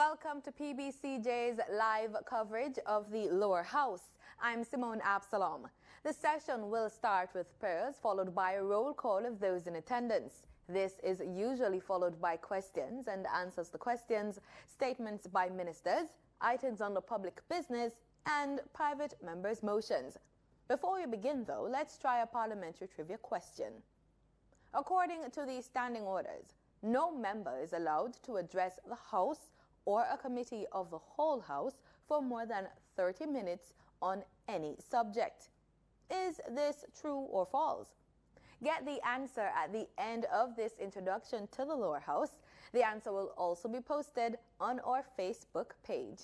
Welcome to PBCJ's live coverage of the Lower House. I'm Simone Absalom. The session will start with prayers followed by a roll call of those in attendance. This is usually followed by questions and answers to questions, statements by ministers, items on the public business, and private members' motions. Before we begin, though, let's try a parliamentary trivia question. According to the standing orders, no member is allowed to address the House or a committee of the whole House for more than 30 minutes on any subject. Is this true or false? Get the answer at the end of this introduction to the Lower House. The answer will also be posted on our Facebook page.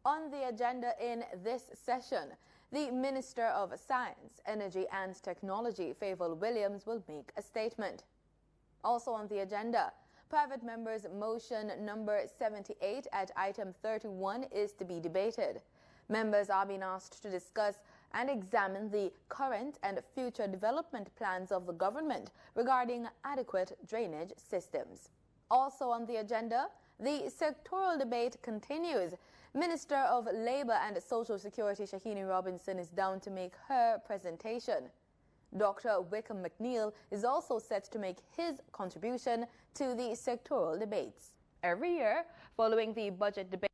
On the agenda in this session, the Minister of Science, Energy and Technology, Favour Williams, will make a statement. Also on the agenda, private members' motion number 78 at item 31 is to be debated. Members are being asked to discuss and examine the current and future development plans of the government regarding adequate drainage systems. Also on the agenda, the sectoral debate continues. Minister of Labour and Social Security Shahini Robinson is down to make her presentation. Dr. Wickham McNeil is also set to make his contribution to the sectoral debates. Every year, following the budget debate,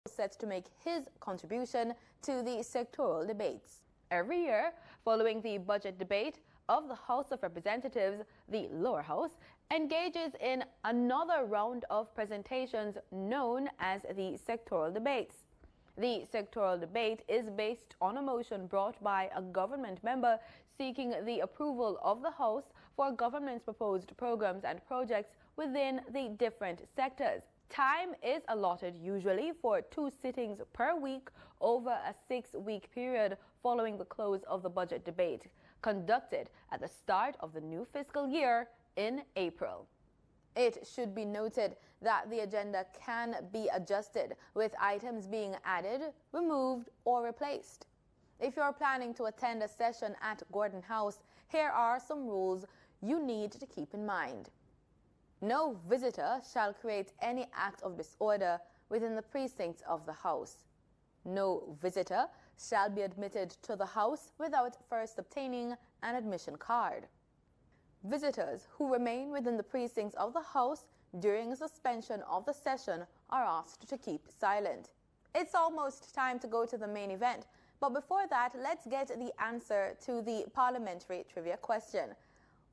set to make his contribution to the sectoral debates. Every year, following the budget debate of the House of Representatives, the Lower House engages in another round of presentations known as the sectoral debates. The sectoral debate is based on a motion brought by a government member seeking the approval of the House for government's proposed programs and projects within the different sectors. Time is allotted usually for 2 sittings per week over a 6-week period following the close of the budget debate, conducted at the start of the new fiscal year in April. It should be noted that the agenda can be adjusted, with items being added, removed, or replaced. If you're planning to attend a session at Gordon House, here are some rules you need to keep in mind. No visitor shall create any act of disorder within the precincts of the House. No visitor shall be admitted to the House without first obtaining an admission card. Visitors who remain within the precincts of the House during a suspension of the session are asked to keep silent. It's almost time to go to the main event, but before that, let's get the answer to the parliamentary trivia question.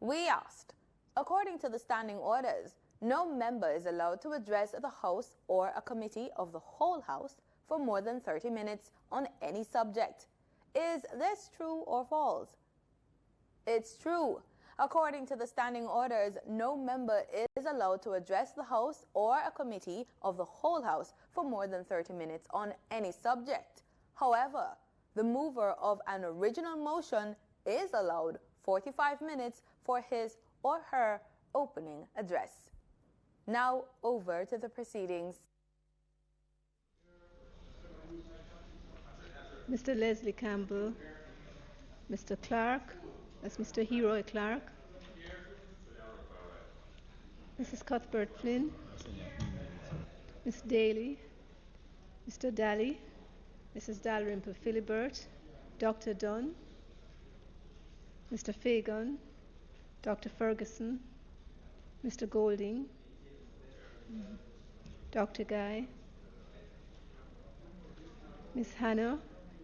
We asked, according to the standing orders, no member is allowed to address the House or a committee of the whole House for more than 30 minutes on any subject. Is this true or false? It's true. According to the standing orders, no member is allowed to address the House or a committee of the whole House for more than 30 minutes on any subject. However, the mover of an original motion is allowed 45 minutes for his or her opening address. Now over to the proceedings. Mr. Leslie Campbell, Mr. Clark, that's Mr. Heroy Clark, Mrs. Cuthbert Flynn, Miss Daly, Mr. Daly, Mrs. Dalrymple Philibert, Dr. Dunn, Mr. Fagan, Dr. Ferguson, Mr. Golding, Dr. Guy, Miss Hannah,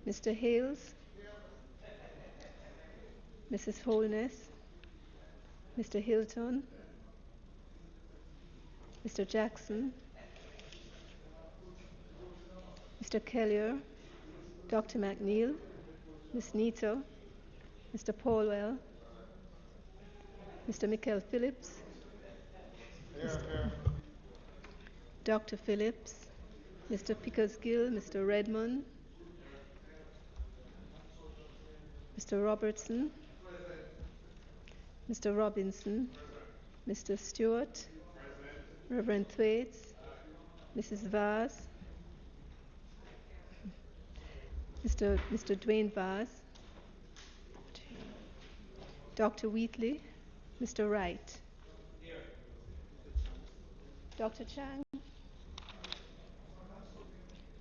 Mr. Hales, Mrs. Holness, Mr. Hilton, Mr. Jackson, Mr. Kellier, Dr. McNeil, Miss Neto, Mr. Paulwell, Mr. Michael Phillips, Dr. Phillips, Mr. Pickersgill, Mr. Redmond, Mr. Robertson, Mr. Robinson, Mr. Stewart, Reverend Thwaites, Mrs. Vaz, Mr. Dwayne Vaz, Dr. Wheatley, Mr. Wright, Dr. Chang,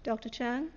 Dr. Chang,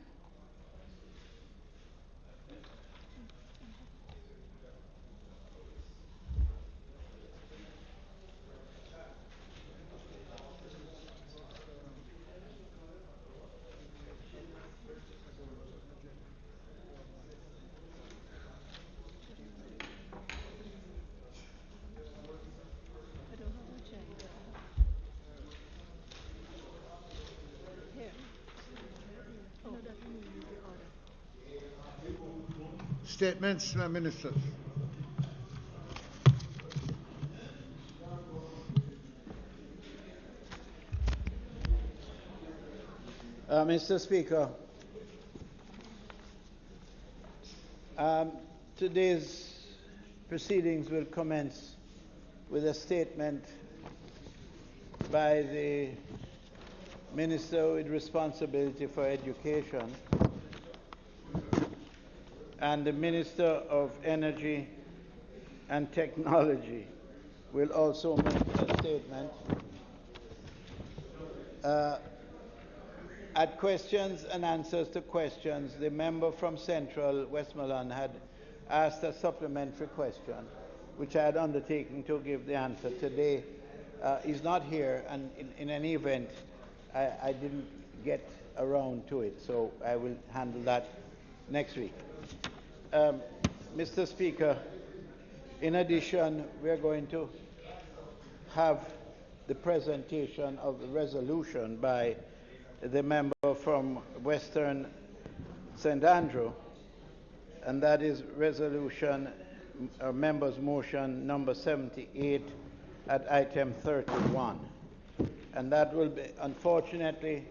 Statements, Ministers. Mr. Speaker, today's proceedings will commence with a statement by the Minister with responsibility for education and the Minister of Energy and Technology will also make a statement. At questions and answers to questions, the member from Central Westmoreland had asked a supplementary question, which I had undertaken to give the answer today. He's not here, and in any event, I didn't get around to it, so I will handle that next week. Mr. Speaker, in addition, we are going to have the presentation of the resolution by the member from Western St. Andrew, and that is resolution, members' motion number 78 at item 31. And that will be, unfortunately,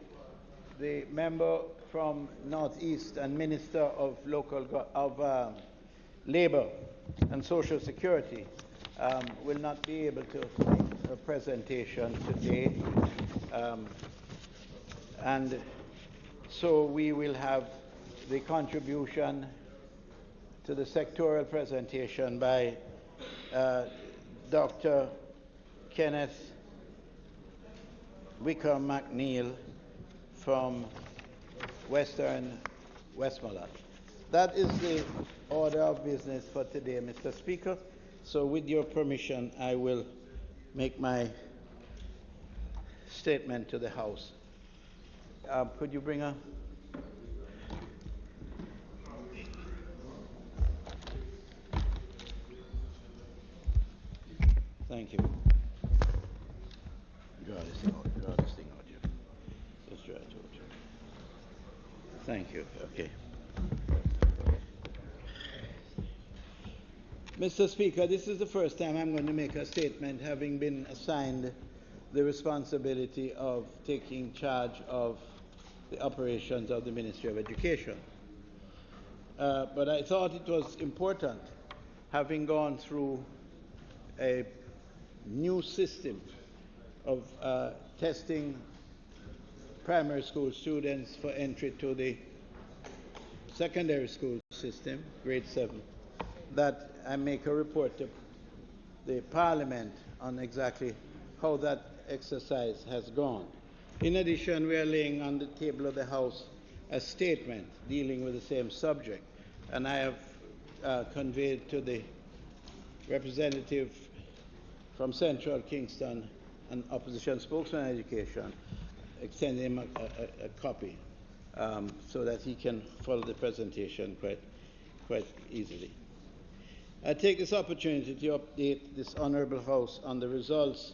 the member from Northeast and Minister of Labor and Social Security will not be able to make a presentation today. And so we will have the contribution to the sectoral presentation by Dr. Kenneth Wicker McNeil from Western Westmoreland. That is the order of business for today, Mr. Speaker. So with your permission, I will make my statement to the House. Could you bring a... Thank you. Draw this thing out here. Just draw it out here. Thank you. Okay. Mr. Speaker, this is the first time I'm going to make a statement, having been assigned the responsibility of taking charge of the operations of the Ministry of Education. But I thought it was important, having gone through a new system of testing primary school students for entry to the secondary school system, grade 7, that I make a report to the Parliament on exactly how that exercise has gone. In addition, we are laying on the table of the House a statement dealing with the same subject, and I have conveyed to the representative from Central Kingston and opposition spokesman on education, extending him a copy so that he can follow the presentation quite easily. I take this opportunity to update this Honourable House on the results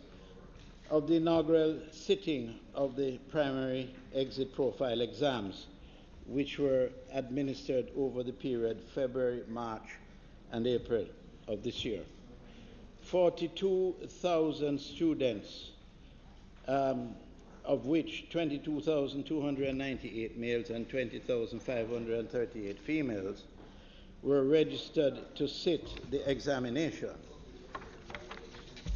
of the inaugural sitting of the primary exit profile exams, which were administered over the period February, March, and April of this year. 42,000 students, of which 22,298 males and 20,538 females, were registered to sit the examination.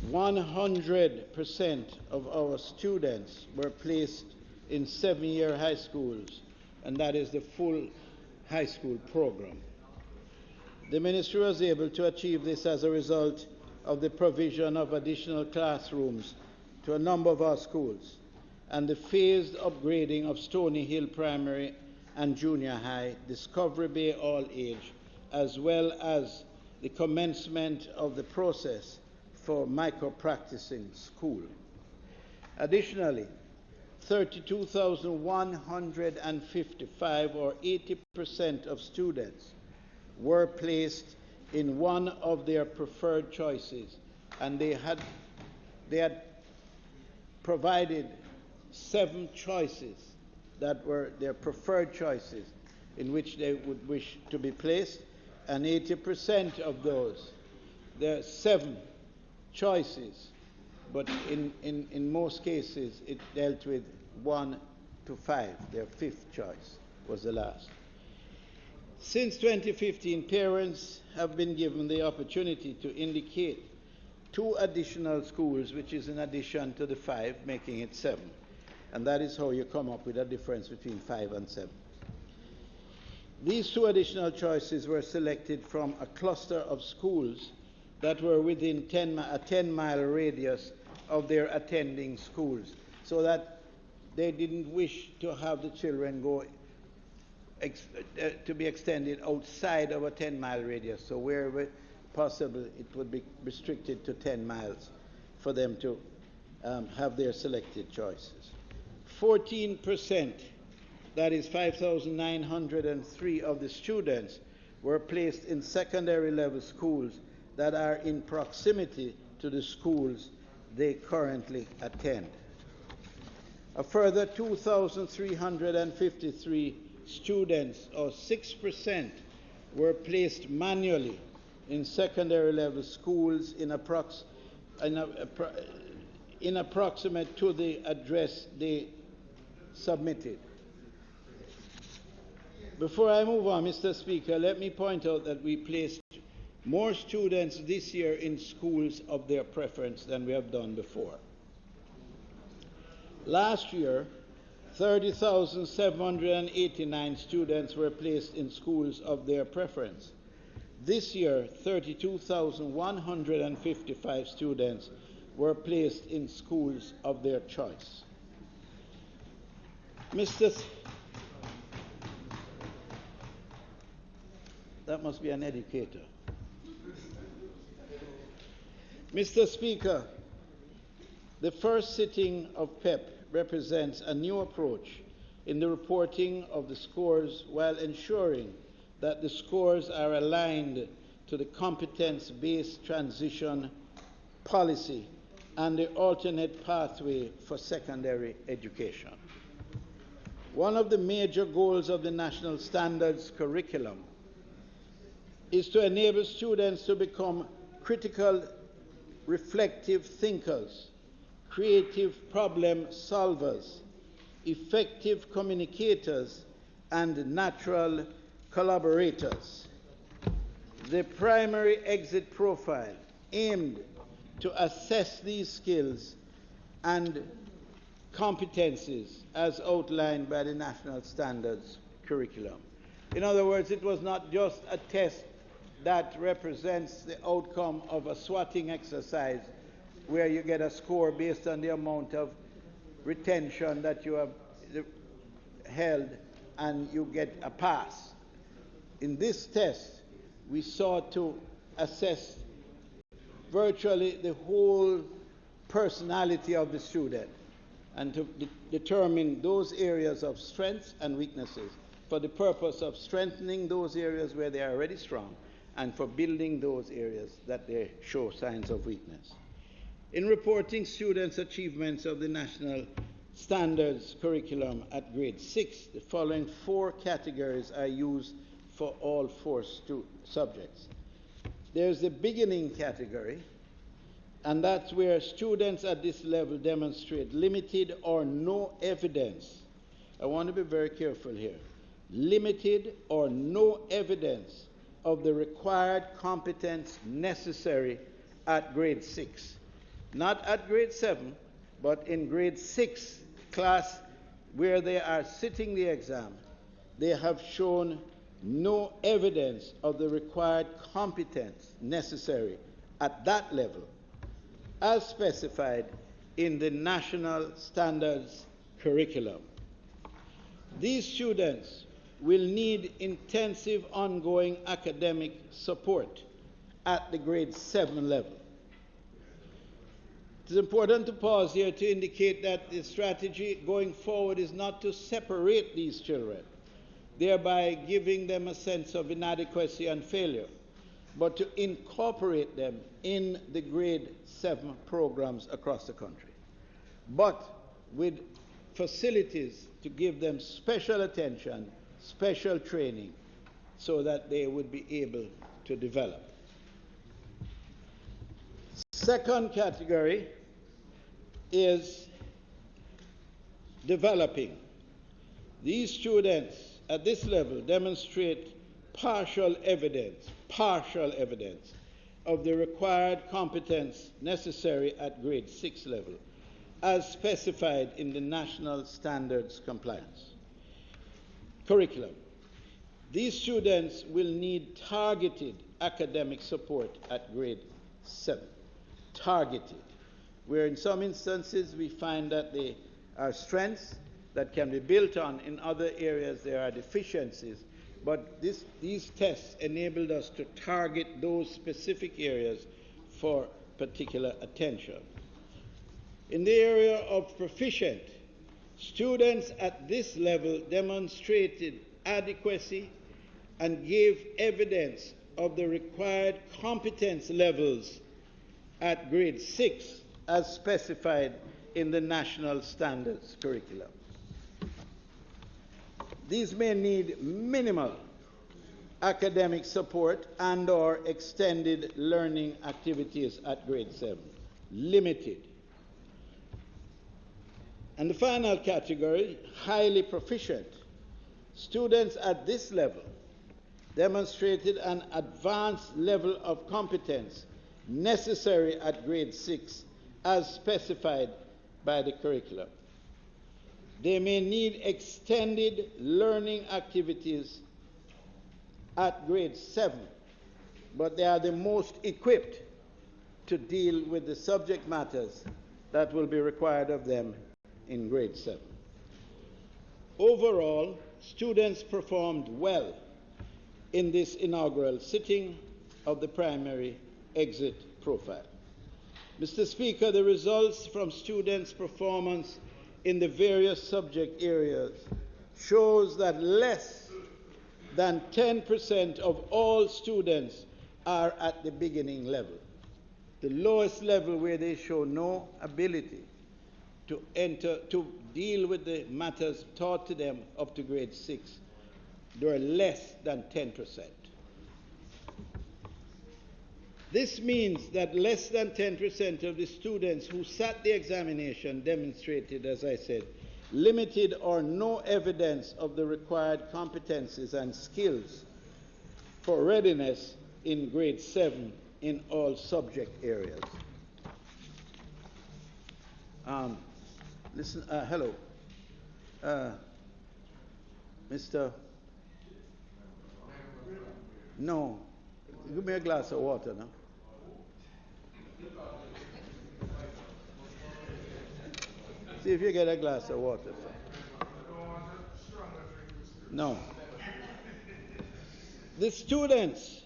100% of our students were placed in 7-year high schools, and that is the full high school program. The ministry was able to achieve this as a result of the provision of additional classrooms to a number of our schools and the phased upgrading of Stony Hill Primary and Junior High, Discovery Bay All Age, as well as the commencement of the process for micro-practicing school. Additionally, 32,155 or 80% of students were placed in one of their preferred choices, and they had provided 7 choices that were their preferred choices in which they would wish to be placed, and 80% of those, there are 7 choices, but in most cases it dealt with 1 to 5. Their 5th choice was the last. Since 2015, parents have been given the opportunity to indicate 2 additional schools, which is in addition to the 5, making it 7. And that is how you come up with a difference between 5 and 7. These 2 additional choices were selected from a cluster of schools that were within a 10-mile radius of their attending schools, so that they didn't wish to have the children go to be extended outside of a 10-mile radius. So wherever possible, it would be restricted to 10 miles for them to have their selected choices. 14%, that is 5,903 of the students, were placed in secondary level schools that are in proximity to the schools they currently attend. A further 2,353 students, or 6%, were placed manually in secondary level schools in approximate to the address they submitted. Before I move on, Mr. Speaker, let me point out that we placed more students this year in schools of their preference than we have done before. Last year, 30,789 students were placed in schools of their preference. This year, 32,155 students were placed in schools of their choice. That must be an educator. Mr. Speaker, the first sitting of PEP represents a new approach in the reporting of the scores while ensuring that the scores are aligned to the competence-based transition policy and the alternate pathway for secondary education. One of the major goals of the National Standards curriculum is to enable students to become critical, reflective thinkers, creative problem solvers, effective communicators, and natural collaborators. The primary exit profile aimed to assess these skills and competencies as outlined by the National Standards curriculum. In other words, it was not just a test that represents the outcome of a swatting exercise where you get a score based on the amount of retention that you have held and you get a pass. In this test, we sought to assess virtually the whole personality of the student and to determine those areas of strengths and weaknesses for the purpose of strengthening those areas where they are already strong and for building those areas that they show signs of weakness. In reporting students' achievements of the National Standards curriculum at grade 6, the following 4 categories are used for all 4 subjects. There's the beginning category, and that's where students at this level demonstrate limited or no evidence. I want to be very careful here. Limited or no evidence of the required competence necessary at grade 6. Not at grade 7, but in grade 6 class where they are sitting the exam, they have shown no evidence of the required competence necessary at that level, as specified in the National Standards Curriculum. These students will need intensive ongoing academic support at the grade 7 level. It is important to pause here to indicate that the strategy going forward is not to separate these children, thereby giving them a sense of inadequacy and failure, but to incorporate them in the grade 7 programs across the country, but with facilities to give them special attention, special training, so that they would be able to develop. Second category is developing. These students at this level demonstrate partial evidence of the required competence necessary at grade 6 level, as specified in the National Standards Compliance Curriculum. These students will need targeted academic support at grade 7. Targeted, where in some instances we find that there are strengths that can be built on, in other areas there are deficiencies, but these tests enabled us to target those specific areas for particular attention. In the area of proficient, students at this level demonstrated adequacy and gave evidence of the required competence levels at grade 6 as specified in the National Standards Curriculum. These may need minimal academic support and/or extended learning activities at grade 7. Limited. And the final category, highly proficient. Students at this level demonstrated an advanced level of competence necessary at grade 6 as specified by the curriculum. They may need extended learning activities at grade 7, but they are the most equipped to deal with the subject matters that will be required of them in grade 7. Overall, students performed well in this inaugural sitting of the primary exit profile. Mr. Speaker, the results from students' performance in the various subject areas shows that less than 10% of all students are at the beginning level. The lowest level, where they show no ability to deal with the matters taught to them up to grade 6, there are less than 10%. This means that less than 10% of the students who sat the examination demonstrated, as I said, limited or no evidence of the required competencies and skills for readiness in grade 7 in all subject areas. Hello. Mr. No. Give me a glass of water now. See if you get a glass of water. No. The students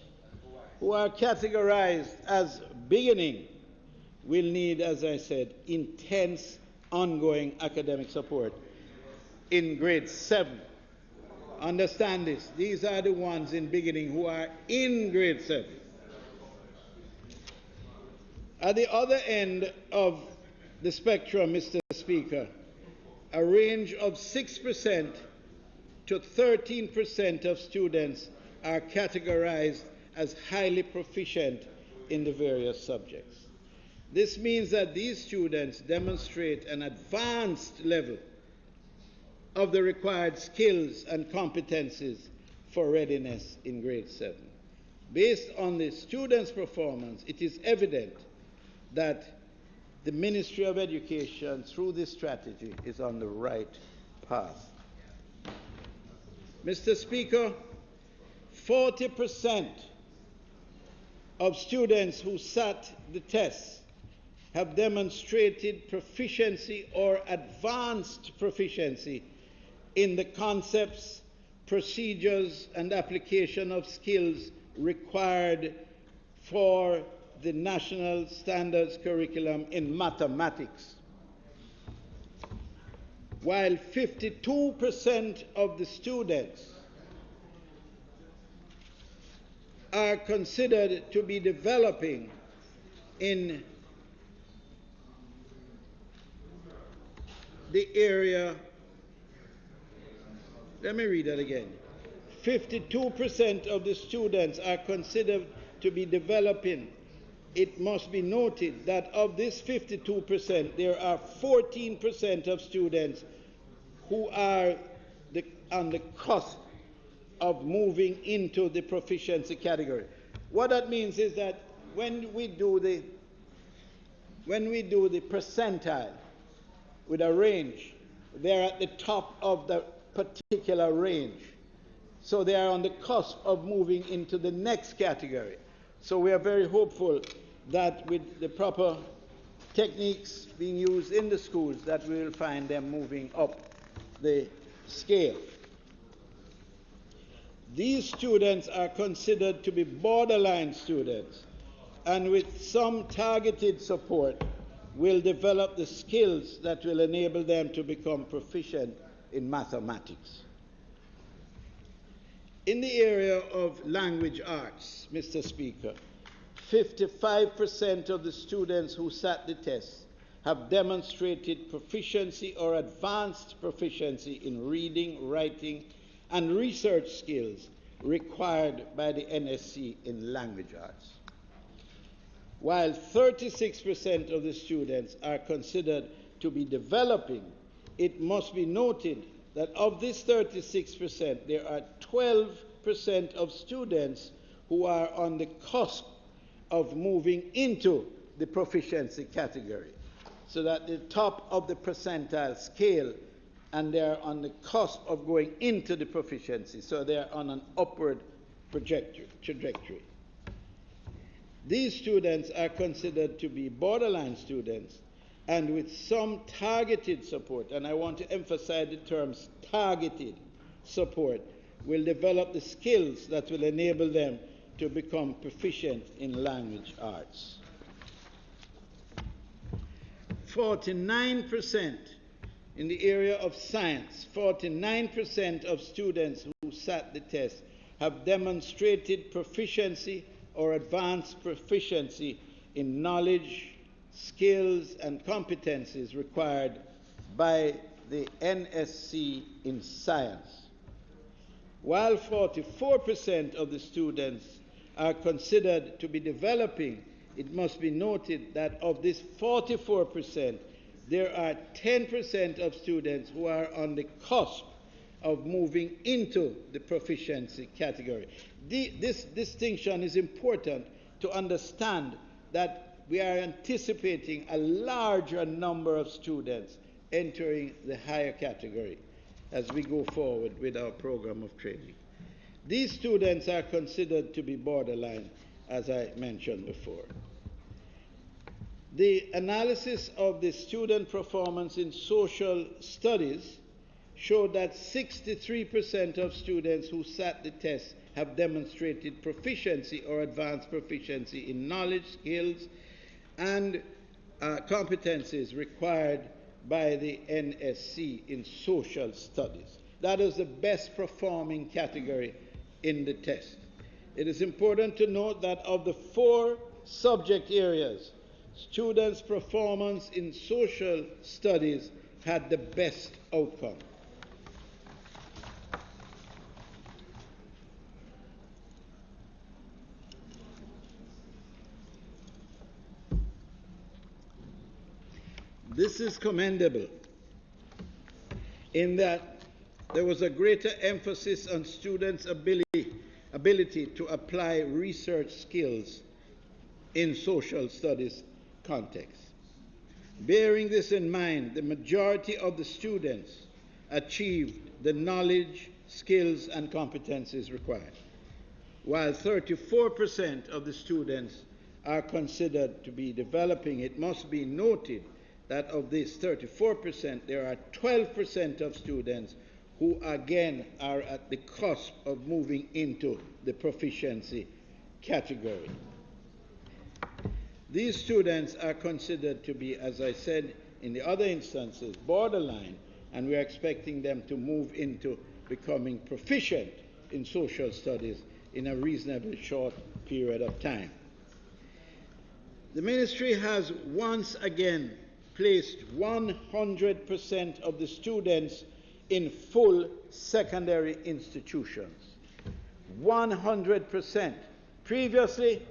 who are categorized as beginning will need, as I said, intense ongoing academic support in grade 7. Understand this. These are the ones in beginning who are in grade 7. At the other end of the spectrum, Mr. Speaker, a range of 6% to 13% of students are categorized as highly proficient in the various subjects. This means that these students demonstrate an advanced level of the required skills and competencies for readiness in grade 7. Based on the students' performance, it is evident that the Ministry of Education, through this strategy, is on the right path. Mr. Speaker, 40% of students who sat the test have demonstrated proficiency or advanced proficiency in the concepts, procedures, and application of skills required for the National Standards Curriculum in mathematics, while 52% of the students are considered to be developing in the area. Let me read that again. 52% of the students are considered to be developing. It must be noted that of this 52%, there are 14% of students who are on the cusp of moving into the proficiency category. What that means is that when we do the percentile with a range, they're at the top of the particular range. So they are on the cusp of moving into the next category. So we are very hopeful that with the proper techniques being used in the schools, that we will find them moving up the scale. These students are considered to be borderline students, and with some targeted support, will develop the skills that will enable them to become proficient in mathematics. In the area of language arts, Mr. Speaker, 55% of the students who sat the test have demonstrated proficiency or advanced proficiency in reading, writing, and research skills required by the NSC in language arts, while 36% of the students are considered to be developing. It must be noted that of this 36%, there are 12% of students who are on the cusp of moving into the proficiency category, so that the top of the percentile scale, and they're on the cusp of going into the proficiency, so they're on an upward trajectory. These students are considered to be borderline students, and with some targeted support, and I want to emphasize the terms targeted support, will develop the skills that will enable them to become proficient in language arts. 49% in the area of science, 49% of students who sat the test have demonstrated proficiency or advanced proficiency in knowledge, skills, and competencies required by the NSC in science, while 44% of the students are considered to be developing. It must be noted that of this 44%, there are 10% of students who are on the cusp of moving into the proficiency category. This distinction is important to understand that we are anticipating a larger number of students entering the higher category as we go forward with our program of training. These students are considered to be borderline, as I mentioned before. The analysis of the student performance in social studies showed that 63% of students who sat the test have demonstrated proficiency or advanced proficiency in knowledge, skills, and competencies required by the NSC in social studies. That is the best performing category in the test. It is important to note that of the 4 subject areas, students' performance in social studies had the best outcome. This is commendable in that there was a greater emphasis on students' ability to apply research skills in social studies context. Bearing this in mind, the majority of the students achieved the knowledge, skills, and competencies required. while 34% of the students are considered to be developing. It must be noted that of this 34%, there are 12% of students who again are at the cusp of moving into the proficiency category. These students are considered to be, as I said in the other instances, borderline, and we are expecting them to move into becoming proficient in social studies in a reasonably short period of time. The ministry has once again placed 100% of the students in full secondary institutions. 100%. Previously,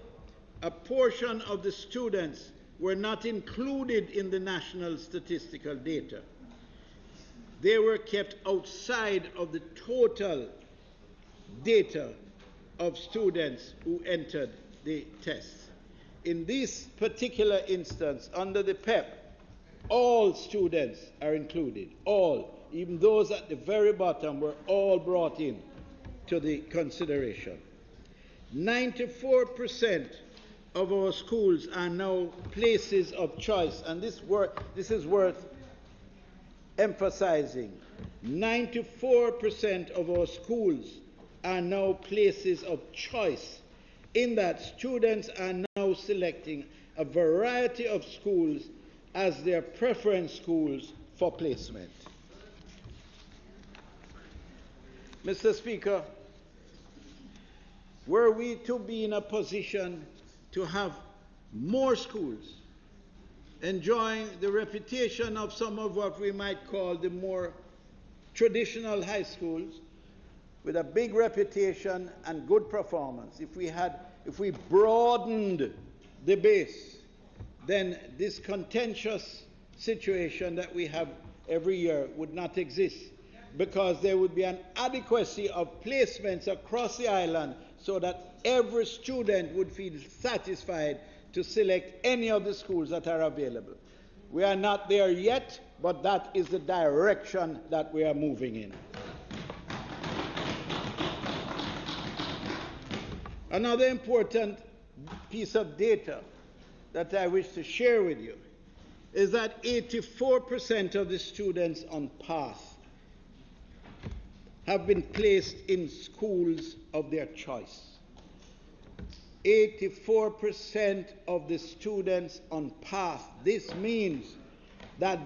a portion of the students were not included in the national statistical data. They were kept outside of the total data of students who entered the tests. In this particular instance, under the PEP, all students are included. All, even those at the very bottom, were all brought in to the consideration. 94% of our schools are now places of choice, and this is worth emphasizing. 94% of our schools are now places of choice, in that students are now selecting a variety of schools as their preference schools for placement. Mr. Speaker, were we to be in a position to have more schools enjoying the reputation of some of what we might call the more traditional high schools, with a big reputation and good performance, if we broadened the base, then this contentious situation that we have every year would not exist, because there would be an adequacy of placements across the island so that every student would feel satisfied to select any of the schools that are available. We are not there yet, but that is the direction that we are moving in. Another important piece of data that I wish to share with you is that 84% of the students on PATH have been placed in schools of their choice. 84% of the students on PATH. This means that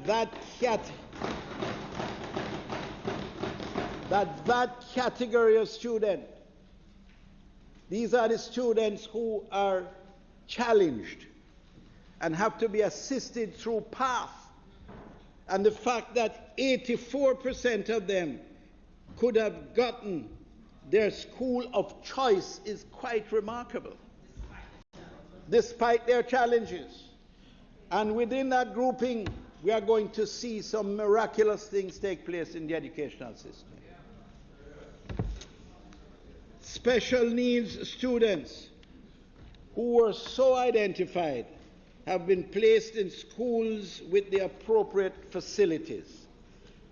category of student, these are the students who are challenged and have to be assisted through PATH. And the fact that 84% of them could have gotten their school of choice is quite remarkable, despite their challenges. And within that grouping, we are going to see some miraculous things take place in the educational system. Special needs students who were so identified have been placed in schools with the appropriate facilities.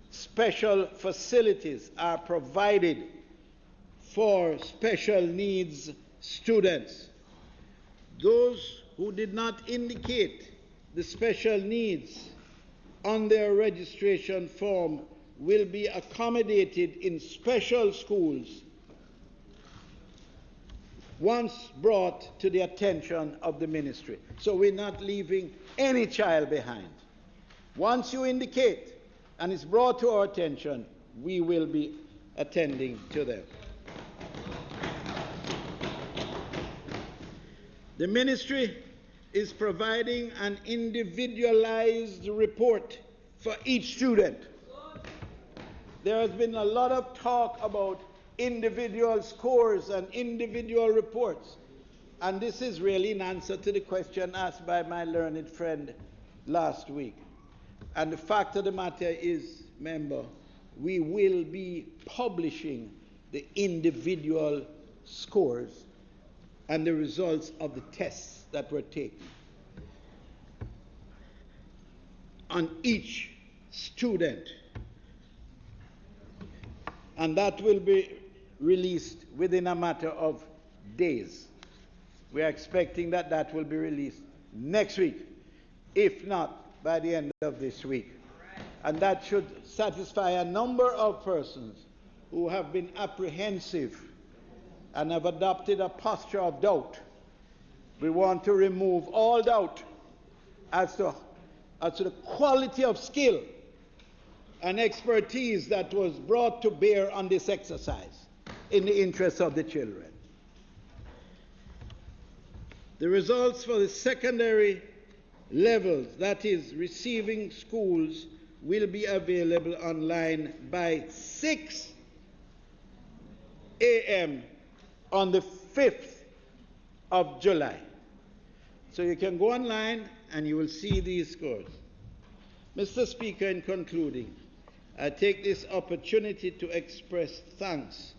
Special facilities are provided for special needs students. Those who did not indicate the special needs on their registration form will be accommodated in special schools once brought to the attention of the ministry. So we're not leaving any child behind. Once you indicate and it's brought to our attention, we will be attending to them. The ministry is providing an individualized report for each student. There has been a lot of talk about individual scores and individual reports. And this is really in answer to the question asked by my learned friend last week. And the fact of the matter is, member, we will be publishing the individual scores and the results of the tests that were taken on each student. And that will be released within a matter of days. We are expecting that that will be released next week, if not by the end of this week. And that should satisfy a number of persons who have been apprehensive and have adopted a posture of doubt. We want to remove all doubt as to the quality of skill and expertise that was brought to bear on this exercise in the interest of the children. The results for the secondary levels, that is, receiving schools, will be available online by 6 a.m. on the 5th of July. So you can go online and you will see these scores. Mr. Speaker, in concluding, I take this opportunity to express thanks,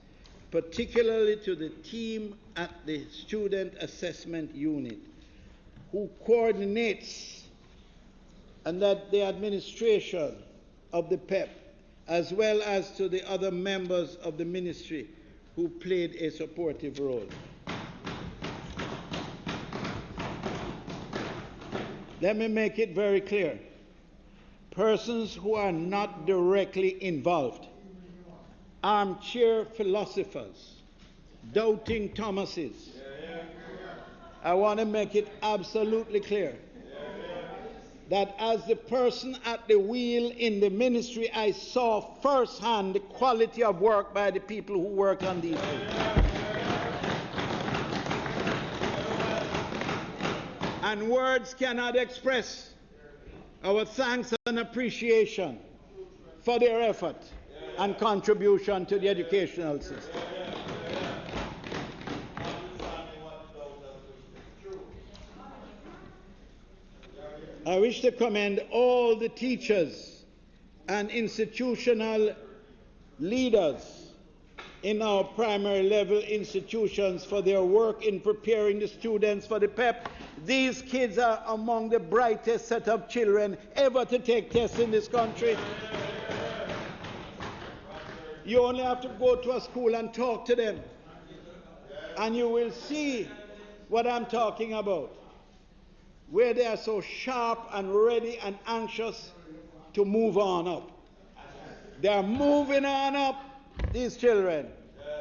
particularly to the team at the Student Assessment Unit, who coordinates, and that the administration of the PEP, as well as to the other members of the ministry who played a supportive role. Let me make it very clear. Persons who are not directly involved, armchair philosophers, doubting Thomases, I want to make it absolutely clear that as the person at the wheel in the ministry, I saw firsthand the quality of work by the people who work on these things. And words cannot express our thanks and appreciation for their effort and contribution to the educational system. I wish to commend all the teachers and institutional leaders in our primary level institutions for their work in preparing the students for the PEP. These kids are among the brightest set of children ever to take tests in this country. You only have to go to a school and talk to them, and you will see what I'm talking about, where they are so sharp and ready and anxious to move on up. They are moving on up, these children,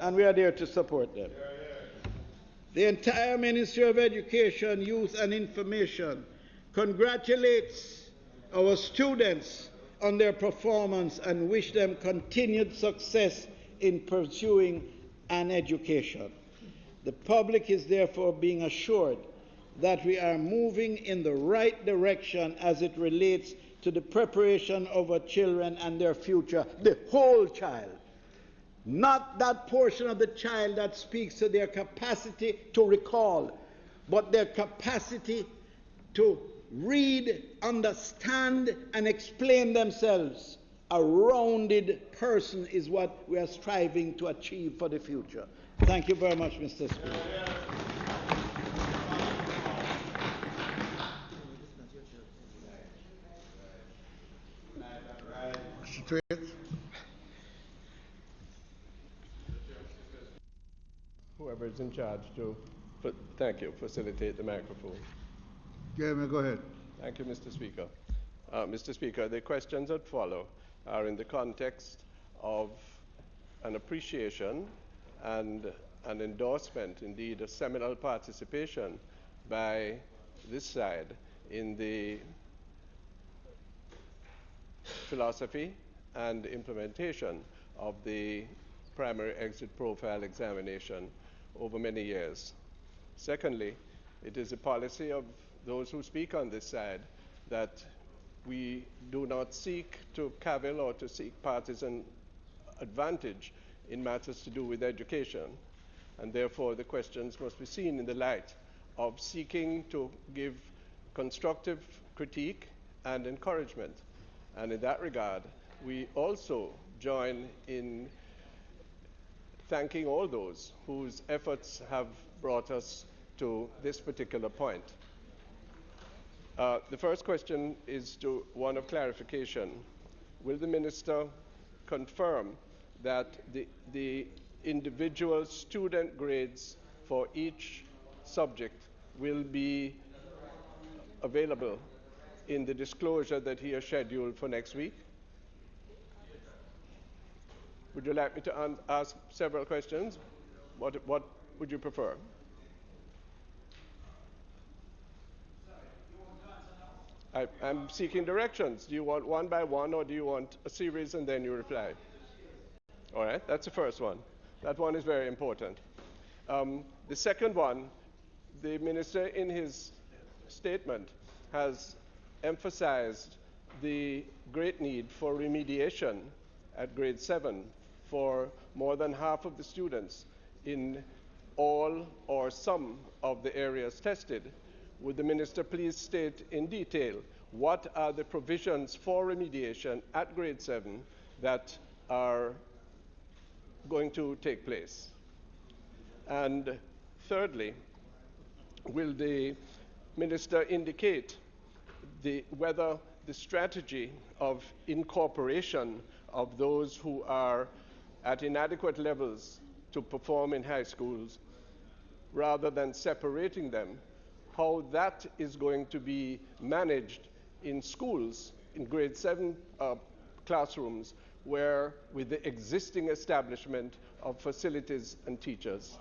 and we are there to support them. The entire Ministry of Education, Youth and Information congratulates our students on their performance and wish them continued success in pursuing an education. The public is therefore being assured that we are moving in the right direction as it relates to the preparation of our children and their future, the whole child. Not that portion of the child that speaks to their capacity to recall, but their capacity to read, understand, and explain themselves. A rounded person is what we are striving to achieve for the future. Thank you very much, Mr. Speaker. Mr. Twitts. Whoever is in charge to, thank you, facilitate the microphone. Jeremy, go ahead. Thank you, Mr. Speaker. Mr. Speaker, the questions that follow are in the context of an appreciation and an endorsement, indeed a seminal participation by this side in the philosophy and implementation of the primary exit profile examination over many years. Secondly, it is a policy of those who speak on this side that we do not seek to cavil or to seek partisan advantage in matters to do with education, and therefore the questions must be seen in the light of seeking to give constructive critique and encouragement. And in that regard, we also join in thanking all those whose efforts have brought us to this particular point. The first question is one of clarification. Will the Minister confirm that the individual student grades for each subject will be available in the disclosure that he has scheduled for next week? Would you like me to ask several questions? What would you prefer? I'm seeking directions. Do you want one by one, or do you want a series and then you reply? All right, that's the first one. That one is very important. The second one, the minister in his statement has emphasized the great need for remediation at grade 7 for more than half of the students in all or some of the areas tested. Would the minister please state in detail what are the provisions for remediation at grade 7 that are going to take place? And thirdly, will the minister indicate whether the strategy of incorporation of those who are at inadequate levels to perform in high schools, rather than separating them, how that is going to be managed in schools, in grade 7 classrooms, where with the existing establishment of facilities and teachers?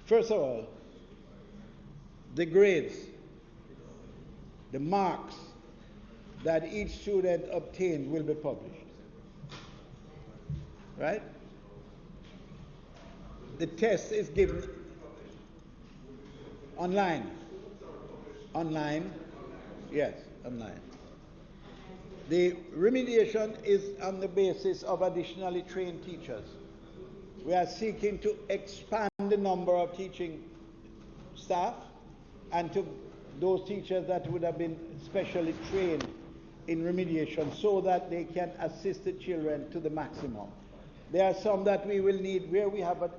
First of all, the grades, the marks that each student obtained will be published. Right? The test is given online. Online? Yes, online. The remediation is on the basis of additionally trained teachers. We are seeking to expand the number of teaching staff and to those teachers that would have been specially trained in remediation so that they can assist the children to the maximum. There are some that we will need where we have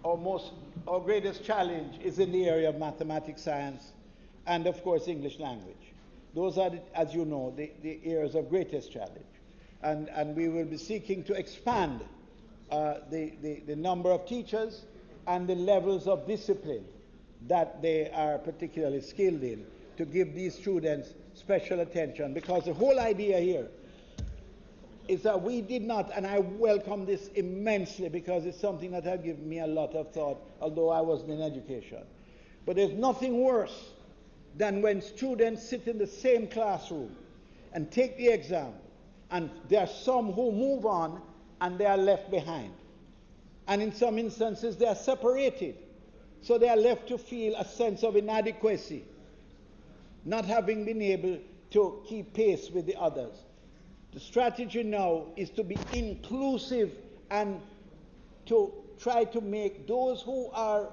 our greatest challenge is in the area of mathematics, science, and of course English language. Those are, as you know, the areas of greatest challenge. And we will be seeking to expand the number of teachers and the levels of discipline that they are particularly skilled in to give these students special attention, because the whole idea here is that we did not, and I welcome this immensely because it's something that has given me a lot of thought, although I wasn't in education. But there's nothing worse than when students sit in the same classroom and take the exam, and there are some who move on and they are left behind. And in some instances they are separated. So they are left to feel a sense of inadequacy, not having been able to keep pace with the others. The strategy now is to be inclusive and to try to make those who are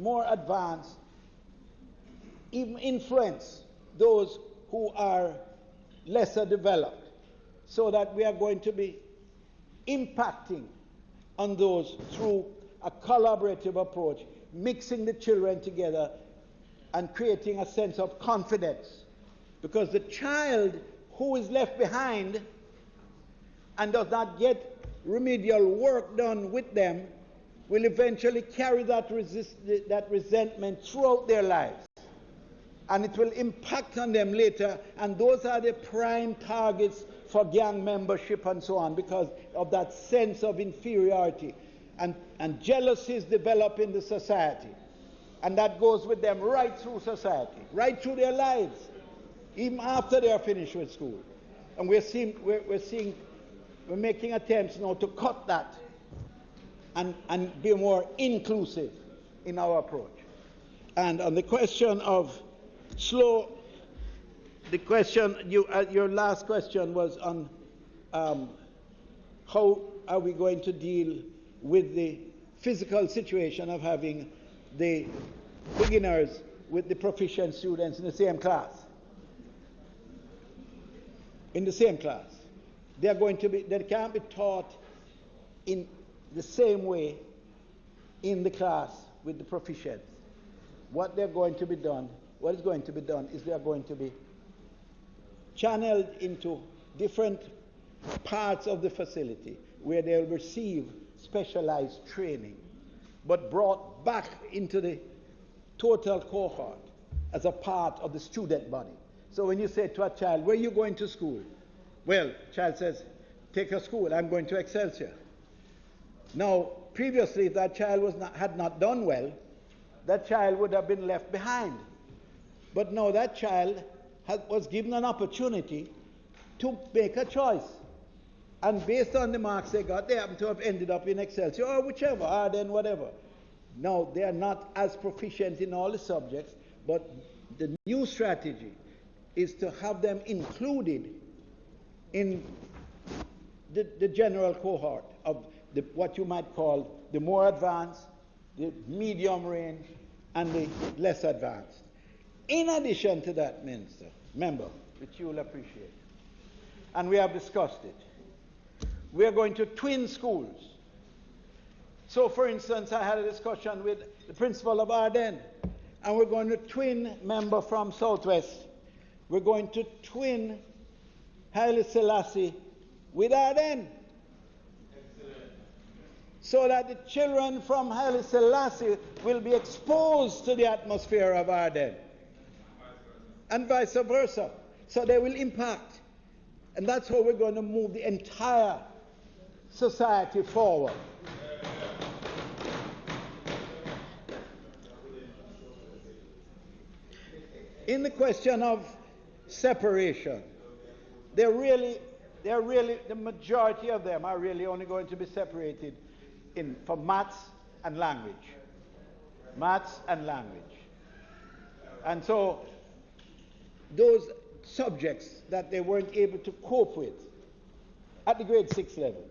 more advanced even influence those who are lesser developed, so that we are going to be impacting on those through a collaborative approach, mixing the children together and creating a sense of confidence. Because the child who is left behind and does not get remedial work done with them will eventually carry that resentment throughout their lives. And it will impact on them later, and those are the prime targets for gang membership and so on, because of that sense of inferiority. And jealousies develop in the society. And that goes with them right through society, right through their lives, even after they are finished with school. And we're making attempts now to cut that and be more inclusive in our approach. And on the question of your last question was on how are we going to deal with the physical situation of having the beginners with the proficient students in the same class. In the same class. They can't be taught in the same way in the class with the proficients. what is going to be done is they are going to be channeled into different parts of the facility where they'll receive specialized training, but brought back into the total cohort as a part of the student body. So when you say to a child, where are you going to school? Well, child says, take a school, I'm going to Excelsior. Now, previously, if that child had not done well, that child would have been left behind. But now that child was given an opportunity to make a choice. And based on the marks they got, they happen to have ended up in Excelsior or whichever, Arden, whatever. Now, they are not as proficient in all the subjects, but the new strategy is to have them included in the general cohort of what you might call the more advanced, the medium range, and the less advanced. In addition to that, member, which you will appreciate, and we have discussed it, we are going to twin schools. So, for instance, I had a discussion with the principal of Arden, and we're going to twin member from Southwest. We're going to twin Haile Selassie with Arden. So that the children from Haile Selassie will be exposed to the atmosphere of Arden. And vice versa. So they will impact. And that's how we're going to move the entire society forward. In the question of separation, the majority of them are really only going to be separated for maths and language. Maths and language. And so those subjects that they weren't able to cope with at the grade 6 level,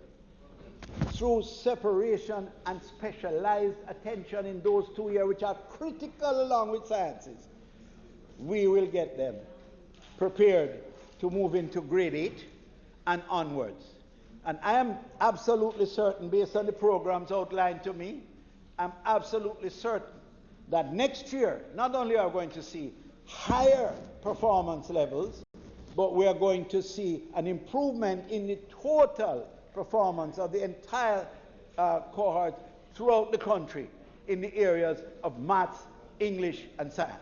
through separation and specialized attention in those 2 years which are critical along with sciences, we will get them prepared to move into grade 8 and onwards. And I am absolutely certain, based on the programs outlined to me, I'm absolutely certain that next year, not only are we going to see higher performance levels, but we are going to see an improvement in the total performance of the entire cohort throughout the country in the areas of maths, English, and science.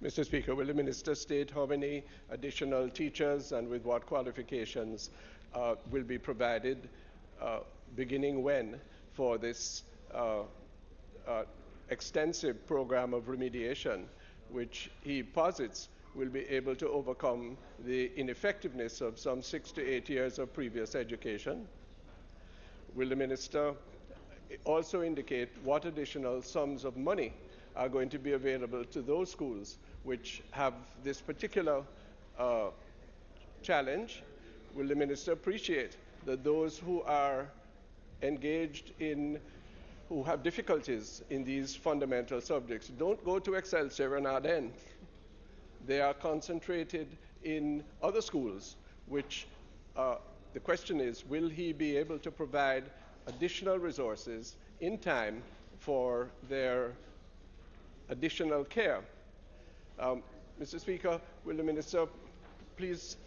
Mr. Speaker, will the Minister state how many additional teachers and with what qualifications will be provided, beginning when, for this extensive program of remediation, which he posits will be able to overcome the ineffectiveness of some 6 to 8 years of previous education? Will the Minister also indicate what additional sums of money are going to be available to those schools which have this particular challenge? Will the Minister appreciate that those who are engaged in, who have difficulties in these fundamental subjects, don't go to Excelsior and Arden? They are concentrated in other schools, which the question is, will he be able to provide additional resources in time for their additional care? Mr. Speaker, will the Minister please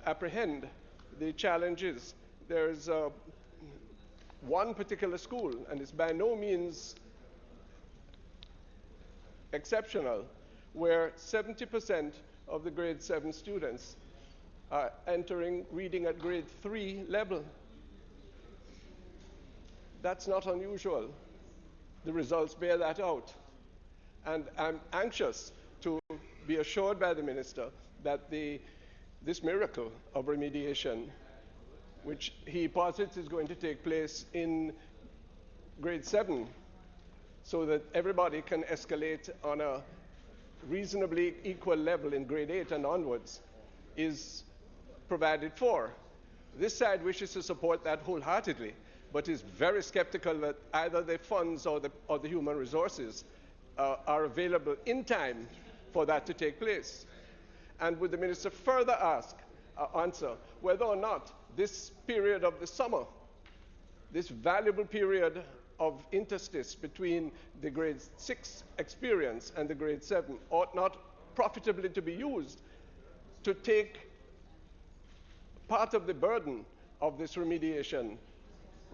apprehend the challenges? There's one particular school, and it's by no means exceptional, where 70% of the grade 7 students are entering reading at grade 3 level. That's not unusual. The results bear that out. And I'm anxious to be assured by the Minister that this miracle of remediation, which he posits is going to take place in grade 7, so that everybody can escalate on a reasonably equal level in grade 8 and onwards, is provided for. This side wishes to support that wholeheartedly, but is very skeptical that either the funds or the human resources are available in time for that to take place. And would the Minister further answer whether or not this period of the summer, this valuable period of interstice between the grade 6 experience and the grade 7 ought not profitably to be used to take part of the burden of this remediation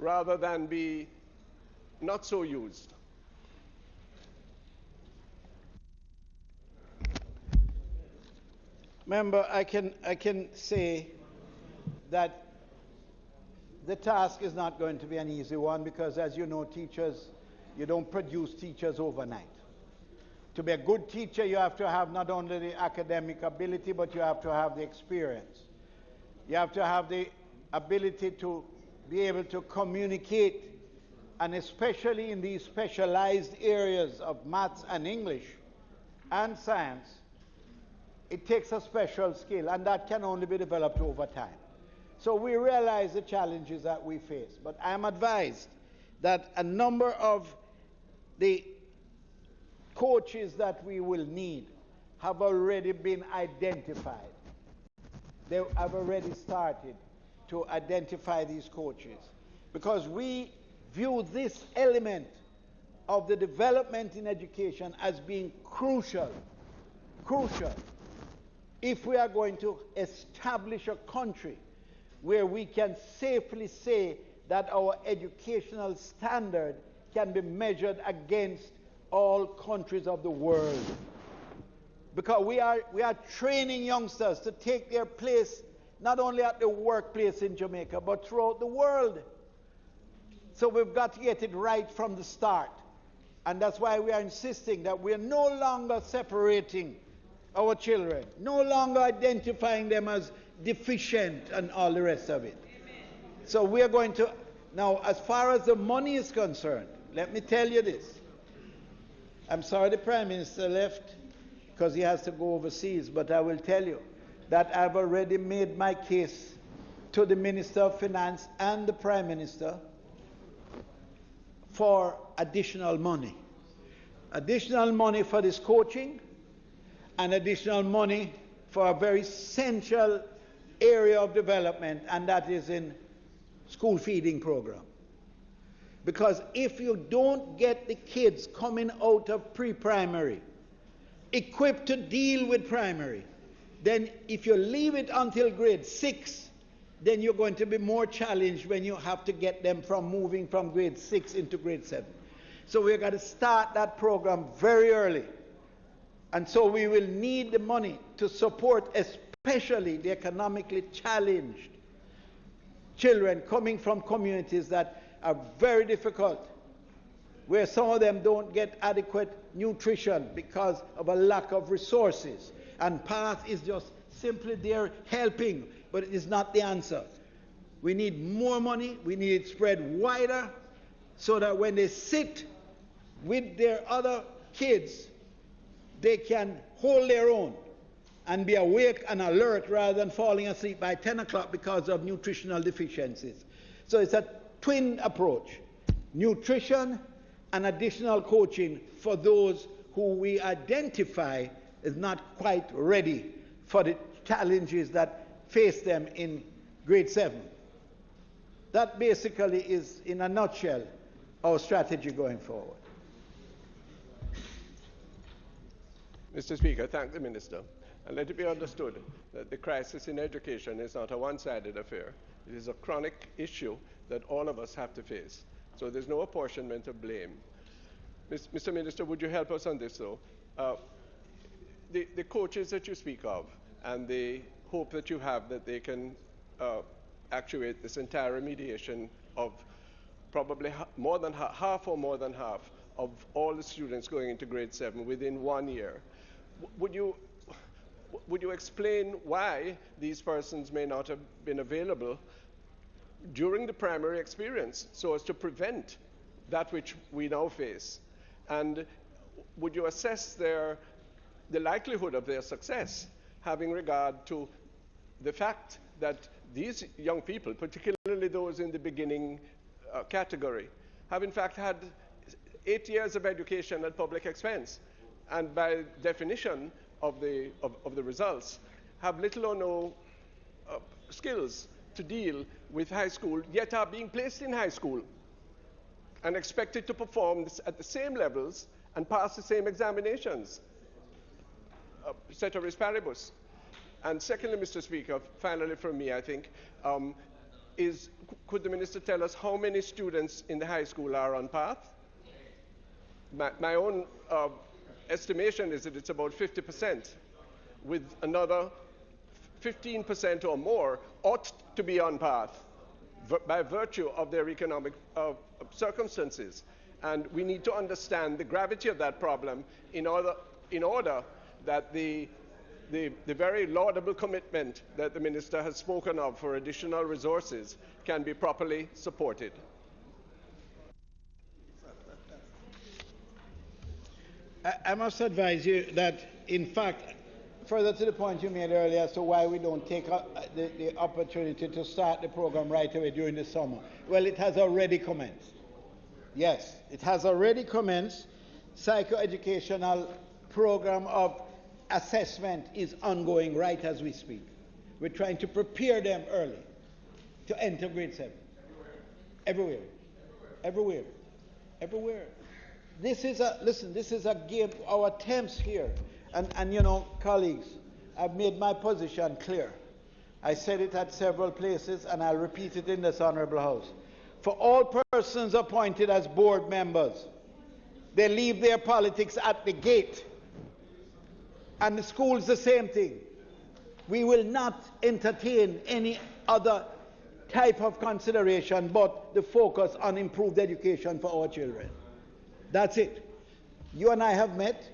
rather than be not so used. Member, I can say that the task is not going to be an easy one because, as you know, teachers, you don't produce teachers overnight. To be a good teacher, you have to have not only the academic ability, but you have to have the experience. You have to have the ability to be able to communicate, and especially in these specialized areas of maths and English and science, it takes a special skill, and that can only be developed over time. So we realize the challenges that we face, but I am advised that a number of the coaches that we will need have already been identified. They have already started to identify these coaches because we view this element of the development in education as being crucial if we are going to establish a country where we can safely say that our educational standard can be measured against all countries of the world. Because we are training youngsters to take their place not only at the workplace in Jamaica, but throughout the world. So we've got to get it right from the start. And that's why we are insisting that we are no longer separating our children, no longer identifying them as deficient and all the rest of it. Amen. So we are going to, now as far as the money is concerned, let me tell you this. I'm sorry the Prime Minister left because he has to go overseas, but I will tell you that I've already made my case to the Minister of Finance and the Prime Minister for additional money. Additional money for this coaching and additional money for a very central area of development, and that is in school feeding program. Because if you don't get the kids coming out of pre-primary equipped to deal with primary, then if you leave it until grade 6, then you're going to be more challenged when you have to get them from moving from grade 6 into grade 7. So we've got to start that program very early. And so we will need the money to support especially the economically challenged children coming from communities that are very difficult, where some of them don't get adequate nutrition because of a lack of resources. And PATH is just simply there helping, but it is not the answer. We need more money. We need it spread wider so that when they sit with their other kids, they can hold their own and be awake and alert rather than falling asleep by 10 o'clock because of nutritional deficiencies. So it's a twin approach: nutrition and additional coaching for those who we identify as not quite ready for the challenges that face them in grade 7. That basically is, in a nutshell, our strategy going forward. Mr. Speaker, thank the Minister. And let it be understood that the crisis in education is not a one-sided affair. It is a chronic issue that all of us have to face. So there's no apportionment of blame. Mr. Minister, would you help us on this, though? The coaches that you speak of and the hope that you have that they can actuate this entire remediation of probably more than half of all the students going into grade 7 within 1 year. Would you explain why these persons may not have been available during the primary experience so as to prevent that which we now face? And would you assess the likelihood of their success, having regard to the fact that these young people, particularly those in the beginning category, have in fact had 8 years of education at public expense, and by definition of the results, have little or no skills to deal with high school, yet are being placed in high school? and expected to perform at the same levels and pass the same examinations. Ceteris paribus. And secondly, Mr. Speaker, finally from me, I think, could the minister tell us how many students in the high school are on path? My own estimation is that it's about 50%, with another 15% or more ought to be on path by virtue of their economic circumstances. And we need to understand the gravity of that problem in order that the very laudable commitment that the minister has spoken of for additional resources can be properly supported. I must advise you that, in fact, further to the point you made earlier as to why we don't take the opportunity to start the program right away during the summer. Well, it has already commenced. Yes, it has already commenced. Psychoeducational program of assessment is ongoing right as we speak. We're trying to prepare them early to enter grade 7. Everywhere. Everywhere. Everywhere. This is a game, our attempts here, and you know, colleagues, I've made my position clear. I said it at several places, and I'll repeat it in this honorable house. For all persons appointed as board members, they leave their politics at the gate. And the school's the same thing. We will not entertain any other type of consideration but the focus on improved education for our children. That's it. You and I have met.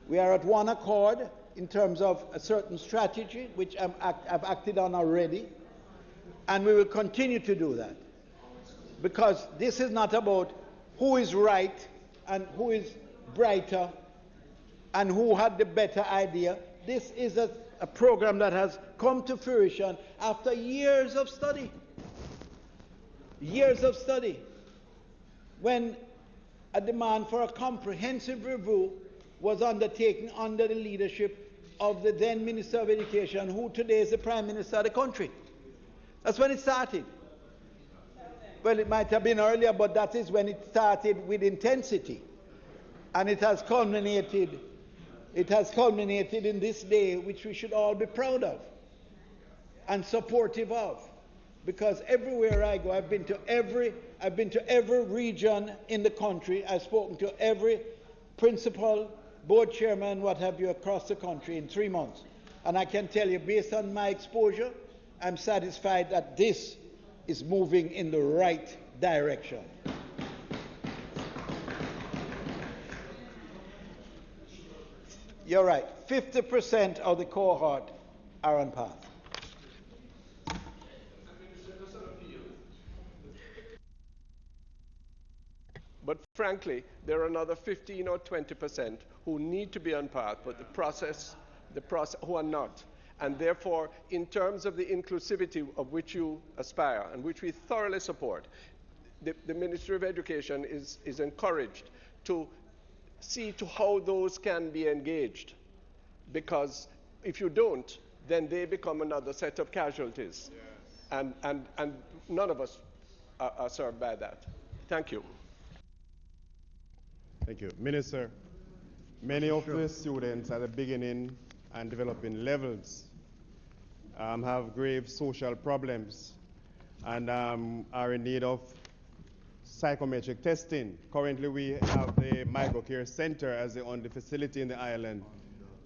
We are at one accord in terms of a certain strategy, which I've acted on already. And we will continue to do that. Because this is not about who is right and who is brighter and who had the better idea. This is a program that has come to fruition after years of study. Years of study. When a demand for a comprehensive review was undertaken under the leadership of the then Minister of Education, who today is the Prime Minister of the country. That's when it started. Well, it might have been earlier, but that is when it started with intensity. And it has culminated in this day, which we should all be proud of and supportive of. Because everywhere I go, I've been to every region in the country. I've spoken to every principal, board chairman, what have you, across the country in 3 months. And I can tell you, based on my exposure, I'm satisfied that this is moving in the right direction. You're right. 50% of the cohort are on path. But frankly, there are another 15 or 20% who need to be on path, but the process who are not. And therefore, in terms of the inclusivity of which you aspire and which we thoroughly support, the Ministry of Education is encouraged to see to how those can be engaged. Because if you don't, then they become another set of casualties. Yes. And none of us are served by that. Thank you. Thank you. Minister, many of the students at the beginning and developing levels have grave social problems and are in need of psychometric testing. Currently, we have the Microcare Center as the only facility in the island,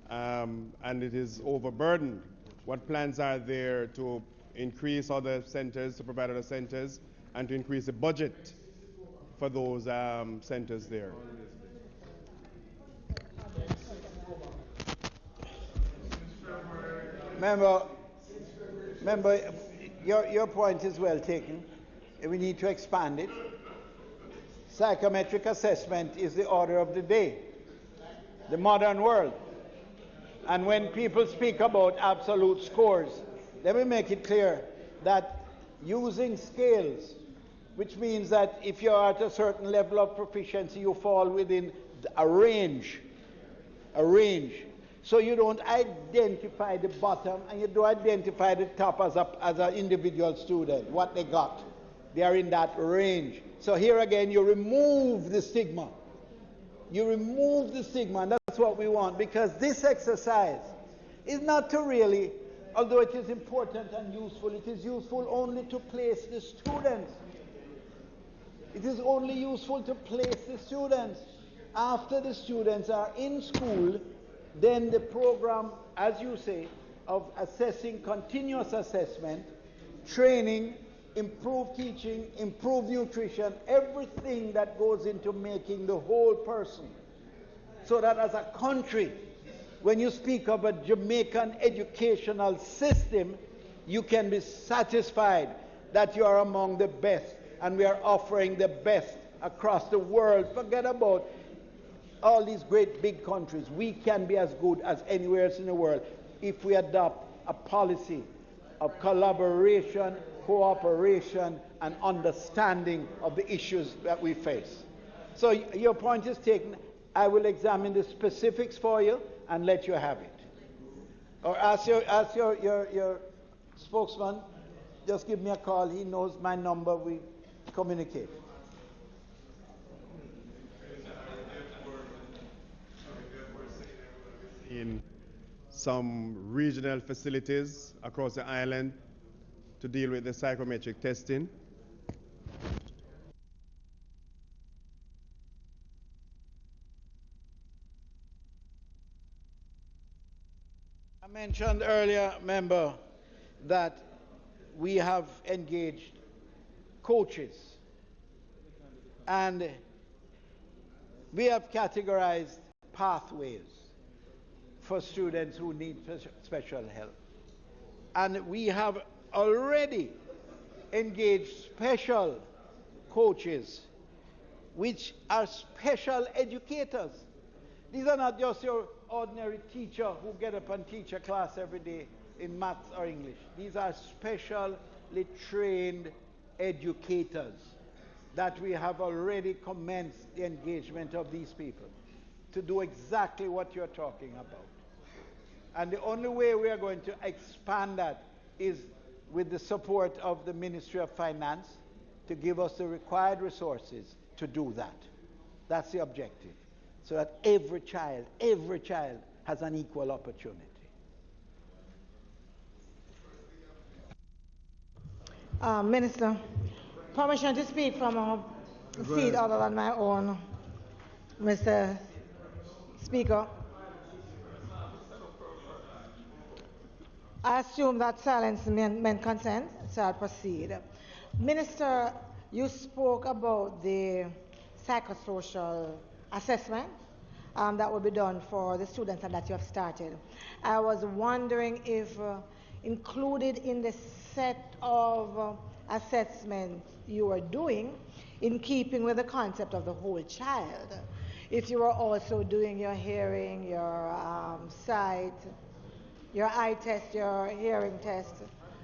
and it is overburdened. What plans are there to increase other centers, to provide other centers, and to increase the budget for those centers there? Member, your point is well taken. We need to expand it. Psychometric assessment is the order of the day, the modern world. And when people speak about absolute scores, let me make it clear that using scales, which means that if you're at a certain level of proficiency, you fall within a range. So you don't identify the bottom and you don't identify the top as an individual student, what they got. They are in that range. So here again, you remove the stigma. You remove the stigma, and that's what we want, because this exercise is not to really, although it is important and useful, it is useful only to place the students. It is only useful to place the students. After the students are in school, then the program, as you say, of assessing, continuous assessment, training, improved teaching, improved nutrition, everything that goes into making the whole person. So that as a country, when you speak of a Jamaican educational system, you can be satisfied that you are among the best, and we are offering the best across the world. Forget about all these great big countries. We can be as good as anywhere else in the world if we adopt a policy of collaboration, cooperation, and understanding of the issues that we face. So your point is taken. I will examine the specifics for you and let you have it. Or ask your spokesman, just give me a call. He knows my number. We communicate. In some regional facilities across the island to deal with the psychometric testing. I mentioned earlier, member, that we have engaged coaches, and we have categorized pathways for students who need special help. And we have already engaged special coaches, which are special educators. These are not just your ordinary teacher who get up and teach a class every day in maths or English. These are specially trained educators that we have already commenced the engagement of these people to do exactly what you're talking about. And the only way we are going to expand that is with the support of the Ministry of Finance to give us the required resources to do that. That's the objective, so that every child has an equal opportunity. Minister, permission to speak from a seat other than my own, Mr. Speaker. I assume that silence meant consent, so I'll proceed. Minister, you spoke about the psychosocial assessment that will be done for the students and that you have started. I was wondering if included in the set of assessments you are doing, in keeping with the concept of the whole child, if you are also doing your hearing, your sight, your eye test, your hearing test,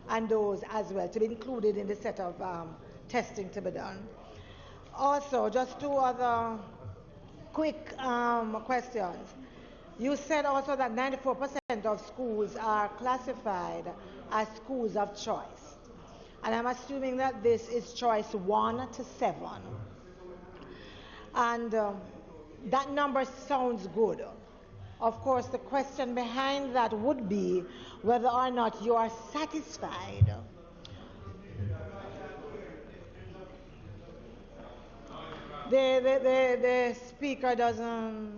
and those as well, to be included in the set of testing to be done. Also, just two other quick questions. You said also that 94% of schools are classified as schools of choice. And I'm assuming that this is choice 1 to 7. And that number sounds good. Of course, the question behind that would be whether or not you are satisfied the speaker doesn't.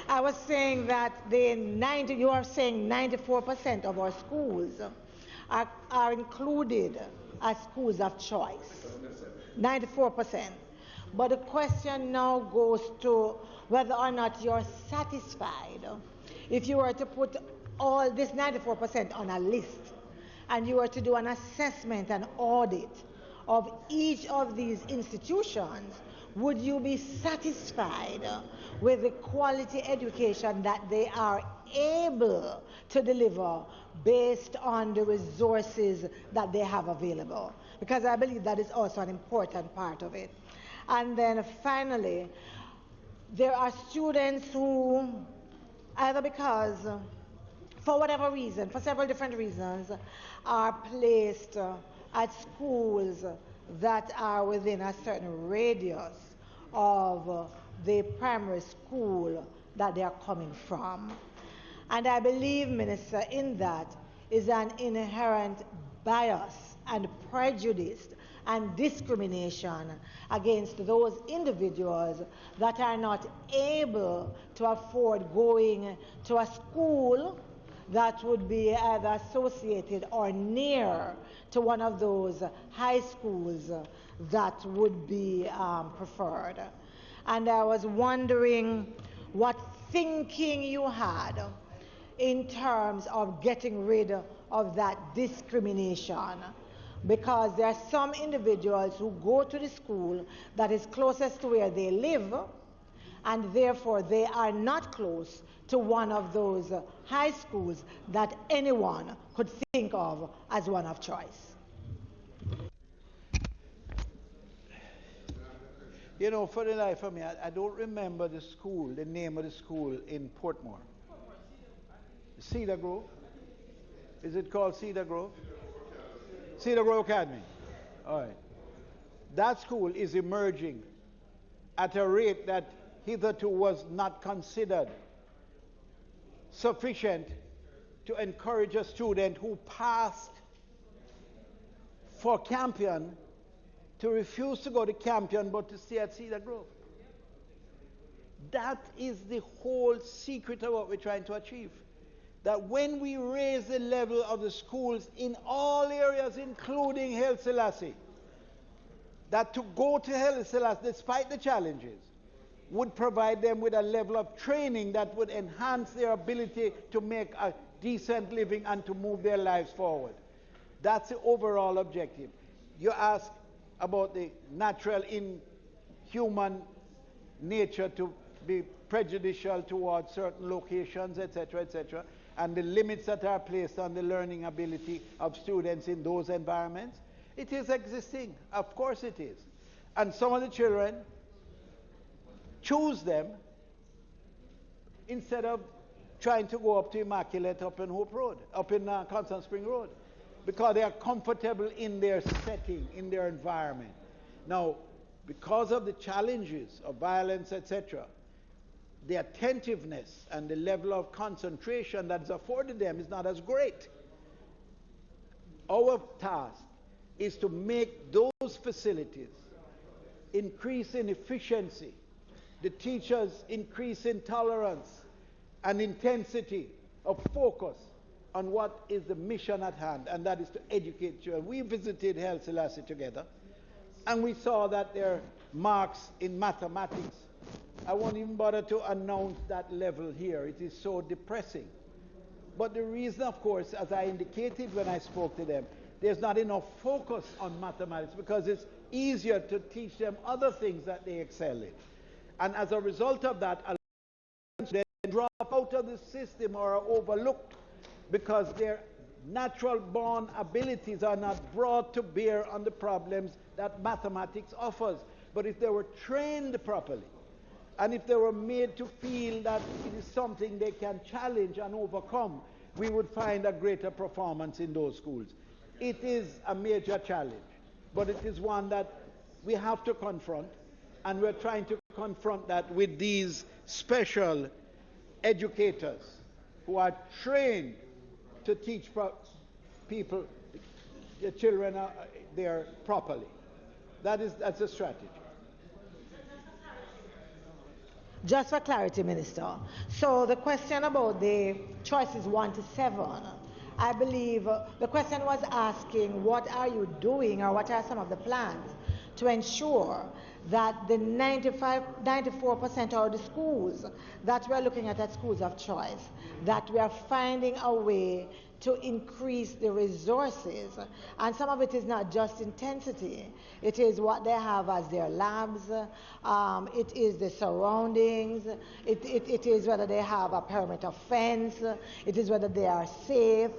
I was saying that you are saying 94% of our schools are included as schools of choice. 94%. But the question now goes to whether or not you're satisfied. If you were to put all this 94% on a list, and you were to do an assessment and audit of each of these institutions, would you be satisfied with the quality education that they are able to deliver based on the resources that they have available? Because I believe that is also an important part of it. And then finally, there are students who, either because for whatever reason, for several different reasons, are placed at schools that are within a certain radius of the primary school that they are coming from. And I believe, Minister, in that is an inherent bias and prejudice and discrimination against those individuals that are not able to afford going to a school that would be either associated or near to one of those high schools that would be preferred. And I was wondering what thinking you had in terms of getting rid of that discrimination, because there are some individuals who go to the school that is closest to where they live, and therefore they are not close to one of those high schools that anyone could think of as one of choice. You know, for the life of me, I don't remember the school, the name of the school in Portmore. Cedar Grove? Is it called Cedar Grove? Cedar Grove Academy. All right. That school is emerging at a rate that hitherto was not considered sufficient to encourage a student who passed for Campion to refuse to go to Campion but to stay at Cedar Grove. That is the whole secret of what we're trying to achieve. That when we raise the level of the schools in all areas, including Haile Selassie, that to go to Haile Selassie, despite the challenges, would provide them with a level of training that would enhance their ability to make a decent living and to move their lives forward. That's the overall objective. You ask about the natural in human nature to be prejudicial towards certain locations, etc., and the limits that are placed on the learning ability of students in those environments. It is existing. Of course it is. And some of the children choose them instead of trying to go up to Immaculate up in Hope Road, up in Constant Spring Road, because they are comfortable in their setting, in their environment. Now, because of the challenges of violence, etc., the attentiveness and the level of concentration that is afforded them is not as great. Our task is to make those facilities increase in efficiency, the teachers increase in tolerance and intensity of focus on what is the mission at hand, and that is to educate children. We visited Haile Selassie together, and we saw that their marks in mathematics, I won't even bother to announce that level here. It is so depressing. But the reason, of course, as I indicated when I spoke to them, there's not enough focus on mathematics because it's easier to teach them other things that they excel in. And as a result of that, a lot of students drop out of the system or are overlooked because their natural born abilities are not brought to bear on the problems that mathematics offers. But if they were trained properly, and if they were made to feel that it is something they can challenge and overcome, we would find a greater performance in those schools. It is a major challenge, but it is one that we have to confront, and we're trying to confront that with these special educators who are trained to teach people, the children there properly. That's a strategy. Just for clarity, Minister. So the question about the choices 1 to 7, I believe the question was asking what are you doing or what are some of the plans to ensure that the 94% of the schools that we're looking at schools of choice, that we are finding a way to increase the resources. And some of it is not just intensity. It is what they have as their labs. It is the surroundings. It is whether they have a perimeter fence. It is whether they are safe.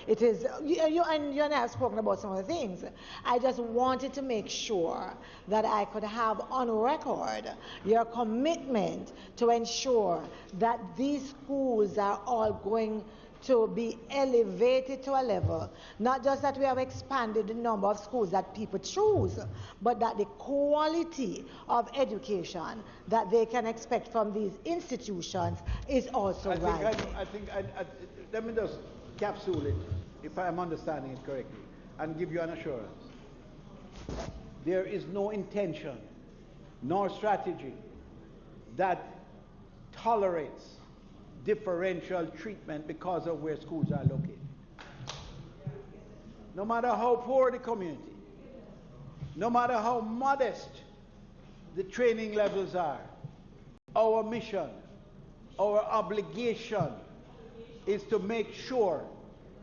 It is, you and I have spoken about some of the things. I just wanted to make sure that I could have on record your commitment to ensure that these schools are all going to be elevated to a level, not just that we have expanded the number of schools that people choose, but that the quality of education that they can expect from these institutions is also rising. Let me just capsule it, if I am understanding it correctly, and give you an assurance. There is no intention nor strategy that tolerates differential treatment because of where schools are located. No matter how poor the community, no matter how modest the training levels are, our mission, our obligation is to make sure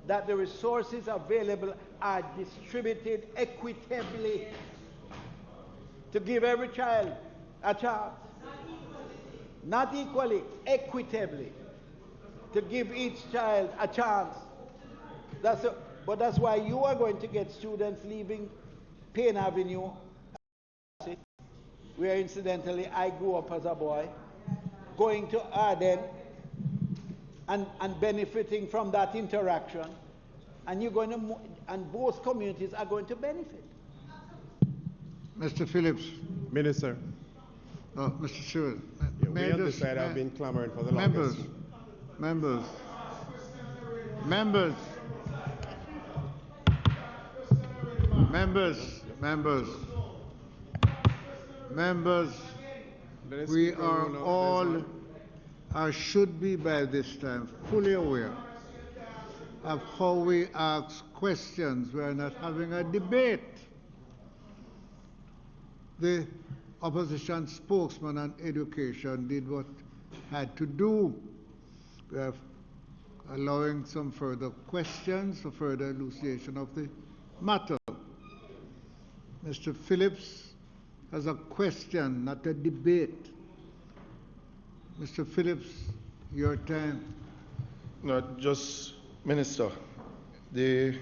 that the resources available are distributed equitably to give every child a chance. Not equally, equitably. To give each child a chance. But that's why you are going to get students leaving Payne Avenue, where incidentally I grew up as a boy, going to Arden and benefiting from that interaction. And you're going to, and both communities are going to benefit. Mr. Phillips. Minister. Mr. Stewart. We on this side have been clamoring for the members, longest. Members. Members. Members. Members. Members. We are all, or should be by this time, fully aware of how we ask questions. We are not having a debate. The opposition spokesman on education did what had to do. We are allowing some further questions for further elucidation of the matter. Mr. Phillips has a question, not a debate. Mr. Phillips, your time. No, just, Minister, the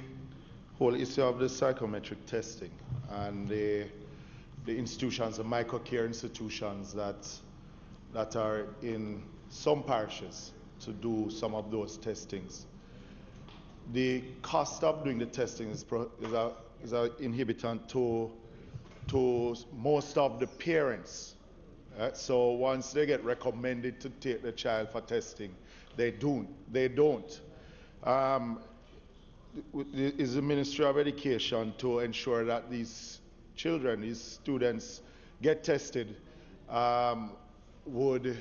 whole issue of the psychometric testing and the institutions, the microcare institutions that are in some parishes to do some of those testings. The cost of doing the testing is an inhibitor to most of the parents. So once they get recommended to take the child for testing, they don't. Is the Ministry of Education to ensure that these children, these students get tested, would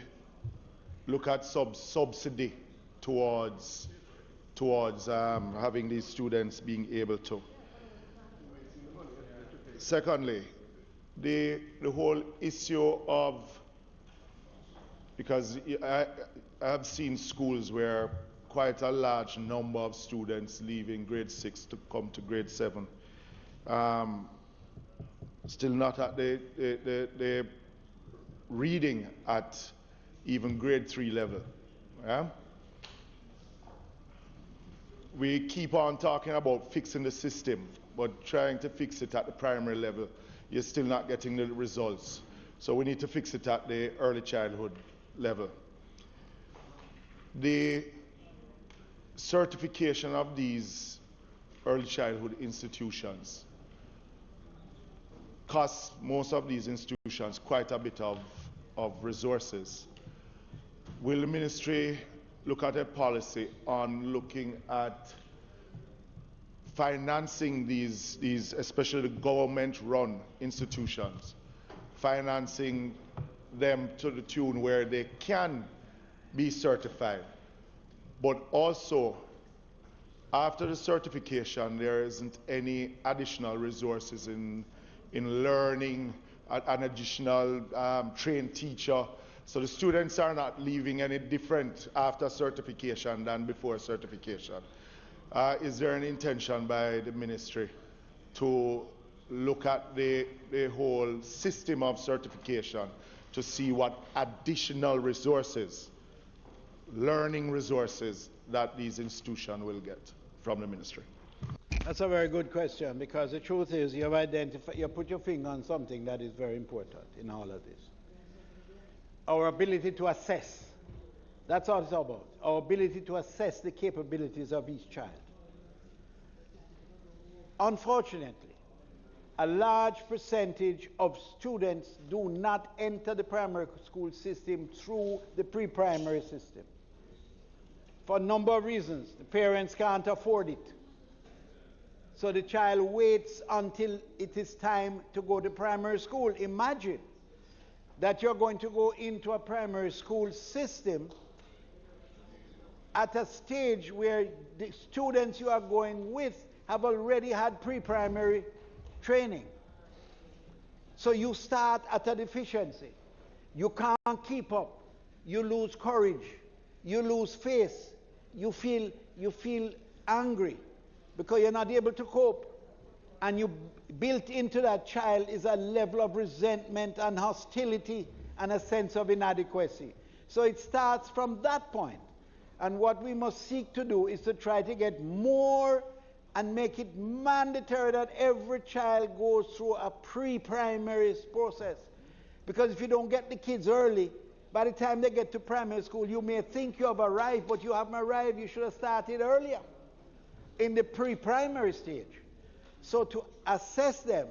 look at subsidy towards having these students being able to. Secondly, the whole issue of, because I have seen schools where quite a large number of students leaving grade 6 to come to grade 7. Still not at the reading at even grade 3 level. Yeah? We keep on talking about fixing the system, but trying to fix it at the primary level, you're still not getting the results. So we need to fix it at the early childhood level. The certification of these early childhood institutions costs most of these institutions quite a bit of resources. Will the ministry look at a policy on looking at financing these especially the government-run institutions, financing them to the tune where they can be certified, but also after the certification there isn't any additional resources in learning, an additional trained teacher, so the students are not leaving any different after certification than before certification. Is there an intention by the ministry to look at the whole system of certification to see what additional resources, learning resources, that these institutions will get from the ministry? That's a very good question, because the truth is you put your finger on something that is very important in all of this. Our ability to assess That's all it's about, our ability to assess the capabilities of each child. Unfortunately, a large percentage of students do not enter the primary school system through the pre-primary system. For a number of reasons, the parents can't afford it. So the child waits until it is time to go to primary school. Imagine that you're going to go into a primary school system at a stage where the students you are going with have already had pre-primary training. So you start at a deficiency. You can't keep up. You lose courage. You lose faith. You feel angry because you're not able to cope. And you built into that child is a level of resentment and hostility and a sense of inadequacy. So it starts from that point. And what we must seek to do is to try to get more and make it mandatory that every child goes through a pre-primary process. Because if you don't get the kids early, by the time they get to primary school, you may think you have arrived, but you haven't arrived. You should have started earlier in the pre-primary stage. So to assess them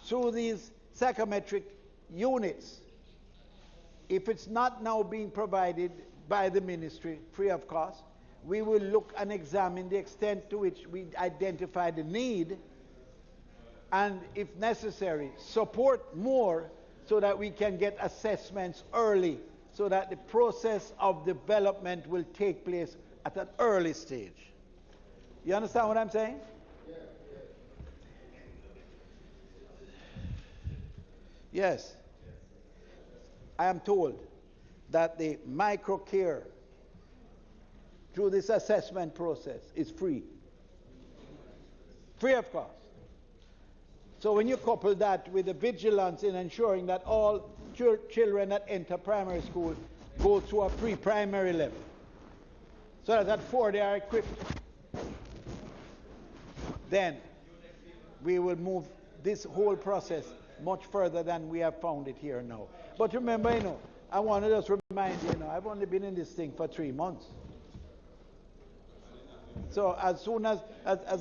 through these psychometric units, if it's not now being provided by the ministry free of cost, we will look and examine the extent to which we identify the need and, if necessary, support more so that we can get assessments early so that the process of development will take place at an early stage. You understand what I'm saying? Yes. I am told that the microcare through this assessment process is free. Free of cost. So when you couple that with the vigilance in ensuring that all children that enter primary school go to a pre-primary level, so that at 4 they are equipped, then we will move this whole process much further than we have found it here now. But remember, I want to just remind you, I've only been in this thing for 3 months. So as soon as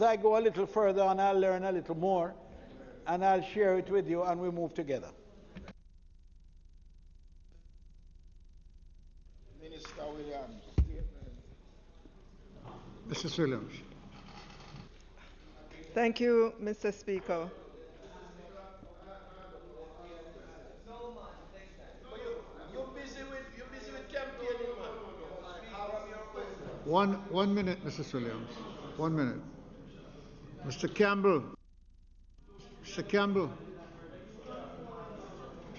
I go a little further on, I'll learn a little more, and I'll share it with you, and we move together. Minister Williams. Mrs. Williams. Thank you, Mr. Speaker. You're busy with campaigning, man. 1 minute, Mrs. Williams. 1 minute. Mr. Campbell. Mr. Campbell.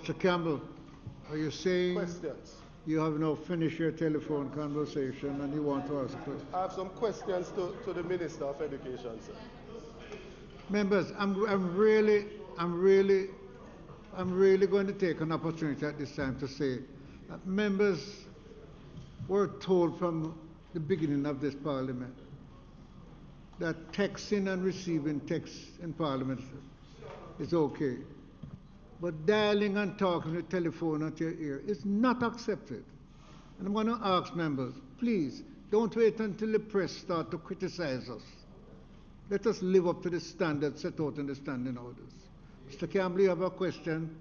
Mr. Campbell, are you saying Questions? you have now finished your telephone conversation and you want to ask a question? I have some questions to the Minister of Education, sir. Members, I'm really going to take an opportunity at this time to say that members were told from the beginning of this parliament that texting and receiving texts in parliament is okay. But dialing and talking with telephone at your ear is not accepted. And I'm going to ask members, please, don't wait until the press start to criticize us. Let us live up to the standards set out in the standing orders. Mr. Campbell, you have a question?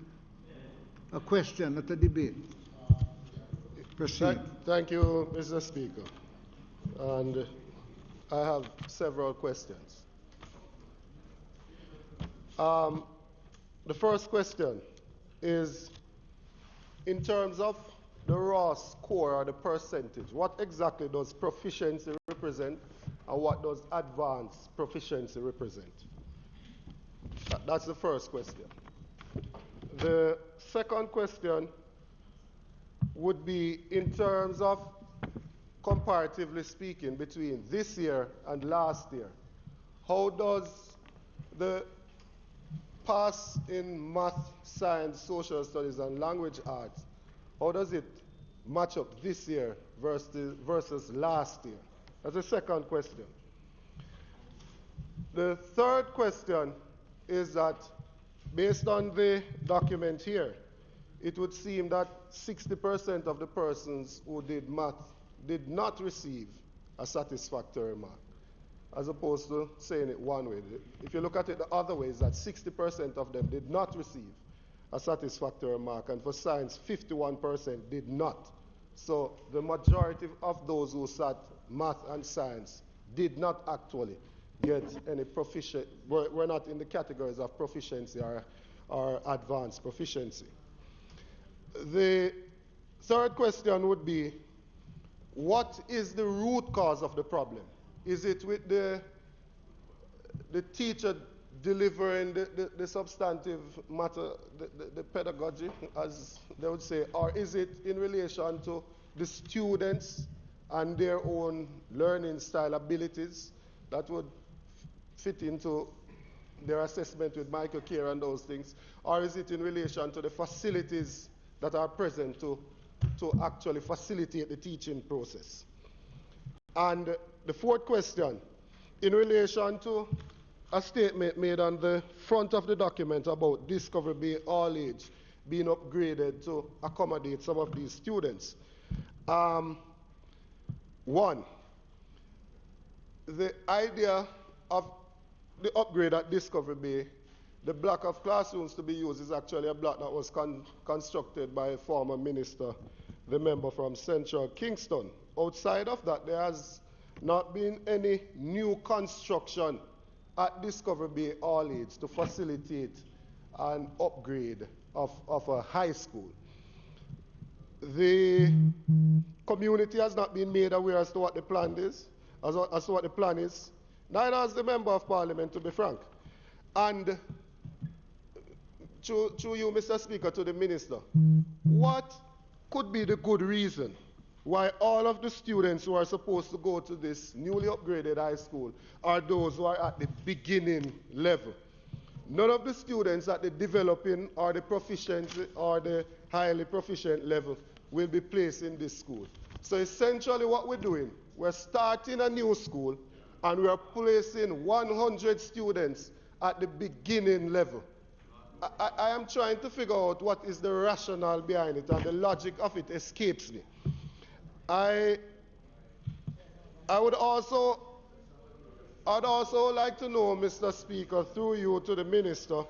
A question, not a debate. Proceed. Thank you, Mr. Speaker. And I have several questions. The first question is, in terms of the raw score or the percentage, what exactly does proficiency represent and what does advanced proficiency represent? That's the first question. The second question would be, in terms of comparatively speaking between this year and last year, how does the pass in math, science, social studies, and language arts, how does it match up this year versus last year? That's the second question. The third question is that, based on the document here, it would seem that 60% of the persons who did math did not receive a satisfactory mark, as opposed to saying it one way. If you look at it the other way, is that 60% of them did not receive a satisfactory mark, and for science, 51% did not. So the majority of those who sat math and science did not actually get any proficient, were not in the categories of proficiency or advanced proficiency. The third question would be, what is the root cause of the problem? Is it with the teacher delivering the substantive matter, the pedagogy, as they would say, or is it in relation to the students and their own learning style abilities that would fit into their assessment with microcare and those things, or is it in relation to the facilities that are present to actually facilitate the teaching process? And the fourth question, in relation to a statement made on the front of the document about Discovery Bay All Age being upgraded to accommodate some of these students. One, the idea of the upgrade at Discovery Bay, the block of classrooms to be used is actually a block that was constructed by a former minister, the member from Central Kingston. Outside of that, there has not been any new construction at Discovery Bay All Age to facilitate an upgrade of a high school. The community has not been made aware as to what the plan is, as to what the plan is. Neither has the Member of Parliament, to be frank. And through you, Mr. Speaker, to the Minister, what could be the good reason why all of the students who are supposed to go to this newly upgraded high school are those who are at the beginning level? None of the students at the developing or the proficiency or the highly proficient level will be placed in this school. So essentially what we're doing, we're starting a new school and we are placing 100 students at the beginning level. I am trying to figure out what is the rationale behind it, and the logic of it escapes me. I'd also like to know, Mr. Speaker, through you to the Minister,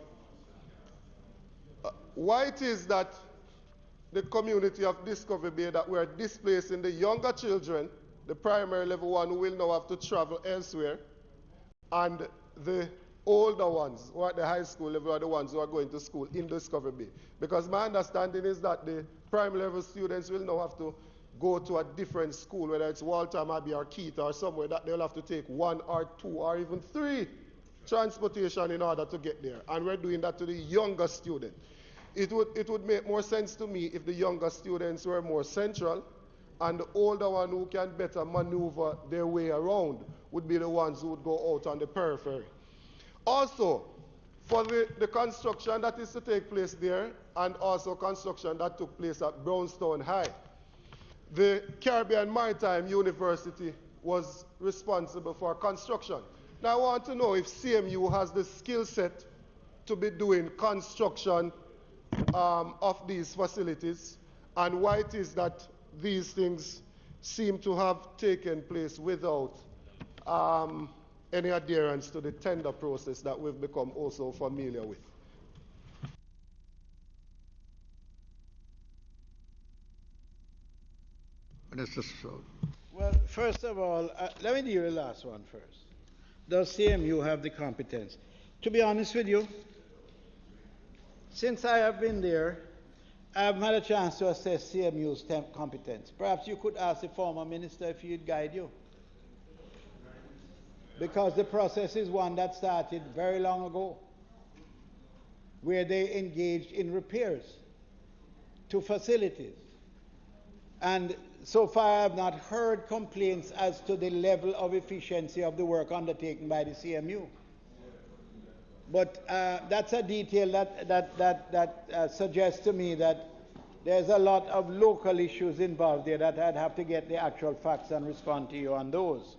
why it is that the community of Discovery Bay that we are displacing the younger children, the primary level one, who will now have to travel elsewhere, and the older ones who are at the high school level are the ones who are going to school in Discovery Bay. Because my understanding is that the primary level students will now have to go to a different school, whether it's Walter, Abbey, or Keith, or somewhere that they'll have to take 1 or 2 or even 3 transportation in order to get there. And we're doing that to the younger student. It would make more sense to me if the younger students were more central, and the older one who can better maneuver their way around would be the ones who would go out on the periphery. Also, for the construction that is to take place there, and also construction that took place at Brownstone High, the Caribbean Maritime University was responsible for construction. Now I want to know if CMU has the skill set to be doing construction of these facilities, and why it is that these things seem to have taken place without any adherence to the tender process that we've become also familiar with. Minister Stroud. Well, first of all, let me do the last one first. Does CMU have the competence? To be honest with you, since I have been there, I haven't had a chance to assess CMU's competence. Perhaps you could ask the former minister if he'd guide you. Because the process is one that started very long ago, where they engaged in repairs to facilities. And so far I have not heard complaints as to the level of efficiency of the work undertaken by the CMU. But that's a detail that suggests to me that there's a lot of local issues involved there that I'd have to get the actual facts and respond to you on those.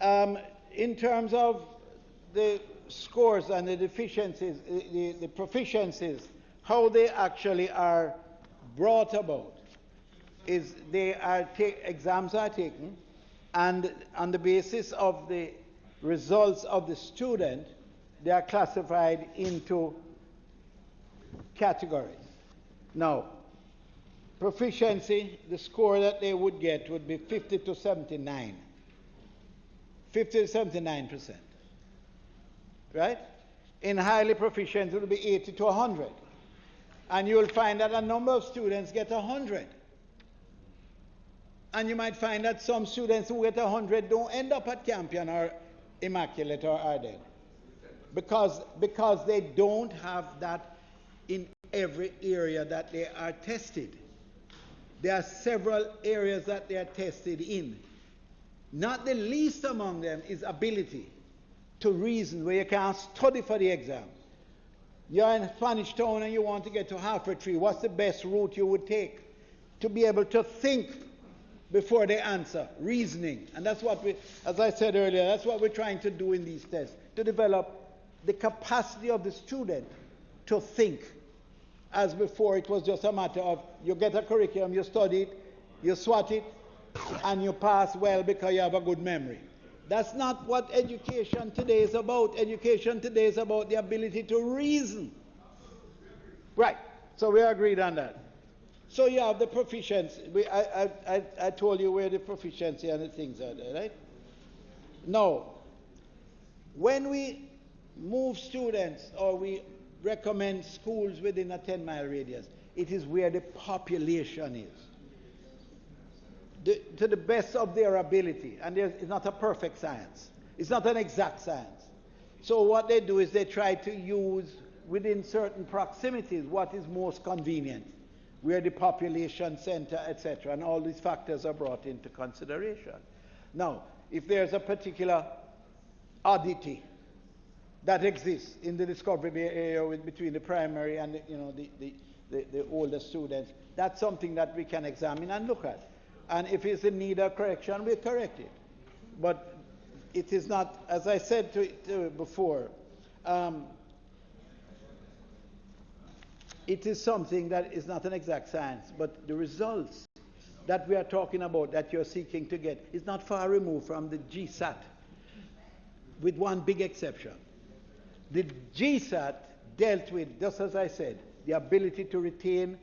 In terms of the scores and the deficiencies, the proficiencies, how they actually are brought about is exams are taken, and on the basis of the results of the student, they are classified into categories. Now, proficiency, the score that they would get would be 50 to 79. 50 to 79%. Right? In highly proficient, it will be 80 to 100. And you'll find that a number of students get 100. And you might find that some students who get 100 don't end up at Campion or Immaculate or Arden. Because they don't have that in every area that they are tested. There are several areas that they are tested in. Not the least among them is ability to reason, where you can study for the exam. You're in Spanish Town and you want to get to Halfway Tree. What's the best route you would take? To be able to think before they answer, reasoning. And that's what we, as I said earlier, that's what we're trying to do in these tests, to develop the capacity of the student to think. As before, it was just a matter of you get a curriculum, you study it, you swat it, and you pass well because you have a good memory. That's not what education today is about. Education today is about the ability to reason. Right. So we agreed on that. So you have the proficiency. I told you where the proficiency and the things are there, right? Now, when we move students or we recommend schools within a 10-mile radius, it is where the population is. To the best of their ability. And it's not a perfect science. It's not an exact science. So what they do is they try to use within certain proximities what is most convenient, where the population center, etc., and all these factors are brought into consideration. Now, if there's a particular oddity that exists in the Discovery Bay area between the primary and the older students, that's something that we can examine and look at. And if it's in need of correction, we'll correct it. But it is not, as I said before, it is something that is not an exact science, but the results that we are talking about, that you're seeking to get, is not far removed from the GSAT, with one big exception. The GSAT dealt with, just as I said, the ability to retain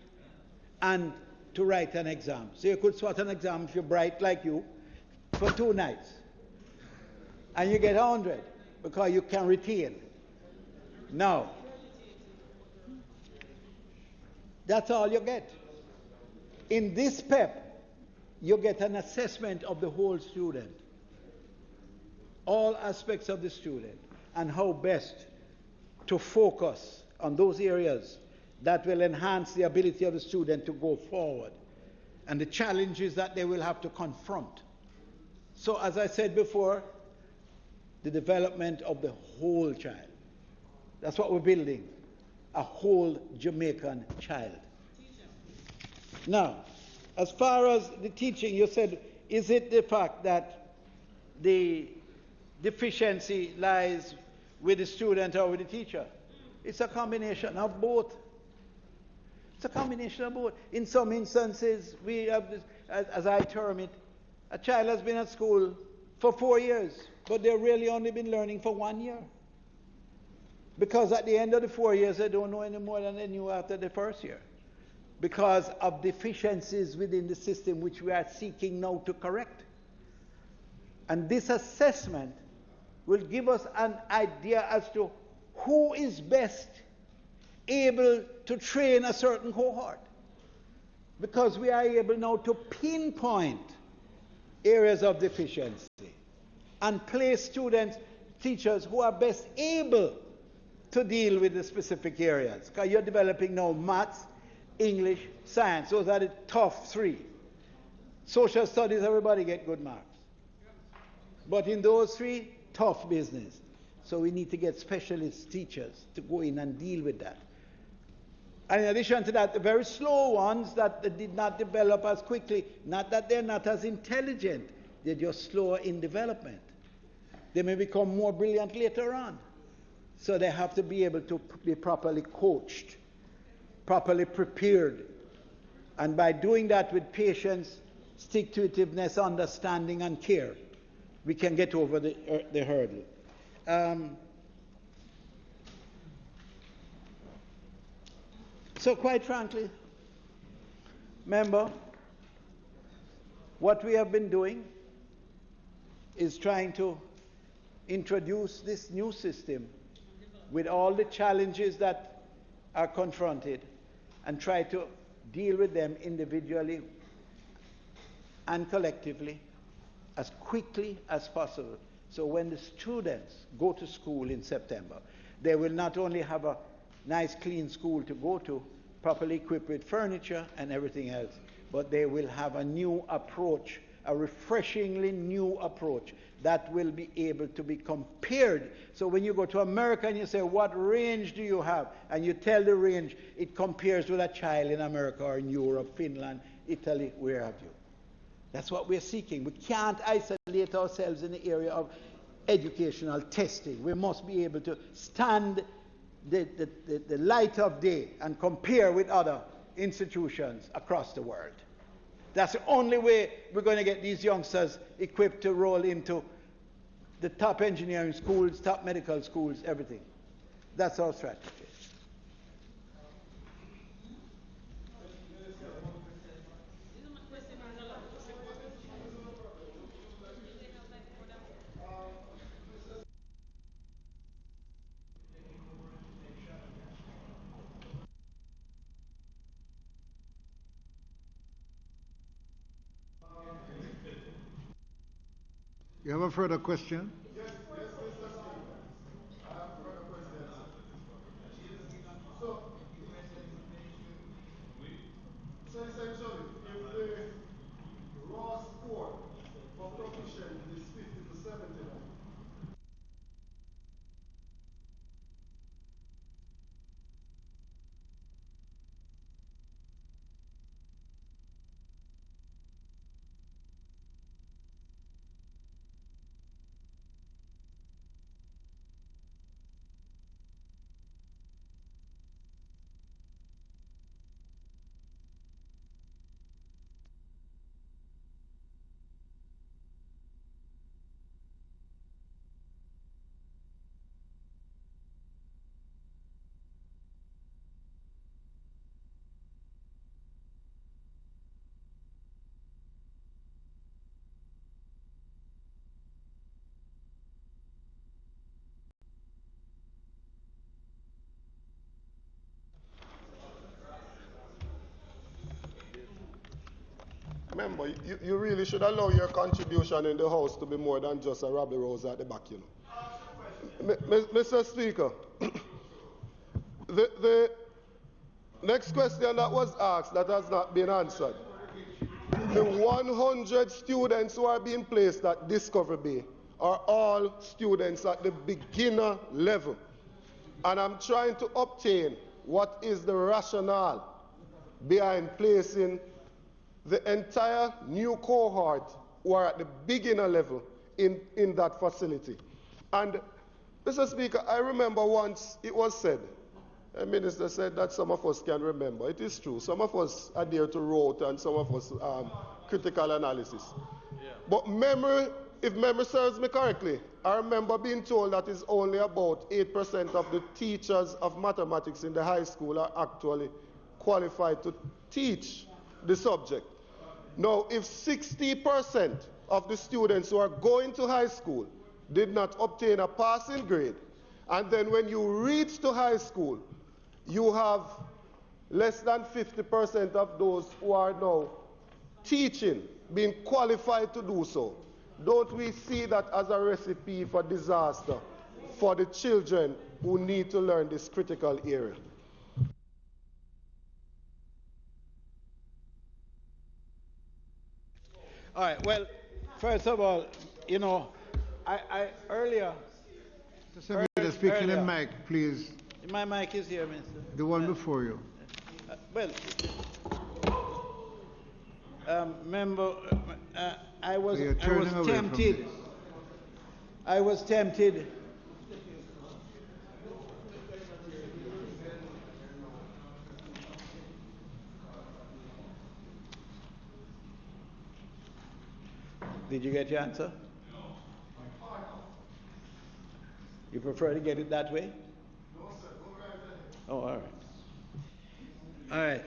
and to write an exam. So you could swat an exam if you're bright like you for 2 nights. And you get 100 because you can retain. Now, that's all you get. In this PEP, you get an assessment of the whole student, all aspects of the student, and how best to focus on those areas that will enhance the ability of the student to go forward and the challenges that they will have to confront. So, as I said before, the development of the whole child. That's what we're building, a whole Jamaican child. Now, as far as the teaching, you said, is it the fact that the deficiency lies with the student or with the teacher? It's a combination of both. It's a combination of both. In some instances, we have this, as I term it, a child has been at school for 4 years, but they've really only been learning for 1 year. Because at the end of the 4 years, they don't know any more than they knew after the first year. Because of deficiencies within the system which we are seeking now to correct. And this assessment will give us an idea as to who is best able to train a certain cohort. Because we are able now to pinpoint areas of deficiency and place students, teachers who are best able to deal with the specific areas. Because you're developing now maths, English, science. Those are the tough 3. Social studies, everybody get good marks. But in those 3, tough business. So we need to get specialist teachers to go in and deal with that. And in addition to that, the very slow ones that did not develop as quickly, not that they're not as intelligent, they're just slower in development. They may become more brilliant later on. So they have to be able to be properly coached properly prepared. And by doing that with patience, stick-to-itiveness, understanding, and care, we can get over the hurdle. So quite frankly, member, what we have been doing is trying to introduce this new system with all the challenges that are confronted and try to deal with them individually and collectively as quickly as possible. So when the students go to school in September, they will not only have a nice clean school to go to, properly equipped with furniture and everything else, but they will have a new approach, a refreshingly new approach that will be able to be compared. So when you go to America and you say, what range do you have? And you tell the range, it compares with a child in America or in Europe, Finland, Italy, where have you. That's what we're seeking. We can't isolate ourselves in the area of educational testing. We must be able to stand the light of day and compare with other institutions across the world. That's the only way we're going to get these youngsters equipped to roll into the top engineering schools, top medical schools, everything. That's our strategy. You have a further question? Yes, Mr. Speaker. I have further questions. So essentially, if the raw score for proficiency is 50 to 70, remember, you really should allow your contribution in the House to be more than just a Robbie Rose at the back, you know. Mr. Speaker, the next question that was asked that has not been answered. The 100 students who are being placed at Discovery Bay are all students at the beginner level. And I'm trying to obtain what is the rationale behind placing the entire new cohort who are at the beginner level in that facility. And Mr. Speaker, I remember once it was said, a minister said that some of us can remember. It is true. Some of us adhere to rote and some of us critical analysis. Yeah. But memory, if memory serves me correctly, I remember being told that it's only about 8% of the teachers of mathematics in the high school are actually qualified to teach the subject. Now, if 60% of the students who are going to high school did not obtain a passing grade, and then when you reach to high school, you have less than 50% of those who are now teaching, being qualified to do so, don't we see that as a recipe for disaster for the children who need to learn this critical area? All right, well, first of all, you know, I earlier... Speaking in mic, please. My mic is here, Minister. The one before you. Well, member, I was tempted. I was tempted. Did you get your answer? You prefer to get it that way? No, sir. Go right ahead. Oh, all right. All right.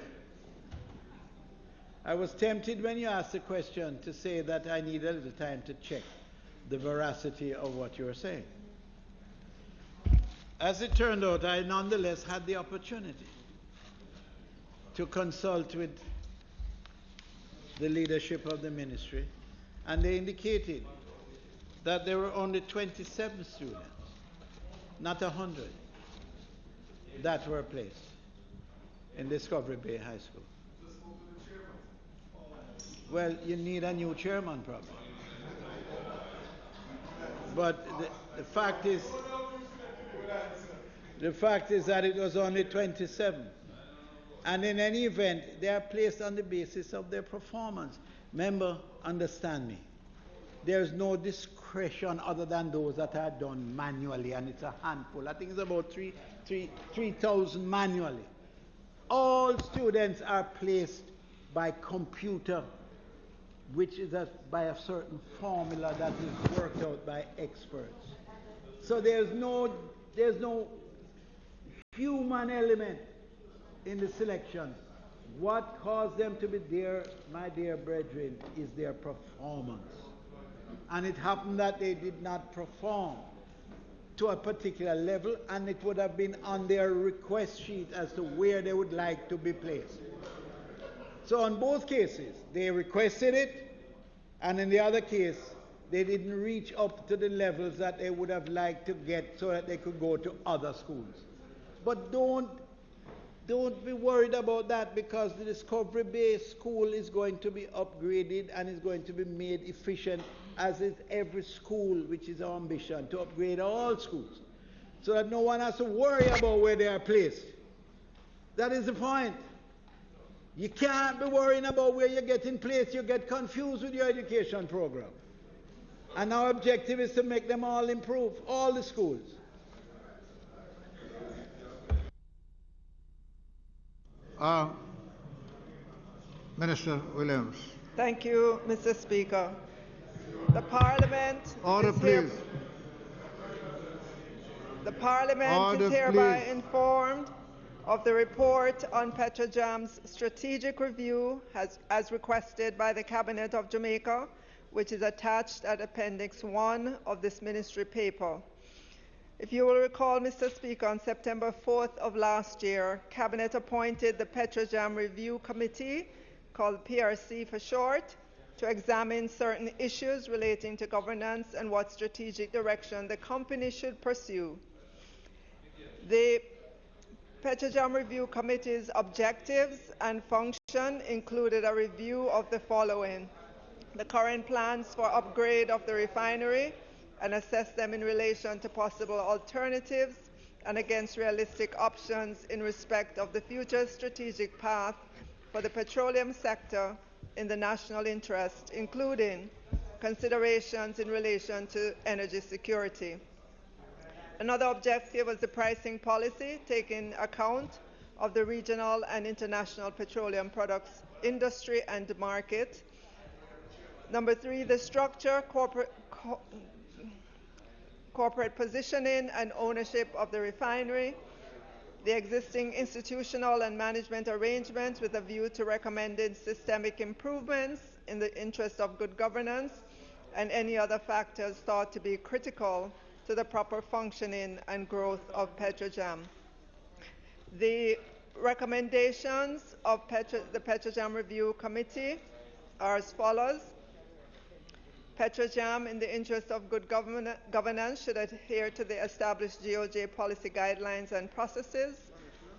I was tempted when you asked the question to say that I need a little time to check the veracity of what you were saying. As it turned out, I nonetheless had the opportunity to consult with the leadership of the ministry, and they indicated that there were only 27 students, not 100, that were placed in Discovery Bay High School. Well, you need a new chairman, probably. But the fact is that it was only 27. And in any event, they are placed on the basis of their performance. Remember, understand me. There's no discretion other than those that are done manually, and it's a handful. I think it's about 3,000 manually. All students are placed by computer, which is by a certain formula that is worked out by experts. So there's no human element in the selection. What caused them to be there, my dear brethren, is their performance. And it happened that they did not perform to a particular level, and it would have been on their request sheet as to where they would like to be placed. So in both cases, they requested it, and in the other case, they didn't reach up to the levels that they would have liked to get so that they could go to other schools. But don't be worried about that, because the Discovery Bay School is going to be upgraded and is going to be made efficient, as is every school, which is our ambition, to upgrade all schools, so that no one has to worry about where they are placed. That is the point. You can't be worrying about where you're getting placed. You get confused with your education program. And our objective is to make them all improve, all the schools. Minister Williams. Thank you, Mr. Speaker. The Parliament Order, is please. The Parliament Order, is hereby please. informed of the report on Petrojam's strategic review as requested by the Cabinet of Jamaica, which is attached at Appendix 1 of this ministry paper. If you will recall, Mr. Speaker, on September 4th of last year, Cabinet appointed the Petrojam Review Committee, called PRC for short, to examine certain issues relating to governance and what strategic direction the company should pursue. The Petrojam Review Committee's objectives and function included a review of the following: the current plans for upgrade of the refinery, and assess them in relation to possible alternatives and against realistic options in respect of the future strategic path for the petroleum sector in the national interest, including considerations in relation to energy security. Another objective was the pricing policy, taking account of the regional and international petroleum products industry and market. Number 3, the structure, corporate positioning and ownership of the refinery, the existing institutional and management arrangements with a view to recommending systemic improvements in the interest of good governance, and any other factors thought to be critical to the proper functioning and growth of Petrojam. The recommendations of the Petrojam Review Committee are as follows. Petrojam, in the interest of good governance, should adhere to the established GOJ policy guidelines and processes.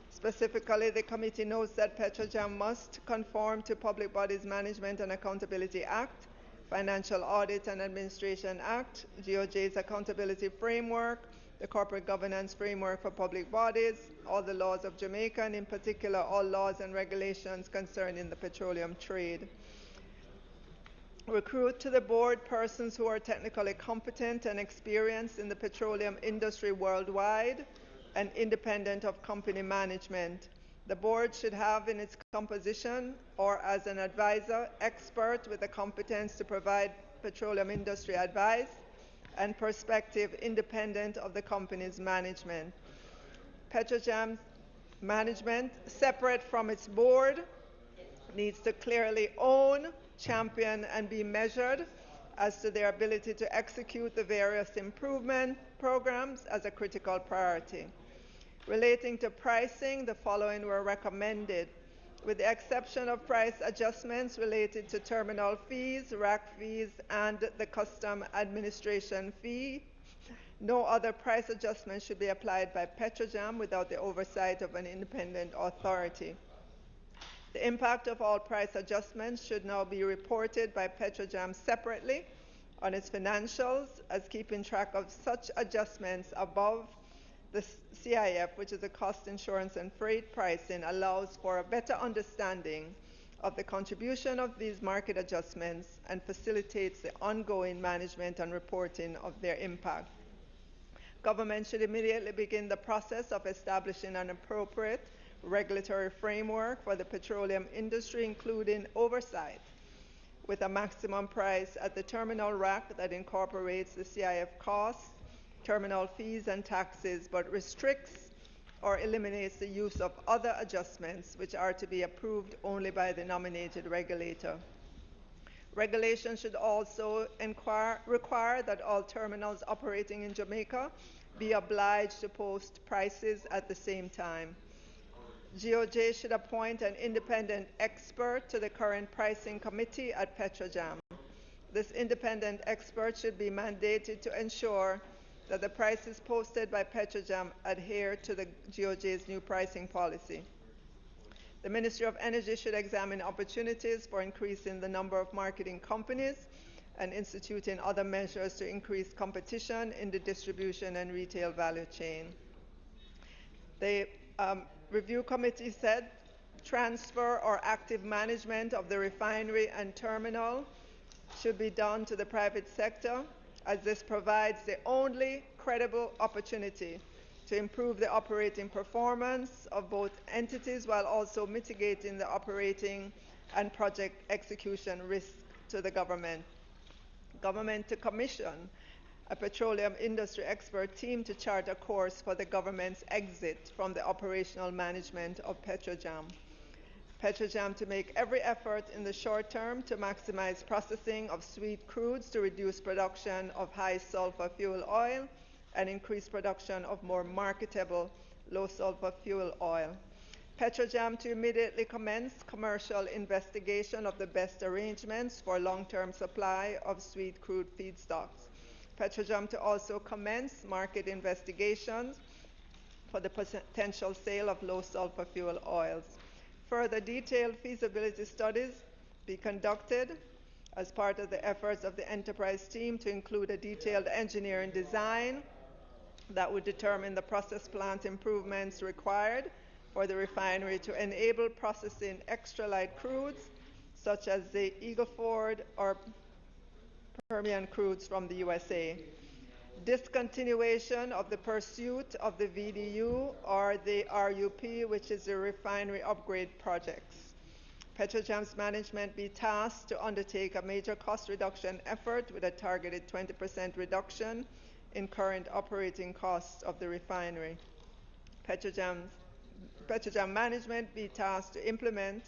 Specifically, the committee notes that Petrojam must conform to Public Bodies Management and Accountability Act, Financial Audit and Administration Act, GOJ's Accountability Framework, the Corporate Governance Framework for Public Bodies, all the laws of Jamaica, and in particular all laws and regulations concerning the petroleum trade. Recruit to the board persons who are technically competent and experienced in the petroleum industry worldwide and independent of company management. The board should have in its composition or as an advisor expert with the competence to provide petroleum industry advice, and perspective independent of the company's management. Petrojam's management, separate from its board, needs to clearly own, champion, and be measured as to their ability to execute the various improvement programs as a critical priority. Relating to pricing, the following were recommended. With the exception of price adjustments related to terminal fees, rack fees, and the custom administration fee, no other price adjustment should be applied by Petrojam without the oversight of an independent authority. The impact of all price adjustments should now be reported by Petrojam separately on its financials, as keeping track of such adjustments above the CIF, which is the cost, insurance, and freight pricing, allows for a better understanding of the contribution of these market adjustments and facilitates the ongoing management and reporting of their impact. Government should immediately begin the process of establishing an appropriate regulatory framework for the petroleum industry, including oversight, with a maximum price at the terminal rack that incorporates the CIF costs, terminal fees, and taxes, but restricts or eliminates the use of other adjustments which are to be approved only by the nominated regulator. Regulation should also require that all terminals operating in Jamaica be obliged to post prices at the same time. GOJ should appoint an independent expert to the current pricing committee at Petrojam. This independent expert should be mandated to ensure that the prices posted by Petrojam adhere to the GOJ's new pricing policy. The Ministry of Energy should examine opportunities for increasing the number of marketing companies and instituting other measures to increase competition in the distribution and retail value chain. The review committee said transfer or active management of the refinery and terminal should be done to the private sector, as this provides the only credible opportunity to improve the operating performance of both entities while also mitigating the operating and project execution risk to the government. Government to commission a petroleum industry expert team to chart a course for the government's exit from the operational management of Petrojam. Petrojam to make every effort in the short term to maximize processing of sweet crudes to reduce production of high sulfur fuel oil and increase production of more marketable low sulfur fuel oil. Petrojam to immediately commence commercial investigation of the best arrangements for long-term supply of sweet crude feedstocks. Petrojam to also commence market investigations for the potential sale of low sulfur fuel oils. Further detailed feasibility studies be conducted as part of the efforts of the enterprise team to include a detailed engineering design that would determine the process plant improvements required for the refinery to enable processing extra light crudes such as the Eagle Ford or Permian crudes from the USA. Discontinuation of the pursuit of the VDU or the RUP, which is the refinery upgrade projects. Petrojam's management be tasked to undertake a major cost reduction effort with a targeted 20% reduction in current operating costs of the refinery. Petrojam management be tasked to implement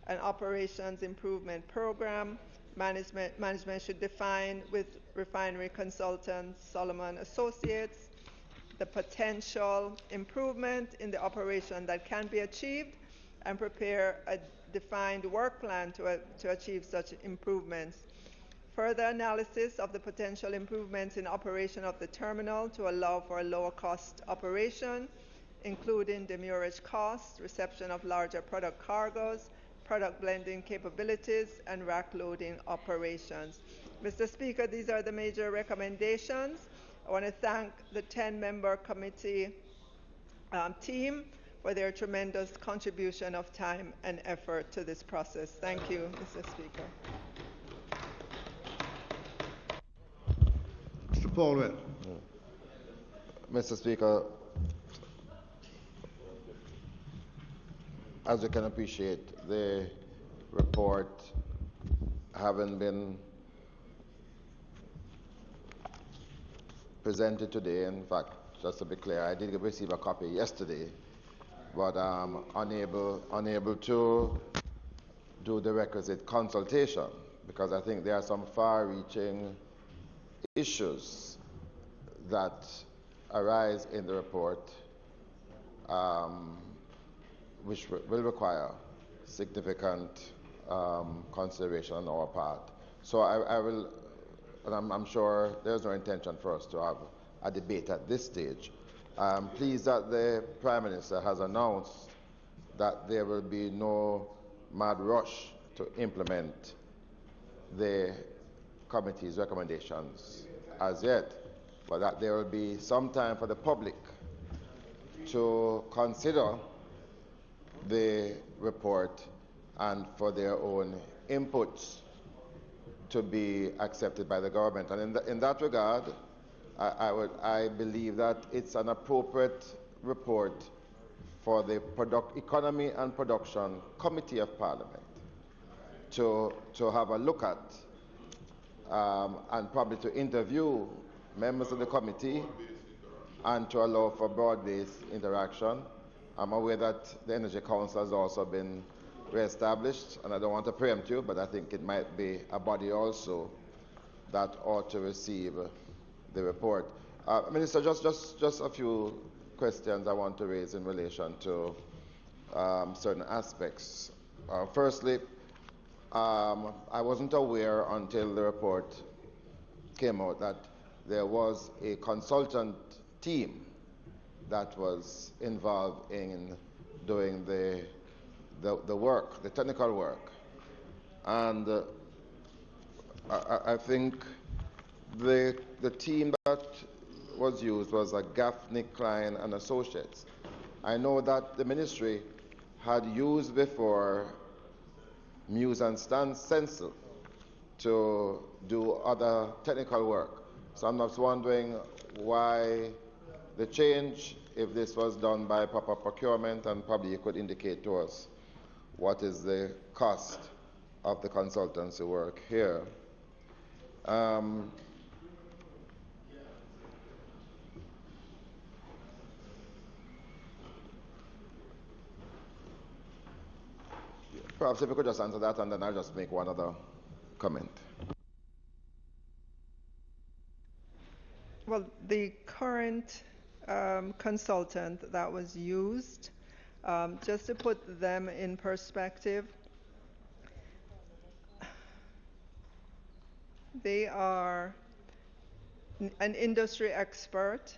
an operations improvement program. Management should define with refinery consultants Solomon Associates the potential improvement in the operation that can be achieved and prepare a defined work plan to achieve such improvements. Further analysis of the potential improvements in operation of the terminal to allow for a lower cost operation, including demurrage costs, reception of larger product cargoes, product blending capabilities, and rack loading operations. Mr. Speaker, these are the major recommendations. I want to thank the 10-member committee team for their tremendous contribution of time and effort to this process. Thank you, Mr. Speaker. Mr. Paulwell. Mr. Speaker, as you can appreciate, the report having been presented today. In fact, just to be clear, I did receive a copy yesterday, but I'm unable to do the requisite consultation because I think there are some far-reaching issues that arise in the report which will require significant consideration on our part. So I will, and I'm sure there's no intention for us to have a debate at this stage. I'm pleased that the Prime Minister has announced that there will be no mad rush to implement the committee's recommendations as yet, but that there will be some time for the public to consider the report and for their own inputs to be accepted by the government. And in that regard, I believe that it's an appropriate report for the Economy and Production Committee of Parliament to have a look at and probably to interview members of the committee and to allow for broad-based interaction. I'm aware that the Energy Council has also been re-established, and I don't want to preempt you, but I think it might be a body also that ought to receive the report. Minister, just a few questions I want to raise in relation to certain aspects. Firstly, I wasn't aware until the report came out that there was a consultant team that was involved in doing the work, the technical work. And I think the team that was used was a Gaffney, Klein and Associates. I know that the ministry had used before Muse and Stencil to do other technical work. So I'm just wondering why the change, if this was done by proper procurement, and probably you could indicate to us what is the cost of the consultancy work here. Perhaps if you could just answer that, and then I'll just make one other comment. Well, the current consultant that was used, just to put them in perspective, they are an industry expert.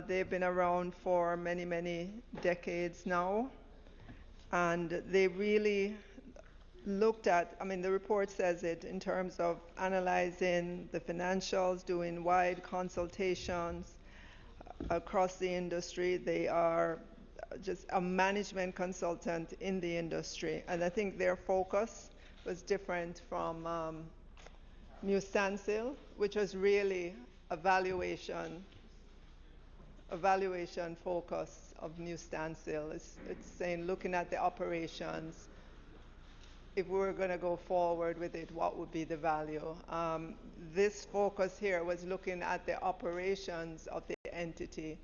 They've been around for many, many decades now. And they really looked at, I mean, the report says it in terms of analyzing the financials, doing wide consultations across the industry. They are just a management consultant in the industry. And I think their focus was different from New Stansell, which was really a valuation focus of New Stansell. It's saying, looking at the operations, if we were going to go forward with it, what would be the value? This focus here was looking at the operations of the entity,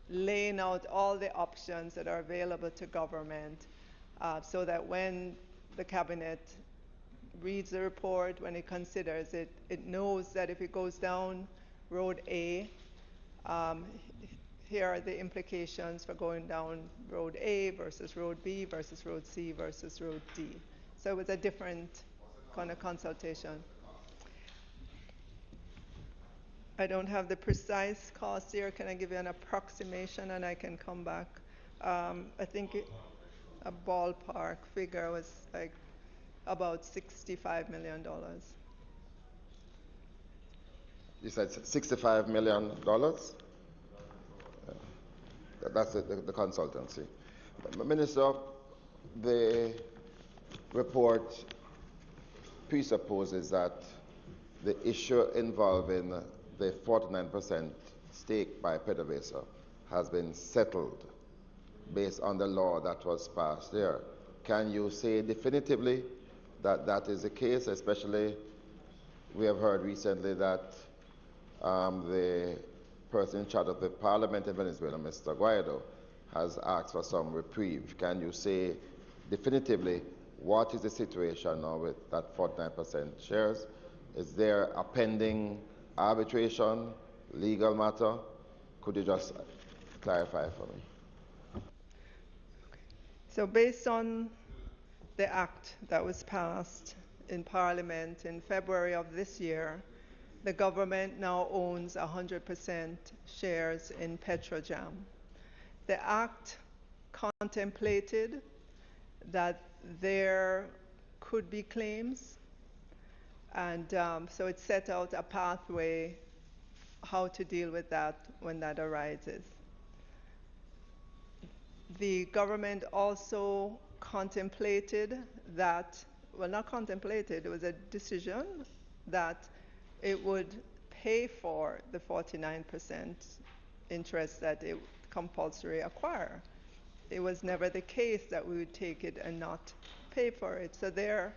laying out all the options that are available to government, so that when the cabinet reads the report, when it considers it, it knows that if it goes down road A, here are the implications for going down road A versus road B versus road C versus road D. So it was a different kind of consultation. I don't have the precise cost here. Can I give you an approximation and I can come back? I think a ballpark figure was like about $65 million. You said $65 million? That's the consultancy. Minister, the report presupposes that the issue involving the 49% stake by PDVSA has been settled based on the law that was passed there. Can you say definitively that that is the case? Especially, we have heard recently that the person in charge of the parliament in Venezuela, Mr. Guaido, has asked for some reprieve. Can you say definitively what is the situation now with that 49% shares? Is there a pending arbitration, legal matter? Could you just clarify for me? So based on the act that was passed in Parliament in February of this year, the government now owns 100% shares in Petrojam. The act contemplated that there could be claims, and so it set out a pathway how to deal with that when that arises. The government also contemplated that, well, not contemplated, it was a decision that it would pay for the 49% interest that it compulsory acquire. It was never the case that we would take it and not pay for it. So there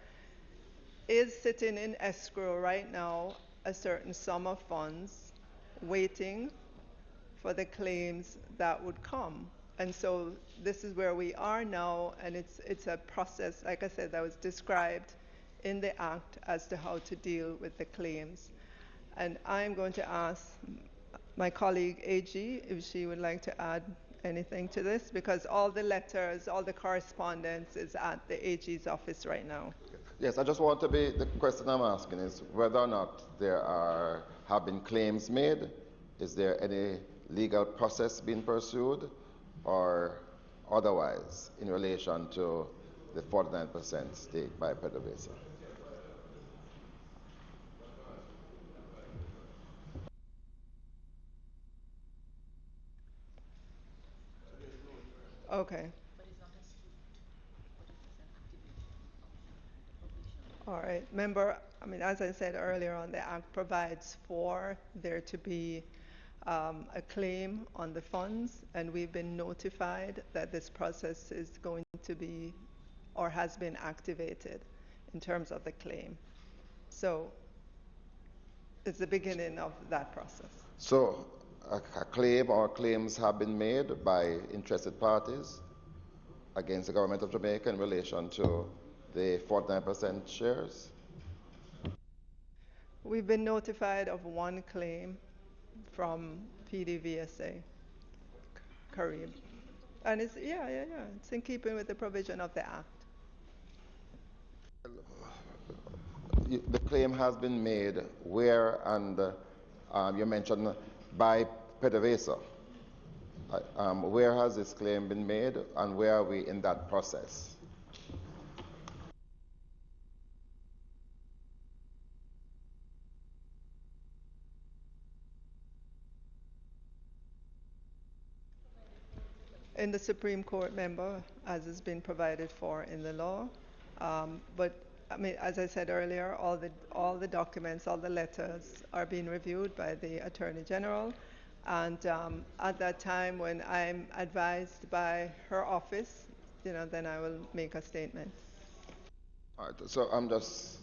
is sitting in escrow right now a certain sum of funds waiting for the claims that would come. And so this is where we are now, and it's a process, like I said, that was described in the Act as to how to deal with the claims. And I'm going to ask my colleague AG if she would like to add anything to this, because all the letters, all the correspondence is at the AG's office right now. Yes, I just want to be, the question I'm asking is whether or not there have been claims made. Is there any legal process being pursued or otherwise in relation to the 49% stake by PDVSA? Okay. All right. Remember, I mean, as I said earlier on, the Act provides for there to be a claim on the funds, and we've been notified that this process is going to be or has been activated in terms of the claim. So it's the beginning of that process. So a claim or claims have been made by interested parties against the government of Jamaica in relation to the 49% shares? We've been notified of one claim from PDVSA, Kareem. And it's, it's in keeping with the provision of the Act. The claim has been made where, and you mentioned by PDVSA. Where has this claim been made, and where are we in that process? In the Supreme Court, member, as has been provided for in the law. But I mean, as I said earlier, all the documents, all the letters are being reviewed by the Attorney General. And at that time, when I'm advised by her office, then I will make a statement. All right, so I'm just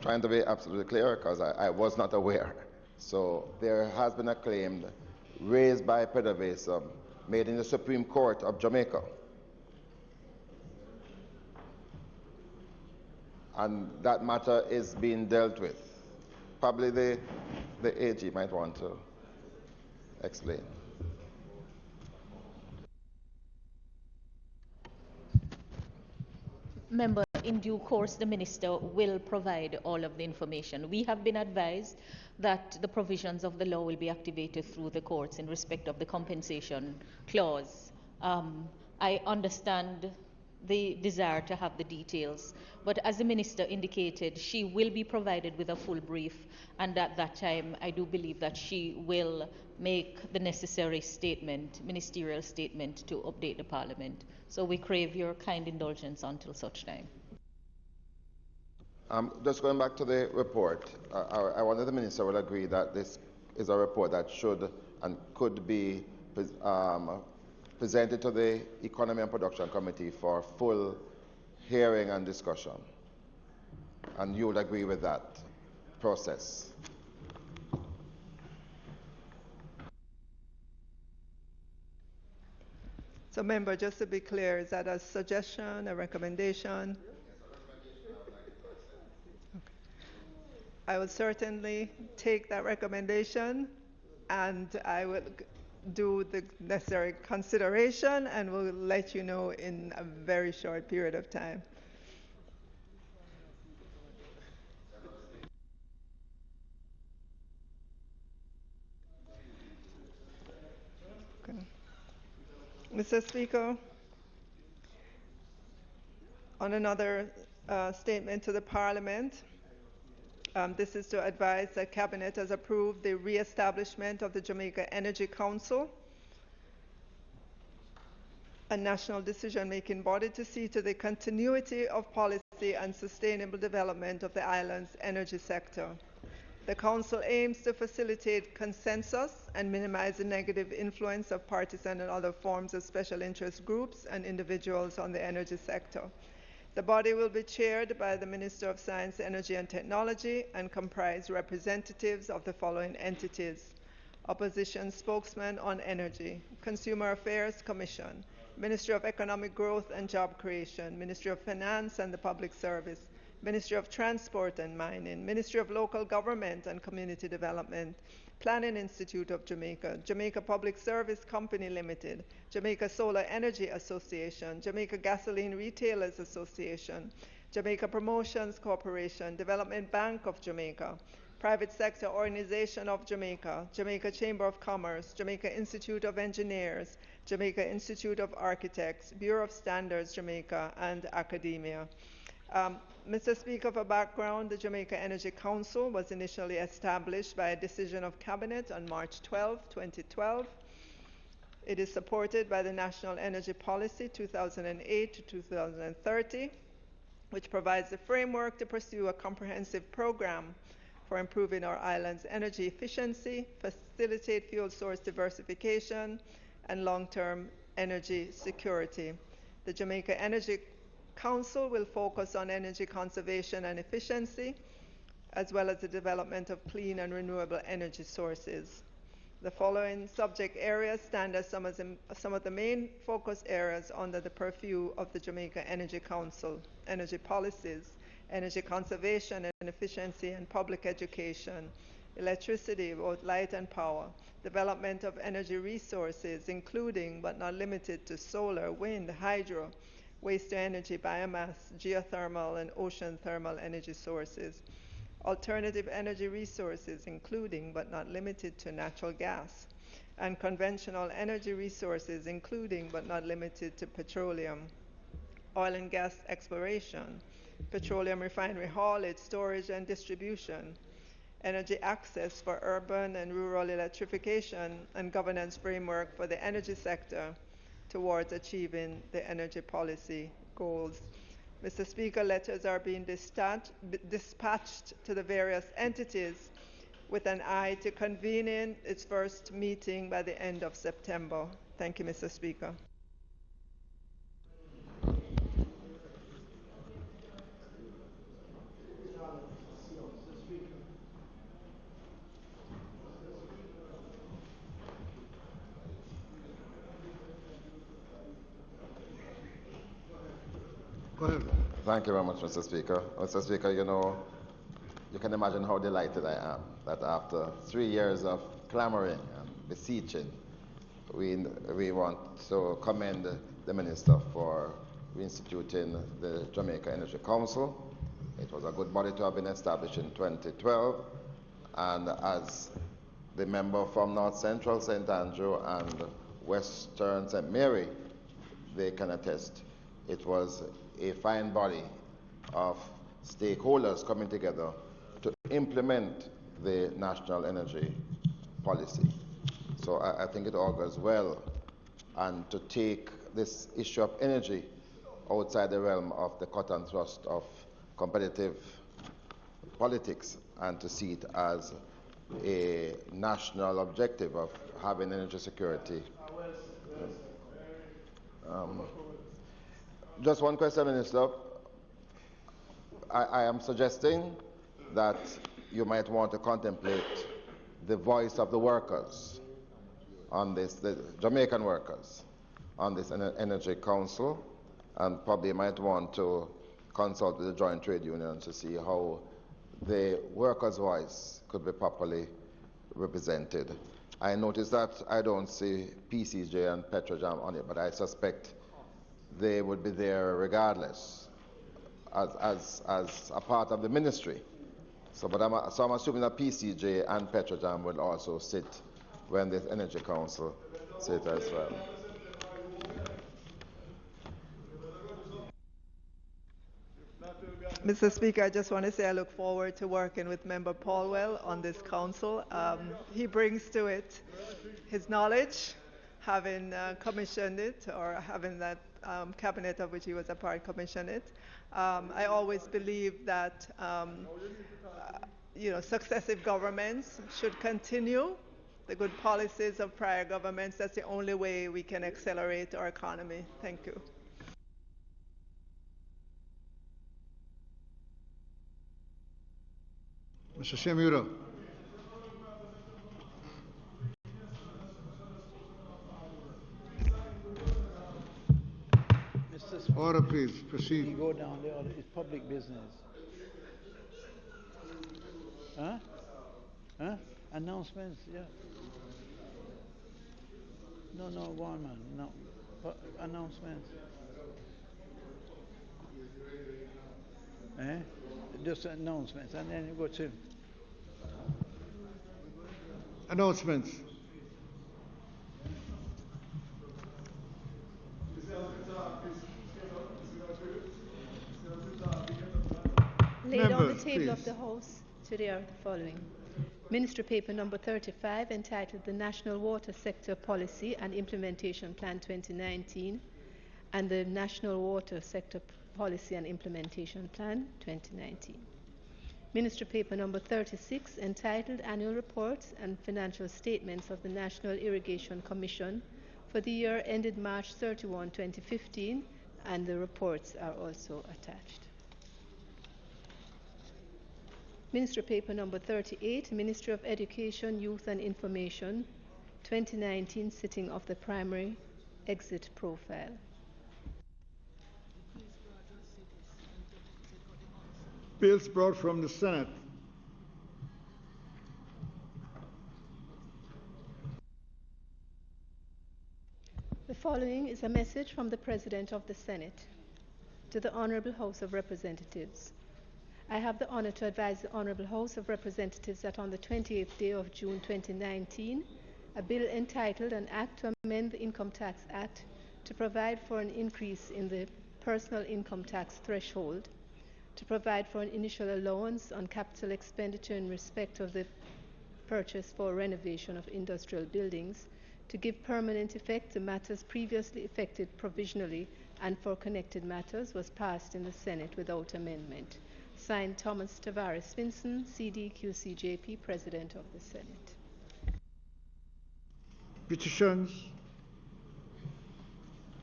trying to be absolutely clear because I was not aware. So there has been a claim raised by PDVSA made in the Supreme Court of Jamaica. And that matter is being dealt with. Probably the AG might want to explain. Member, in due course, the Minister will provide all of the information. We have been advised that the provisions of the law will be activated through the courts in respect of the compensation clause. I understand the desire to have the details, but as the Minister indicated, she will be provided with a full brief, and at that time, I do believe that she will make the necessary statement, ministerial statement, to update the Parliament. So we crave your kind indulgence until such time. Just going back to the report, I wonder if the Minister will agree that this is a report that should and could be presented to the Economy and Production Committee for full hearing and discussion. And you would agree with that process? So, member, just to be clear, is that a suggestion, a recommendation? Okay. I will certainly take that recommendation, and I will do the necessary consideration, and will let you know in a very short period of time. Okay. Mr. Speaker, on another statement to the Parliament, this is to advise that Cabinet has approved the re-establishment of the Jamaica Energy Council, a national decision-making body to see to the continuity of policy and sustainable development of the island's energy sector. The Council aims to facilitate consensus and minimize the negative influence of partisan and other forms of special interest groups and individuals on the energy sector. The body will be chaired by the Minister of Science, Energy and Technology and comprise representatives of the following entities: Opposition Spokesman on Energy, Consumer Affairs Commission, Ministry of Economic Growth and Job Creation, Ministry of Finance and the Public Service, Ministry of Transport and Mining, Ministry of Local Government and Community Development, Planning Institute of Jamaica, Jamaica Public Service Company Limited, Jamaica Solar Energy Association, Jamaica Gasoline Retailers Association, Jamaica Promotions Corporation, Development Bank of Jamaica, Private Sector Organization of Jamaica, Jamaica Chamber of Commerce, Jamaica Institute of Engineers, Jamaica Institute of Architects, Bureau of Standards Jamaica, and academia. Mr. Speaker, for background, the Jamaica Energy Council was initially established by a decision of Cabinet on March 12, 2012. It is supported by the National Energy Policy 2008 to 2030, which provides the framework to pursue a comprehensive program for improving our island's energy efficiency, facilitate fuel source diversification, and long-term energy security. The Jamaica Energy Council will focus on energy conservation and efficiency, as well as the development of clean and renewable energy sources. The following subject areas stand as some of the main focus areas under the purview of the Jamaica Energy Council: energy policies, energy conservation and efficiency and public education, electricity, both light and power, development of energy resources, including but not limited to solar, wind, hydro, waste-to-energy, biomass, geothermal, and ocean thermal energy sources, alternative energy resources, including but not limited to natural gas, and conventional energy resources, including but not limited to petroleum, oil and gas exploration, petroleum refinery haulage, storage, and distribution, energy access for urban and rural electrification, and governance framework for the energy sector towards achieving the energy policy goals. Mr. Speaker, letters are being dispatched to the various entities with an eye to convening its first meeting by the end of September. Thank you, Mr. Speaker. Go ahead. Thank you very much, Mr. Speaker. Mr. Speaker, you can imagine how delighted I am that after 3 years of clamoring and beseeching, we want to commend the Minister for reinstituting the Jamaica Energy Council. It was a good body to have been established in 2012, and as the member from North Central, St. Andrew, and Western St. Mary, they can attest, it was a fine body of stakeholders coming together to implement the national energy policy. So I think it augurs well, and to take this issue of energy outside the realm of the cut and thrust of competitive politics and to see it as a national objective of having energy security. Just one question, Minister. I am suggesting that you might want to contemplate the voice of the workers on this, the Jamaican workers, on this Energy Council, and probably might want to consult with the joint trade unions to see how the workers' voice could be properly represented. I noticed that I don't see PCJ and Petrojam on it, but I suspect they would be there regardless as a part of the ministry. So I'm assuming that PCJ and Petrojam will also sit when the Energy Council sits as well. Mr. Speaker, I just want to say I look forward to working with Member Paulwell on this council. He brings to it his knowledge, having commissioned it, or having that cabinet of which he was a part commissioned it. I always believe that successive governments should continue the good policies of prior governments. That's the only way we can accelerate our economy. Thank you. Mr. Shemura. Order, please. Proceed. You go down there. It's public business. Huh? Huh? Announcements? Yeah. No, go on, man. No. Announcements. Eh? Just announcements, and then you go to announcements. Laid on the table of the House today are the following. Ministry Paper number 35, entitled The National Water Sector Policy and Implementation Plan 2019 and the National Water Sector Policy and Implementation Plan 2019. Ministry Paper number 36, entitled Annual Reports and Financial Statements of the National Irrigation Commission for the year ended March 31, 2015, and the reports are also attached. Ministry Paper number 38, Ministry of Education, Youth and Information, 2019 sitting of the primary exit profile. Bills brought from the Senate. The following is a message from the President of the Senate to the Honorable House of Representatives. I have the honor to advise the Honorable House of Representatives that on the 28th day of June 2019, a bill entitled An Act to Amend the Income Tax Act to provide for an increase in the personal income tax threshold, to provide for an initial allowance on capital expenditure in respect of the purchase for renovation of industrial buildings, to give permanent effect to matters previously effected provisionally and for connected matters, was passed in the Senate without amendment. Signed, Thomas Tavares Vinson, CDQCJP, President of the Senate. Petitions,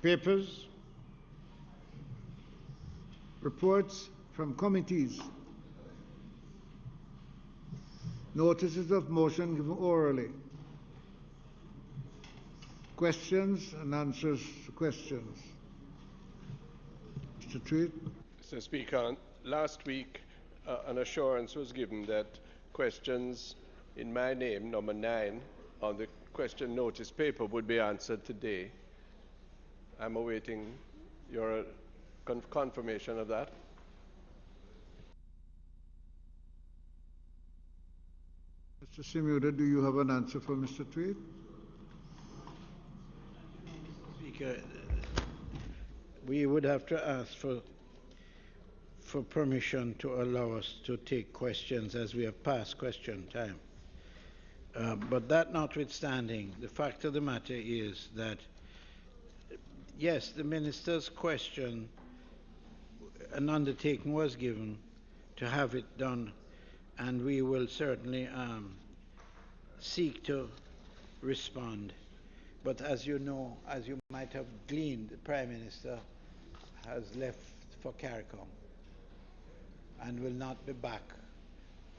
papers, reports from committees, notices of motion given orally, questions and answers to questions. Mr. Tweed. Mr. Speaker, last week an assurance was given that questions in my name, number 9, on the question notice paper would be answered today. I'm awaiting your confirmation of that. Mr. Shemura, do you have an answer for Mr. Tweed? Speaker, we would have to ask for permission to allow us to take questions as we have passed question time. But that notwithstanding, the fact of the matter is that, yes, the minister's question, an undertaking was given to have it done, and we will certainly seek to respond. But as you know, as you might have gleaned, the Prime Minister has left for CARICOM and will not be back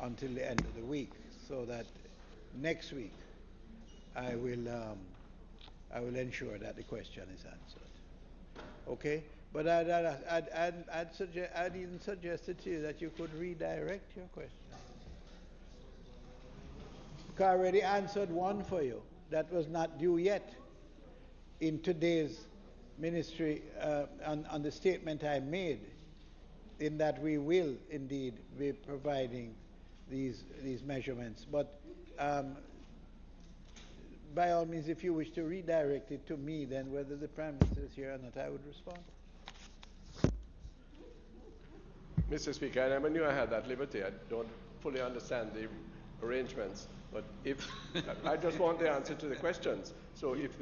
until the end of the week, so that next week I will I will ensure that the question is answered. Okay? But I'd even suggested to you that you could redirect your question. I already answered one for you that was not due yet in today's ministry on the statement I made, in that we will indeed be providing these measurements. But by all means, if you wish to redirect it to me, then whether the Prime Minister is here or not, I would respond. Mr. Speaker, I never knew I had that liberty. I don't fully understand the arrangements, but if I just want the answer to the questions. So if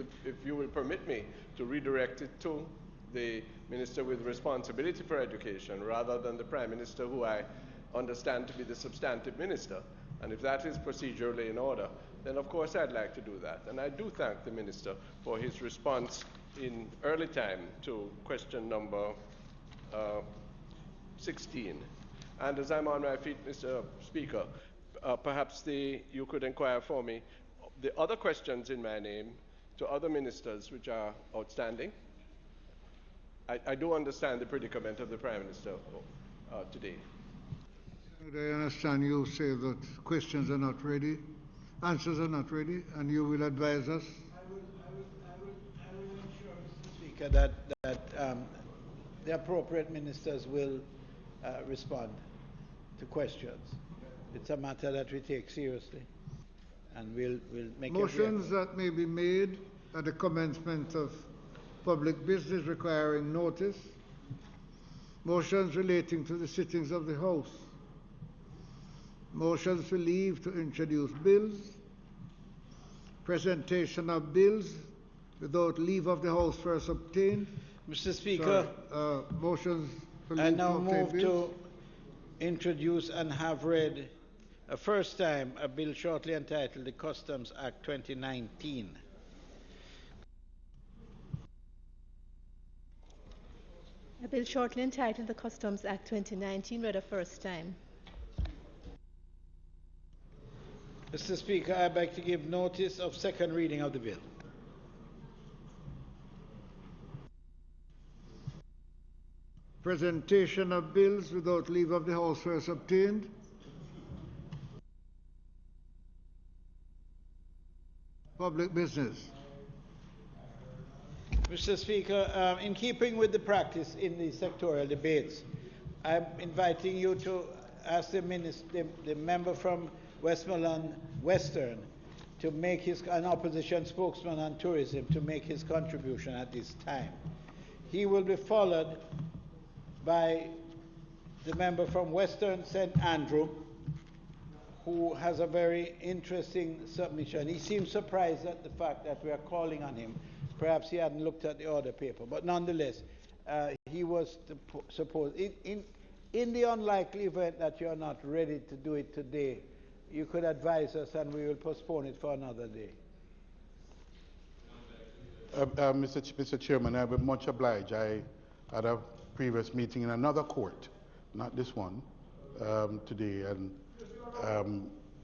you will permit me to redirect it to the Minister with responsibility for education rather than the Prime Minister, who I understand to be the substantive minister, and if that is procedurally in order, then of course I'd like to do that. And I do thank the Minister for his response in early time to question number 16. And as I'm on my feet, Mr. Speaker, perhaps you could inquire for me the other questions in my name to other ministers which are outstanding. I do understand the predicament of the Prime Minister today. I understand you say that questions are not ready, answers are not ready, and you will advise us? I will ensure, Mr. Speaker, that the appropriate ministers will respond to questions. It's a matter that we take seriously, and we'll make motions that may be made at the commencement of public business requiring notice, motions relating to the sittings of the House, motions for leave to introduce bills, presentation of bills without leave of the House first obtained. Mr. Speaker, motions for leave I now to obtain move bills. to introduce and have read a first time a bill shortly entitled the Customs Act 2019. A bill shortly entitled the Customs Act 2019 read a first time. Mr. Speaker, I beg to give notice of second reading of the bill. Presentation of bills without leave of the House first obtained. Public business. Mr. Speaker, in keeping with the practice in the sectoral debates, I'm inviting you to ask the member from Westmoreland Western to make an opposition spokesman on tourism to make his contribution at this time. He will be followed by the member from Western St. Andrew, who has a very interesting submission. He seems surprised at the fact that we are calling on him. Perhaps he hadn't looked at the order paper, but nonetheless, he was supposed, in the unlikely event that you're not ready to do it today, you could advise us and we will postpone it for another day. Mr. Chairman, I would much oblige. I had a previous meeting in another court, not this one, today, and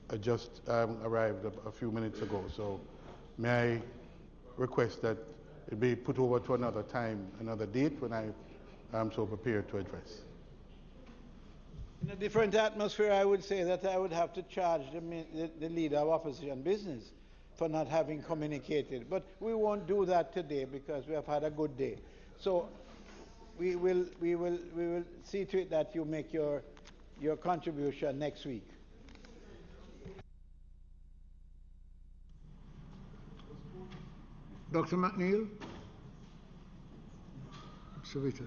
I just arrived a few minutes ago. So may I request that it be put over to another time, another date, when I am so prepared to address. In a different atmosphere, I would say that I would have to charge the leader of opposition business for not having communicated. But we won't do that today because we have had a good day. So we will see to it that you make your contribution next week. Dr. McNeil? Savita.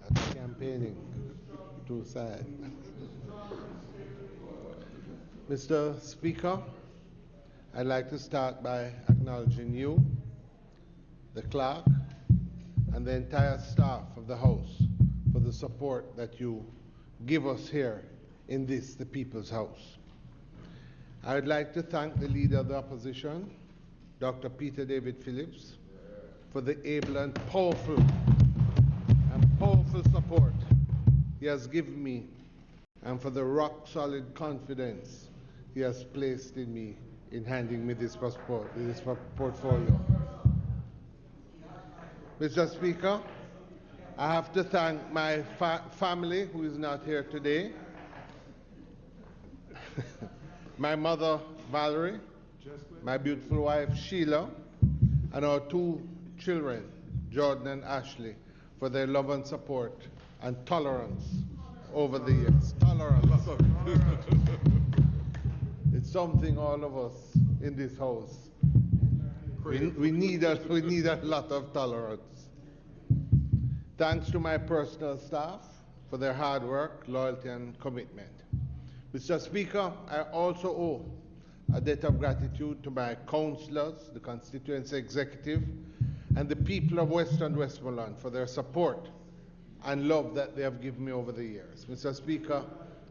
That's campaigning. Two sides. Mr. Speaker, I'd like to start by acknowledging you, the clerk, and the entire staff of the House for the support that you give us here in this, the People's House. I would like to thank the Leader of the Opposition Dr. Peter David Phillips, for the able and powerful support he has given me, and for the rock-solid confidence he has placed in me in handing me this portfolio. Mr. Speaker, I have to thank my family, who is not here today, my mother, Valerie, my beautiful wife, Sheila, and our 2 children, Jordan and Ashley, for their love and support and tolerance over the years. Tolerance. It's something all of us in this house. We need a lot of tolerance. Thanks to my personal staff for their hard work, loyalty, and commitment. Mr. Speaker, I also owe a debt of gratitude to my councillors, the constituency executive, and the people of Western Westmoreland for their support and love that they have given me over the years. Mr. Speaker,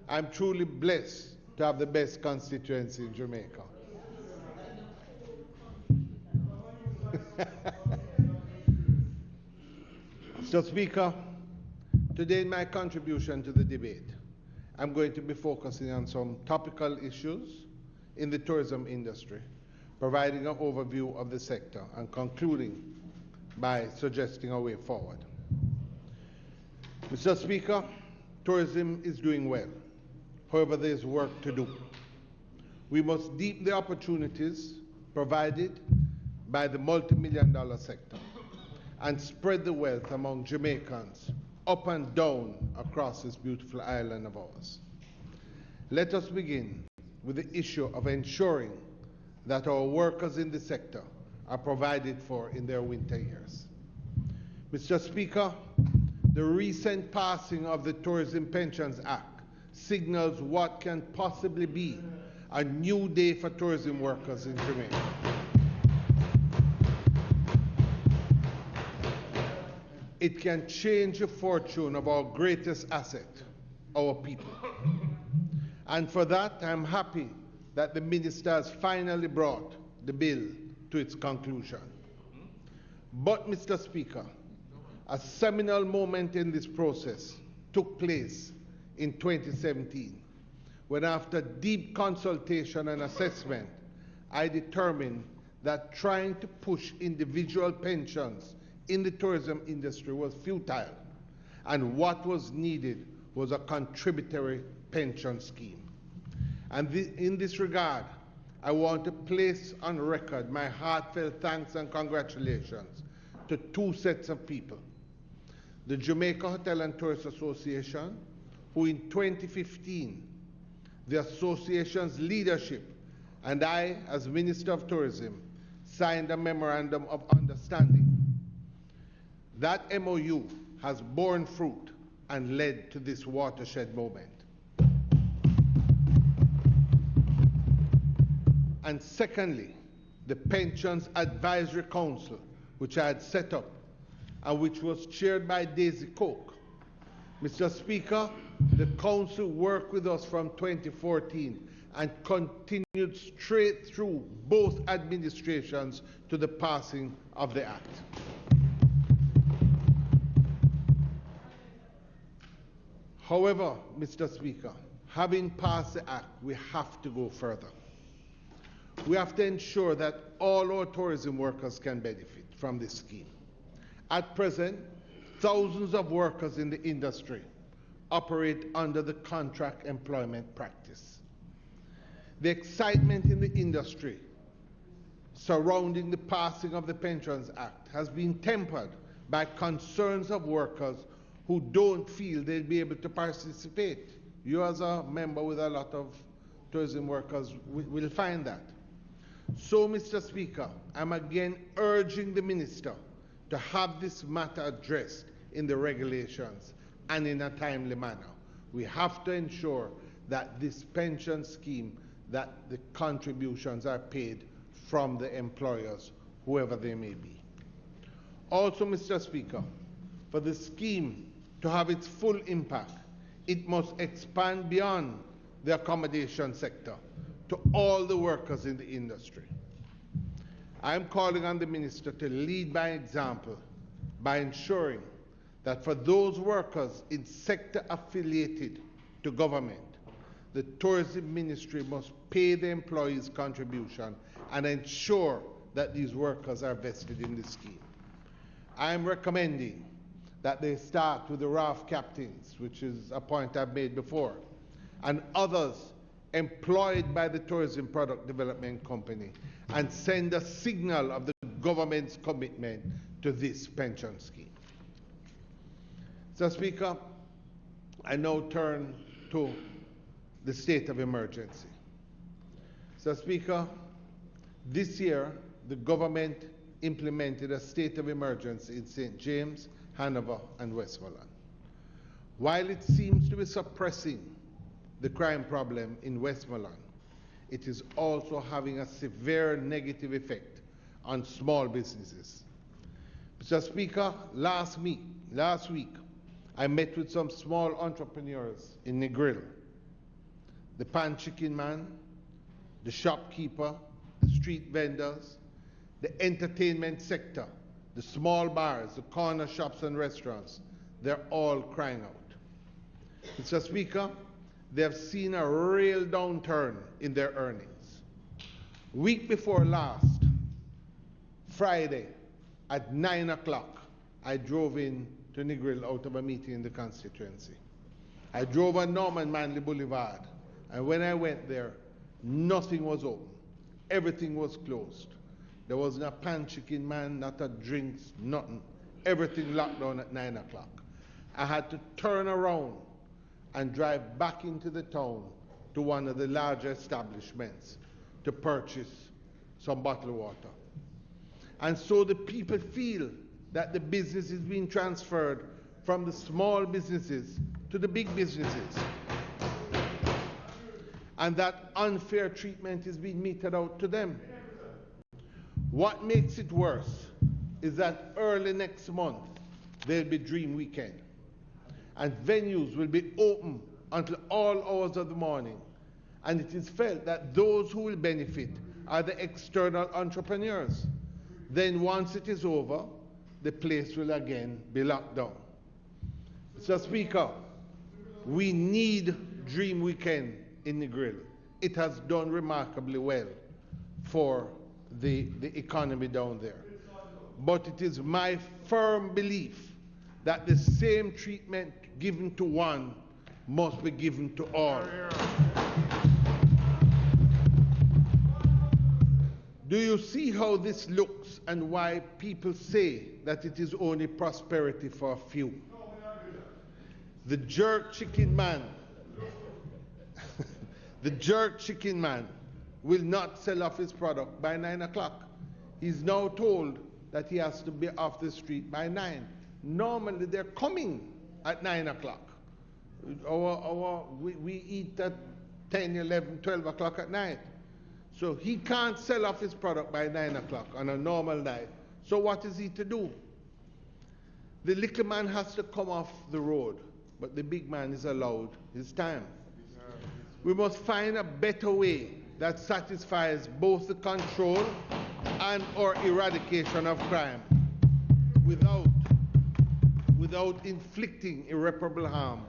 I'm truly blessed to have the best constituency in Jamaica. Mr. Speaker, today in my contribution to the debate, I'm going to be focusing on some topical issues in the tourism industry, providing an overview of the sector and concluding by suggesting a way forward. Mr. Speaker, tourism is doing well. However, there is work to do. We must deepen the opportunities provided by the multi-million-dollar sector and spread the wealth among Jamaicans up and down across this beautiful island of ours. Let us begin with the issue of ensuring that our workers in the sector are provided for in their winter years. Mr. Speaker, the recent passing of the Tourism Pensions Act signals what can possibly be a new day for tourism workers in Jamaica. It can change the fortune of our greatest asset, our people. And for that, I'm happy that the minister has finally brought the bill to its conclusion. But, Mr. Speaker, a seminal moment in this process took place in 2017, when after deep consultation and assessment, I determined that trying to push individual pensions in the tourism industry was futile, and what was needed was a contributory pension scheme. And in this regard, I want to place on record my heartfelt thanks and congratulations to 2 sets of people. The Jamaica Hotel and Tourist Association, who in 2015, the association's leadership and I, as Minister of Tourism, signed a memorandum of understanding. That MOU has borne fruit and led to this watershed moment. And secondly, the Pensions Advisory Council, which I had set up and which was chaired by Daisy Coke. Mr. Speaker, the Council worked with us from 2014 and continued straight through both administrations to the passing of the Act. However, Mr. Speaker, having passed the Act, we have to go further. We have to ensure that all our tourism workers can benefit from this scheme. At present, thousands of workers in the industry operate under the contract employment practice. The excitement in the industry surrounding the passing of the Pensions Act has been tempered by concerns of workers who don't feel they'll be able to participate. You, as a member with a lot of tourism workers, will find that. So, Mr. Speaker, I'm again urging the Minister to have this matter addressed in the regulations and in a timely manner. We have to ensure that this pension scheme, that the contributions are paid from the employers, whoever they may be. Also, Mr. Speaker, for the scheme to have its full impact, it must expand beyond the accommodation sector to all the workers in the industry. I'm calling on the minister to lead by example by ensuring that for those workers in sector affiliated to government, the tourism ministry must pay the employees' contribution and ensure that these workers are vested in the scheme. I am recommending that they start with the RAF captains, which is a point I've made before, and others employed by the Tourism Product Development Company, and send a signal of the government's commitment to this pension scheme. Mr. Speaker, I now turn to the state of emergency. Mr. Speaker, this year the government implemented a state of emergency in St. James, Hanover, and Westmoreland. While it seems to be suppressing the crime problem in Westmoreland, it is also having a severe negative effect on small businesses. Mr. Speaker, last week, I met with some small entrepreneurs in Negril. The pan chicken man, the shopkeeper, the street vendors, the entertainment sector, the small bars, the corner shops and restaurants, they're all crying out. Mr. Speaker, they have seen a real downturn in their earnings. Week before last, Friday at 9 o'clock, I drove in to Negril out of a meeting in the constituency. I drove on Norman Manley Boulevard, and when I went there, nothing was open. Everything was closed. There wasn't a pan chicken man, not a drinks, nothing. Everything locked down at 9 o'clock. I had to turn around and drive back into the town to one of the larger establishments to purchase some bottled water. And so the people feel that the business is being transferred from the small businesses to the big businesses. And that unfair treatment is being meted out to them. What makes it worse is that early next month, there'll be Dream Weekend. And venues will be open until all hours of the morning. And it is felt that those who will benefit are the external entrepreneurs. Then once it is over, the place will again be locked down. Mr. Speaker, we need Dream Weekend in Negril. It has done remarkably well for the economy down there. But it is my firm belief that the same treatment given to one must be given to all. Do you see how this looks and why people say that it is only prosperity for a few? The jerk chicken man, the jerk chicken man will not sell off his product by 9 o'clock. He's now told that he has to be off the street by 9. Normally they're coming at 9 o'clock. We eat at 10, 11, 12 o'clock at night. So he can't sell off his product by 9 o'clock on a normal night. So what is he to do? The little man has to come off the road, but the big man is allowed his time. We must find a better way that satisfies both the control and or eradication of crime without inflicting irreparable harm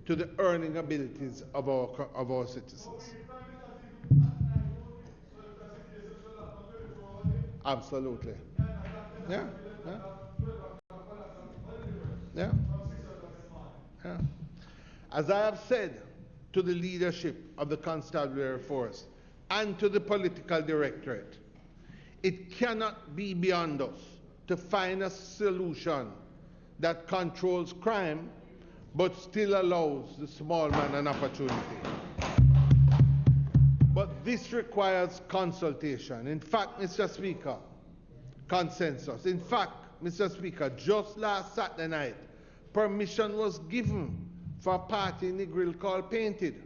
to the earning abilities of our citizens. Absolutely. Yeah. As I have said to the leadership of the Constabulary Force and to the political directorate, it cannot be beyond us to find a solution that controls crime but still allows the small man an opportunity. But this requires consultation. In fact, Mr. Speaker, consensus. In fact, Mr. Speaker, just last Saturday night, permission was given for a party in the grill called Painted.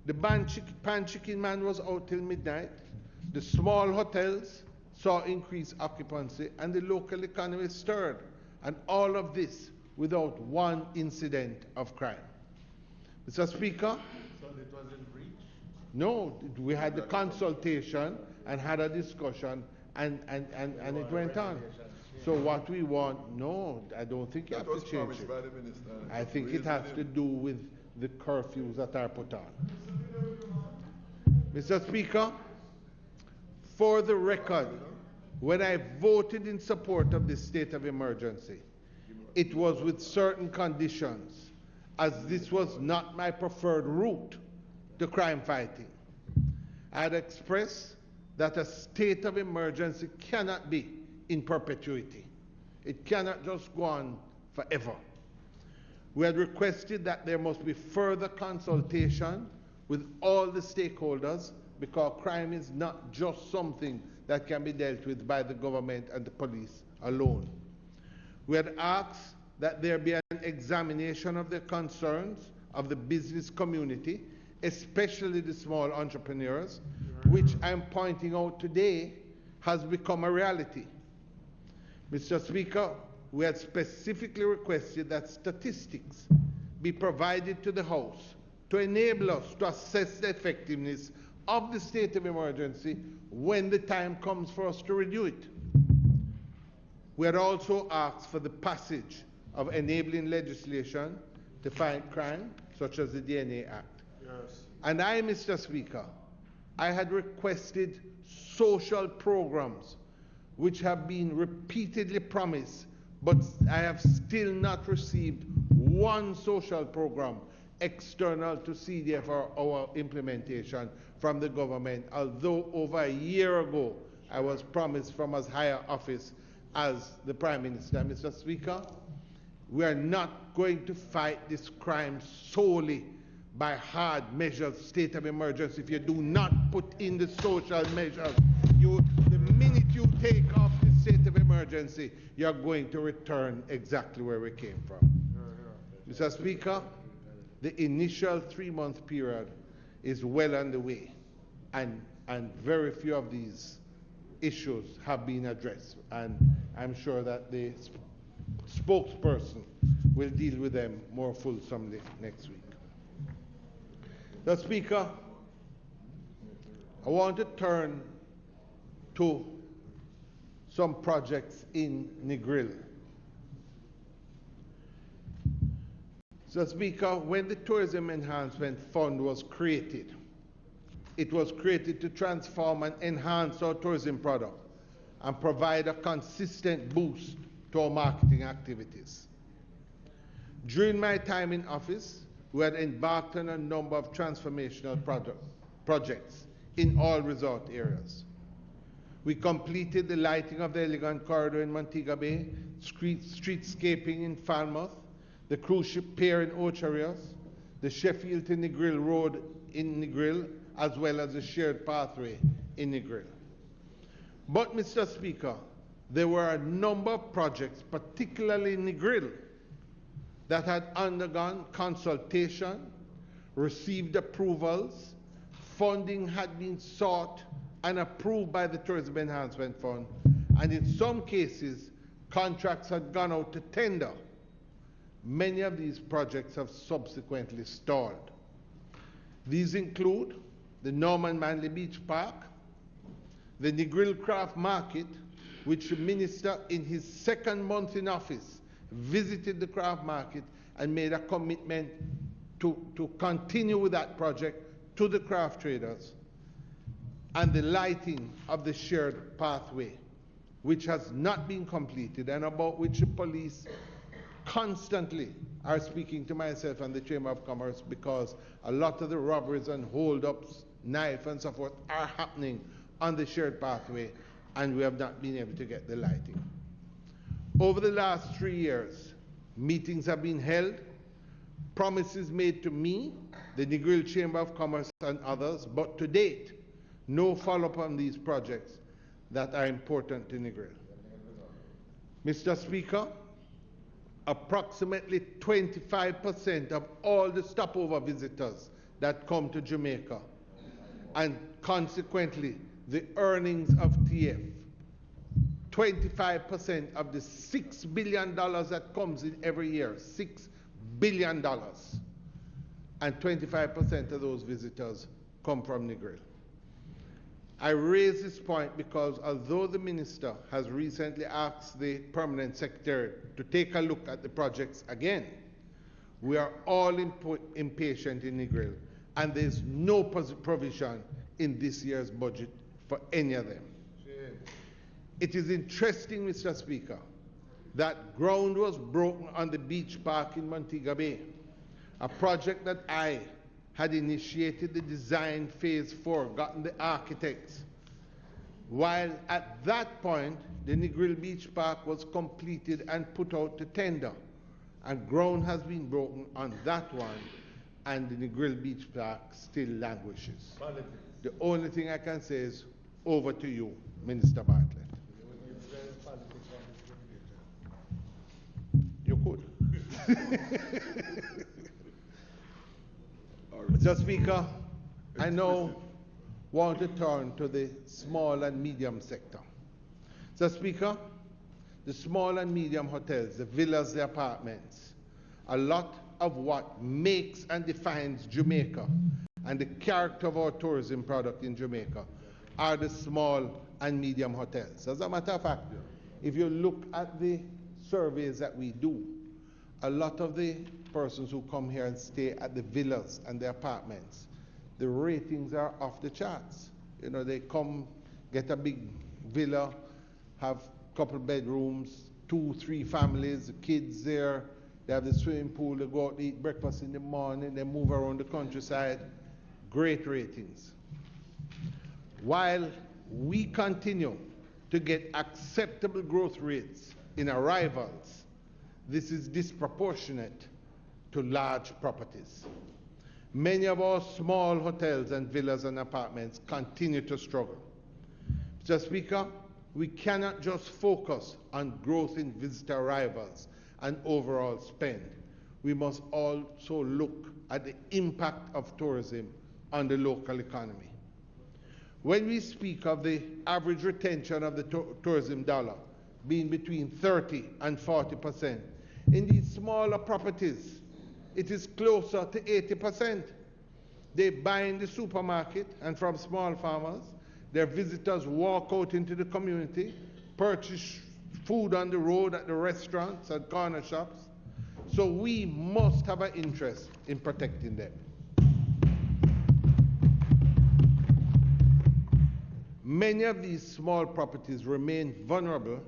The pan chicken man was out till midnight. The small hotels saw increased occupancy and the local economy stirred. And all of this without one incident of crime. Mr. Speaker? So it was in breach? No, we had the consultation and had a discussion and it went on. So what we want, no, I don't think you have to change it. I think it has to do with the curfews that are put on. Mr. Speaker, for the record, when I voted in support of this state of emergency, it was with certain conditions, as this was not my preferred route to crime fighting. I had expressed that a state of emergency cannot be in perpetuity. It cannot just go on forever. We had requested that there must be further consultation with all the stakeholders, because crime is not just something that can be dealt with by the government and the police alone. We had asked that there be an examination of the concerns of the business community, especially the small entrepreneurs, which I'm pointing out today has become a reality. Mr. Speaker, we had specifically requested that statistics be provided to the House to enable us to assess the effectiveness of the state of emergency when the time comes for us to review it. We had also asked for the passage of enabling legislation to fight crime, such as the DNA Act. Yes. And I, Mr. Speaker, I had requested social programs which have been repeatedly promised, but I have still not received one social program external to CDF or our implementation from the government, although over a year ago I was promised from as higher office as the Prime Minister. Mr. Speaker, we are not going to fight this crime solely by hard measures, state of emergency, if you do not put in the social measures. The minute you take off the state of emergency, you're going to return exactly where we came from. Mr. Speaker, the initial 3-month period is well underway, and very few of these issues have been addressed, and I'm sure that the spokesperson will deal with them more fulsomely next week. The Speaker, I want to turn to some projects in Negril. So, Speaker, when the Tourism Enhancement Fund was created, it was created to transform and enhance our tourism product and provide a consistent boost to our marketing activities. During my time in office, we had embarked on a number of transformational projects in all resort areas. We completed the lighting of the Elegant Corridor in Montego Bay, streetscaping in Falmouth, the cruise ship pier in Ocherios, the Sheffield to Negril Road in Negril, as well as the shared pathway in Negril. But, Mr. Speaker, there were a number of projects, particularly in Negril, that had undergone consultation, received approvals, funding had been sought and approved by the Tourism Enhancement Fund, and in some cases, contracts had gone out to tender. Many of these projects have subsequently stalled. These include the Norman Manley Beach Park, the Negril Craft Market, which the Minister in his 2nd month in office visited the craft market and made a commitment to continue with that project to the craft traders, and the lighting of the shared pathway, which has not been completed and about which the police constantly are speaking to myself and the Chamber of Commerce, because a lot of the robberies and hold-ups, knife and so forth are happening on the shared pathway, and we have not been able to get the lighting. Over the last 3 years, meetings have been held, promises made to me, the Negril Chamber of Commerce and others, but to date, no follow-up on these projects that are important to Negril. Mr. Speaker, approximately 25% of all the stopover visitors that come to Jamaica, and consequently the earnings of TF, 25% of the $6 billion that comes in every year, $6 billion, and 25% of those visitors come from Negril. I raise this point because although the minister has recently asked the permanent secretary to take a look at the projects again, we are all impatient in Negril, and there's no provision in this year's budget for any of them. It is interesting, Mr. Speaker, that ground was broken on the beach park in Montego Bay, a project that I had initiated the design phase for, gotten the architects, while at that point the Negril Beach Park was completed and put out to tender, and ground has been broken on that one, and the Negril Beach Park still languishes. The only thing I can say is over to you, Minister Bartlett. You could. Mr. Speaker, I now want to turn to the small and medium sector. Mr. Speaker, the small and medium hotels, the villas, the apartments, a lot of what makes and defines Jamaica and the character of our tourism product in Jamaica are the small and medium hotels. As a matter of fact, if you look at the surveys that we do, a lot of the persons who come here and stay at the villas and the apartments, the ratings are off the charts. You know, they come, get a big villa, have a couple bedrooms, 2-3 families, kids there, they have the swimming pool, they go out to eat breakfast in the morning, they move around the countryside, great ratings. While we continue to get acceptable growth rates in arrivals, this is disproportionate to large properties. Many of our small hotels and villas and apartments continue to struggle. Mr. Speaker, we cannot just focus on growth in visitor arrivals and overall spend. We must also look at the impact of tourism on the local economy. When we speak of the average retention of the tourism dollar being between 30 and 40%, in these smaller properties, it is closer to 80%. They buy in the supermarket and from small farmers. Their visitors walk out into the community, purchase food on the road at the restaurants and corner shops. So we must have an interest in protecting them. Many of these small properties remain vulnerable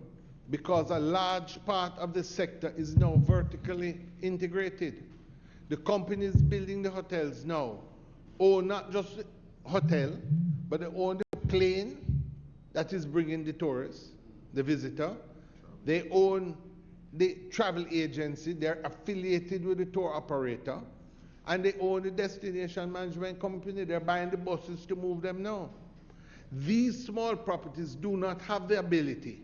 because a large part of the sector is now vertically integrated. The companies building the hotels now own not just the hotel, but they own the plane that is bringing the tourist, the visitor. They own the travel agency, they're affiliated with the tour operator, and they own the destination management company. They're buying the buses to move them now. These small properties do not have the ability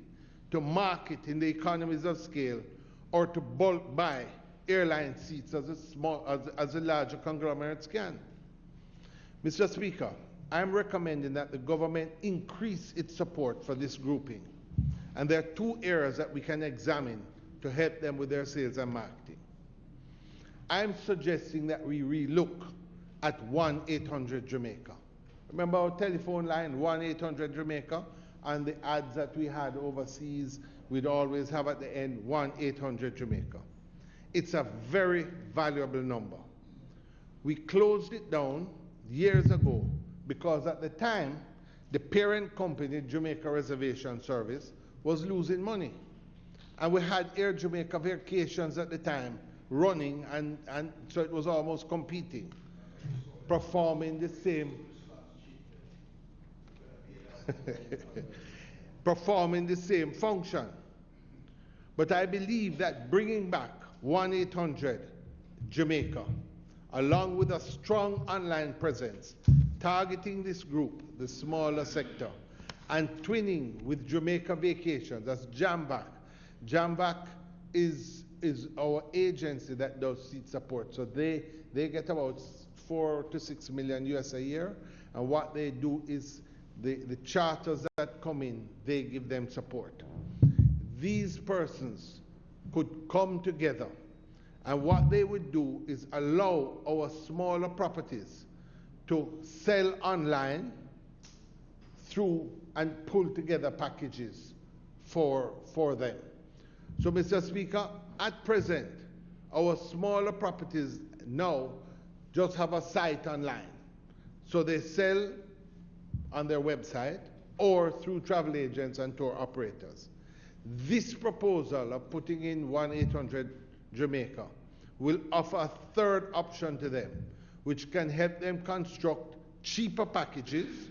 to market in the economies of scale or to bulk buy airline seats as a larger conglomerates can. Mr. Speaker, I am recommending that the government increase its support for this grouping. And there are 2 areas that we can examine to help them with their sales and marketing. I'm suggesting that we relook at 1-800-JAMAICA. Remember our telephone line, 1-800-JAMAICA, and the ads that we had overseas, we'd always have at the end 1-800-JAMAICA. It's a very valuable number. We closed it down years ago because at the time, the parent company, Jamaica Reservation Service, was losing money. And we had Air Jamaica Vacations at the time running, and so it was almost competing, performing the same performing the same function. But I believe that bringing back 1-800-JAMAICA, along with a strong online presence, targeting this group, the smaller sector, and twinning with Jamaica Vacations, that's JAMVAC. JAMVAC is our agency that does seat support. So they get about $4 to $6 million US a year, and what they do is the charters that come in, they give them support. These persons could come together, and what they would do is allow our smaller properties to sell online through and pull together packages for them. So, Mr. Speaker, at present, our smaller properties now just have a site online. So they sell on their website or through travel agents and tour operators. This proposal of putting in 1-800-JAMAICA will offer a third option to them, which can help them construct cheaper packages,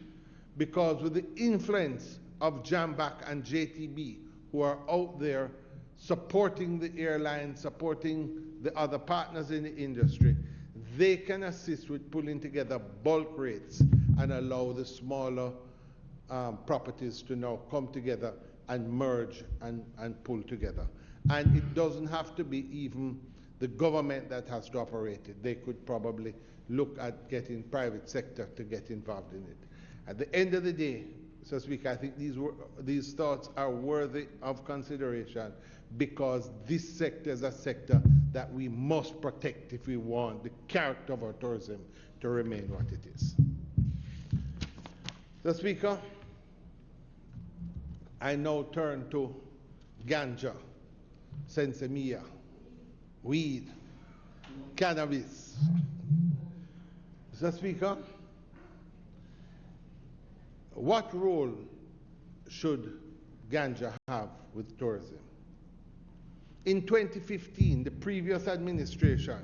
because with the influence of JAMBAC and JTB, who are out there supporting the airline, supporting the other partners in the industry, they can assist with pulling together bulk rates and allow the smaller properties to now come together and merge and pull together. And it doesn't have to be even the government that has to operate it. They could probably look at getting private sector to get involved in it. At the end of the day, Mr. Speaker, I think these thoughts are worthy of consideration, because this sector is a sector that we must protect if we want the character of our tourism to remain what it is. Mr. Speaker, I now turn to ganja, sensimilla, weed, cannabis. Mr. Speaker, what role should ganja have with tourism? In 2015, the previous administration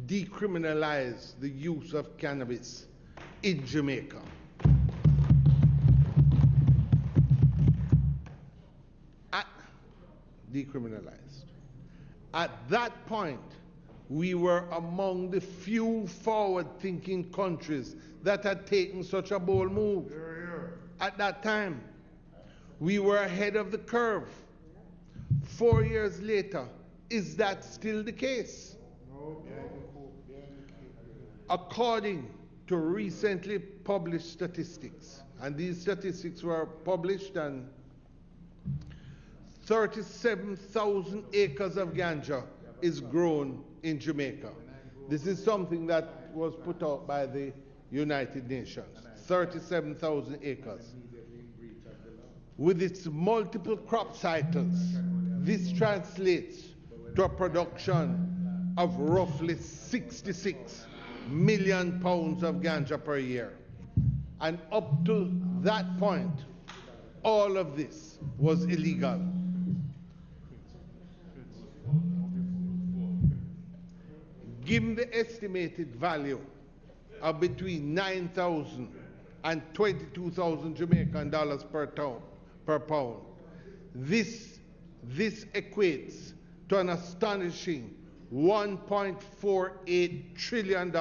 decriminalized the use of cannabis in Jamaica. Decriminalized. At that point, we were among the few forward-thinking countries that had taken such a bold move. At that time, we were ahead of the curve. 4 years later, is that still the case? According to recently published statistics, and these statistics were published, and 37,000 acres of ganja is grown in Jamaica. This is something that was put out by the United Nations. 37,000 acres. With its multiple crop cycles, this translates to a production of roughly 66 million pounds of ganja per year. And up to that point, all of this was illegal. Given the estimated value of between 9,000 and 22,000 Jamaican dollars per pound, this equates to an astonishing $1.48 trillion,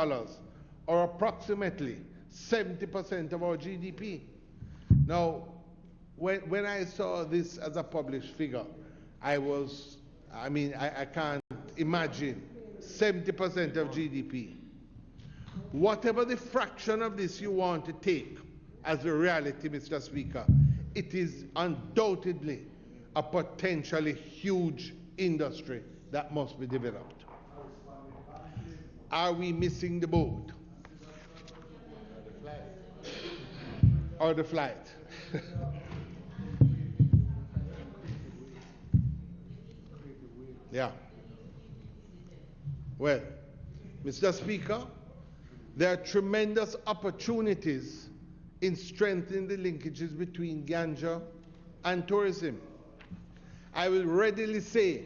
or approximately 70% of our GDP. Now, when I saw this as a published figure, I can't imagine 70% of GDP. Whatever the fraction of this you want to take as a reality, Mr. Speaker, it is undoubtedly a potentially huge industry that must be developed. Are we missing the boat? Or the flight? Yeah. Well, Mr. Speaker, there are tremendous opportunities in strengthening the linkages between ganja and tourism. I will readily say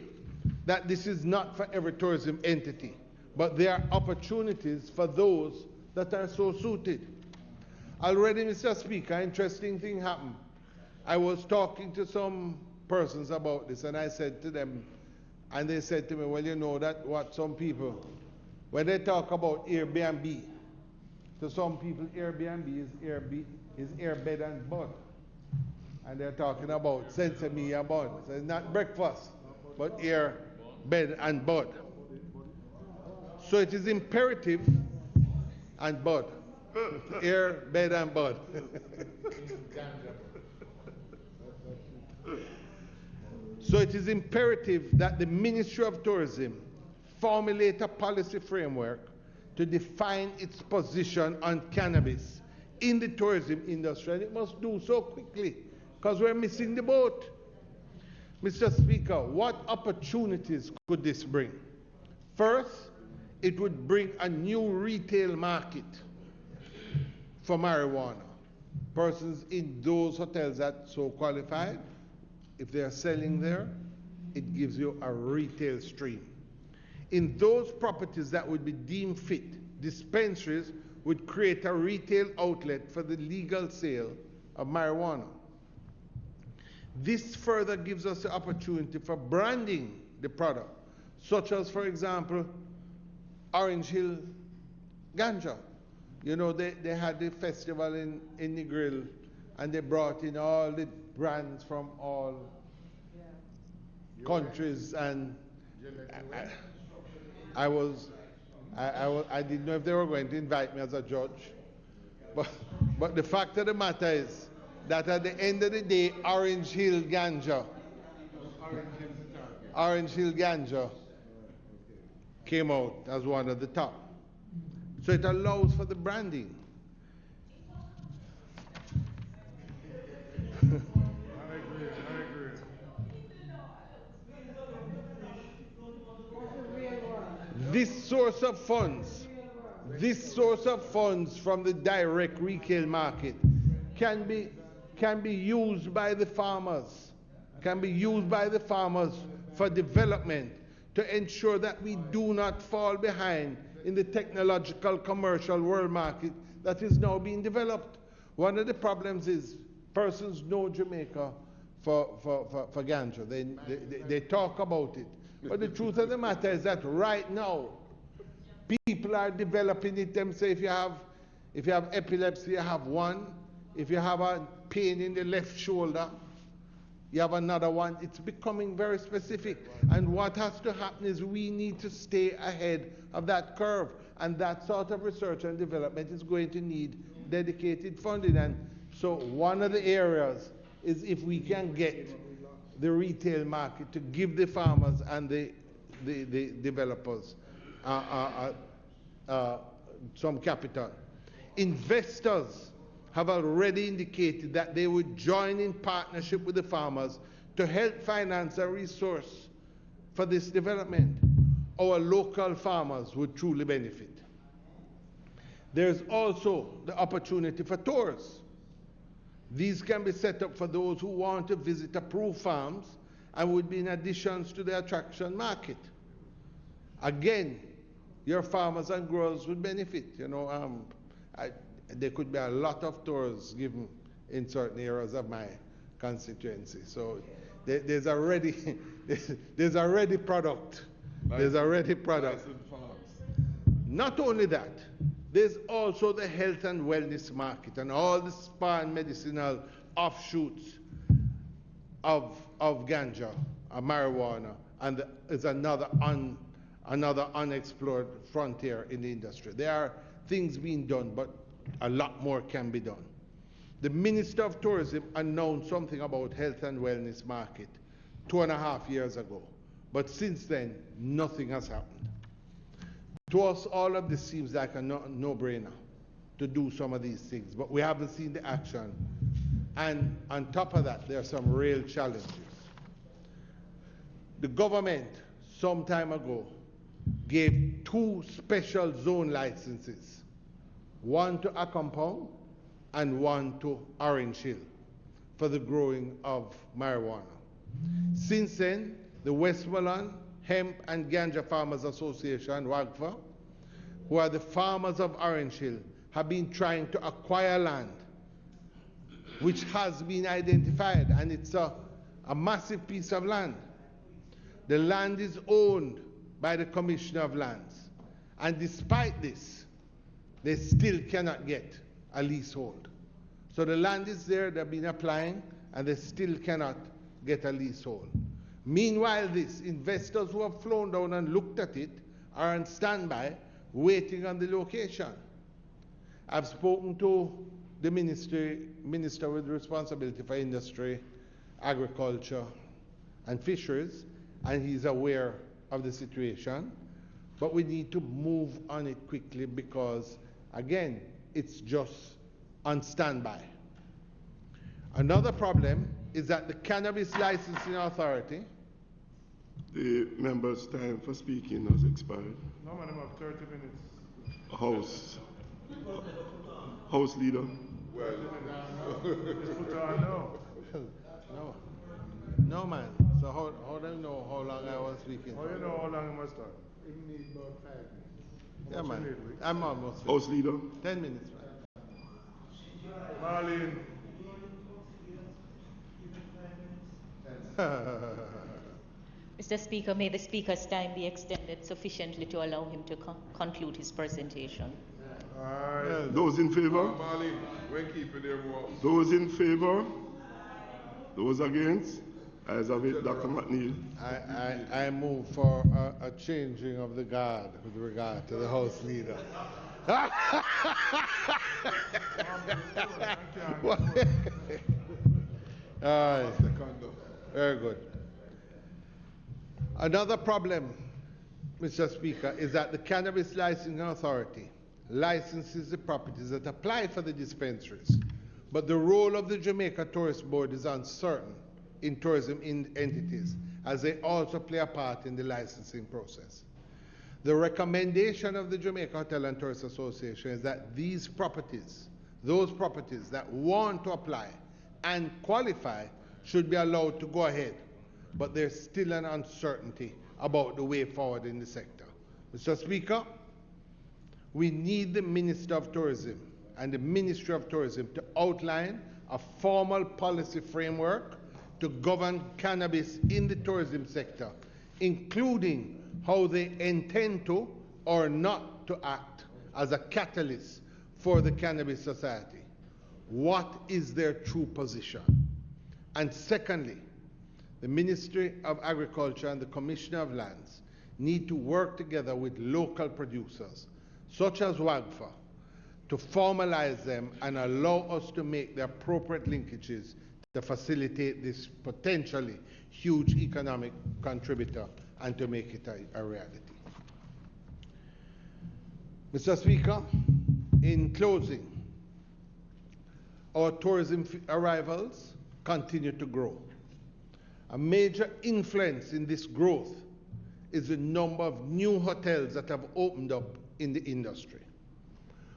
that this is not for every tourism entity, but there are opportunities for those that are so suited. Already, Mr. Speaker, an interesting thing happened. I was talking to some persons about this, and I said to them, and they said to me, well, you know that what some people, when they talk about Airbnb, to some people Airbnb is air, bed and bud. And they're talking about sensimilla bud. So it's not breakfast, but air, bed and bud. So it is imperative, and bud. Air, bed and bud. So it is imperative that the Ministry of Tourism formulate a policy framework to define its position on cannabis in the tourism industry, and it must do so quickly because we're missing the boat. Mr. Speaker, what opportunities could this bring? First, it would bring a new retail market for marijuana. Persons in those hotels that so qualified, if they are selling there, it gives you a retail stream. In those properties that would be deemed fit, dispensaries would create a retail outlet for the legal sale of marijuana. This further gives us the opportunity for branding the product, such as, for example, Orange Hill Ganja. You know, they had the festival in Negril, and they brought in all the brands from all countries, and I didn't know if they were going to invite me as a judge, but the fact of the matter is that at the end of the day, Orange Hill Ganja came out as one of the top. So it allows for the branding. This source of funds from the direct retail market can be used by the farmers, for development, to ensure that we do not fall behind in the technological commercial world market that is now being developed. One of the problems is persons know Jamaica for ganja. They talk about it. But the truth of the matter is that right now, people are developing it themselves. If you have epilepsy, you have one. If you have a pain in the left shoulder, you have another one. It's becoming very specific. And what has to happen is we need to stay ahead of that curve. And that sort of research and development is going to need dedicated funding. And so one of the areas is if we can get the retail market to give the farmers and the developers some capital. Investors have already indicated that they would join in partnership with the farmers to help finance a resource for this development. Our local farmers would truly benefit. There's also the opportunity for tours. These can be set up for those who want to visit approved farms and would be in additions to the attraction market. Again, your farmers and growers would benefit. You know, there could be a lot of tours given in certain areas of my constituency. So there's already product. There's already product. Not only that, there's also the health and wellness market and all the spa and medicinal offshoots of ganja, marijuana, and there's another unexplored frontier in the industry. There are things being done, but a lot more can be done. The Minister of Tourism announced something about health and wellness market 2.5 years ago, but since then, nothing has happened. To us, all of this seems like a no-brainer to do some of these things, but we haven't seen the action. And on top of that, there are some real challenges. The government, some time ago, gave 2 special zone licenses, one to Accompong and one to Orange Hill for the growing of marijuana. Since then, the Westmoreland Hemp and Ganja Farmers Association, WAGFA, who are the farmers of Orange Hill, have been trying to acquire land, which has been identified, and it's a massive piece of land. The land is owned by the Commissioner of Lands, and despite this, they still cannot get a leasehold. So the land is there, they've been applying, and they still cannot get a leasehold. Meanwhile, investors who have flown down and looked at it are on standby, waiting on the location. I've spoken to the minister with responsibility for industry, agriculture, and fisheries, and he's aware of the situation. But we need to move on it quickly because, again, it's just on standby. Another problem is that the Cannabis Licensing Authority. The member's time for speaking has expired. No, man, I'm up 30 minutes. House leader. Well, just put on now. No, man. So how do you know how long I was speaking? How you know how long I must start? You need about 5 minutes. Yeah, man. I'm almost finished. House leader. 10 minutes, man. Marlene. Mr. Speaker, may the Speaker's time be extended sufficiently to allow him to conclude his presentation. Those in favor? Marlene, when keeping their voice. Those in favor? Those against? As of it, Dr. McNeil. I move for a changing of the guard with regard to the House leader. All right. Very good. Another problem, Mr. Speaker, is that the Cannabis Licensing Authority licenses the properties that apply for the dispensaries, but the role of the Jamaica Tourist Board is uncertain in tourism entities, as they also play a part in the licensing process. The recommendation of the Jamaica Hotel and Tourist Association is that these properties, those properties that want to apply and qualify, should be allowed to go ahead, but there's still an uncertainty about the way forward in the sector. Mr. Speaker, we need the Minister of Tourism and the Ministry of Tourism to outline a formal policy framework to govern cannabis in the tourism sector, including how they intend to or not to act as a catalyst for the Cannabis Society. What is their true position? And secondly, the Ministry of Agriculture and the Commissioner of Lands need to work together with local producers, such as WAGFA, to formalize them and allow us to make the appropriate linkages to facilitate this potentially huge economic contributor and to make it a reality. Mr. Speaker, in closing, our tourism arrivals continue to grow. A major influence in this growth is the number of new hotels that have opened up in the industry.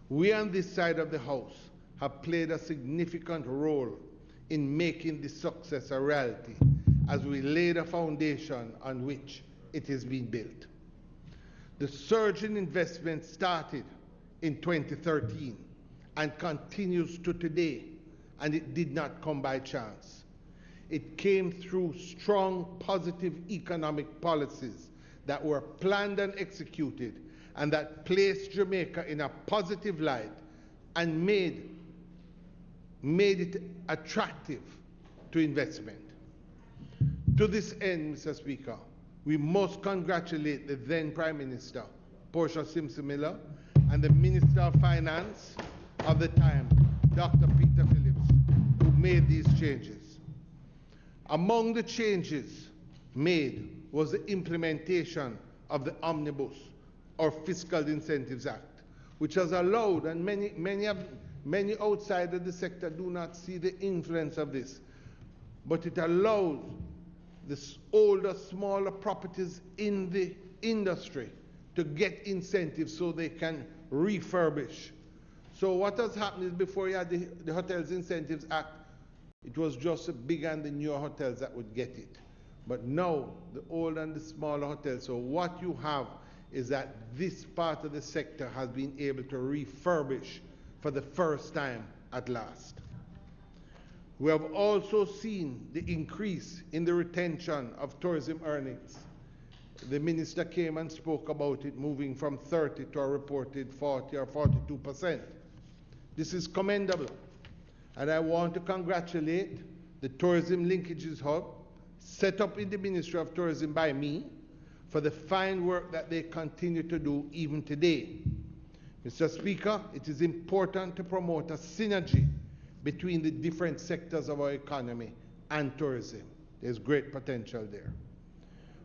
We on this side of the House have played a significant role in making this success a reality as we lay the foundation on which it has been built. The surge in investment started in 2013 and continues to today, and it did not come by chance. It came through strong, positive economic policies that were planned and executed and that placed Jamaica in a positive light and made it attractive to investment. To this end, Mr. Speaker, we must congratulate the then Prime Minister, Portia Simpson Miller, and the Minister of Finance of the time, Dr. Peter Phillips, who made these changes. Among the changes made was the implementation of the Omnibus, or Fiscal Incentives Act, which has allowed, and many outside of the sector do not see the influence of this, but it allows the older, smaller properties in the industry to get incentives so they can refurbish. So what has happened is before you had the Hotels Incentives Act, it was just the big and the newer hotels that would get it. But now, the old and the smaller hotels, so what you have is that this part of the sector has been able to refurbish for the first time at last. We have also seen the increase in the retention of tourism earnings. The minister came and spoke about it, moving from 30 to a reported 40 or 42%. This is commendable. And I want to congratulate the Tourism Linkages Hub, set up in the Ministry of Tourism by me, for the fine work that they continue to do even today. Mr. Speaker, it is important to promote a synergy between the different sectors of our economy and tourism. There's great potential there.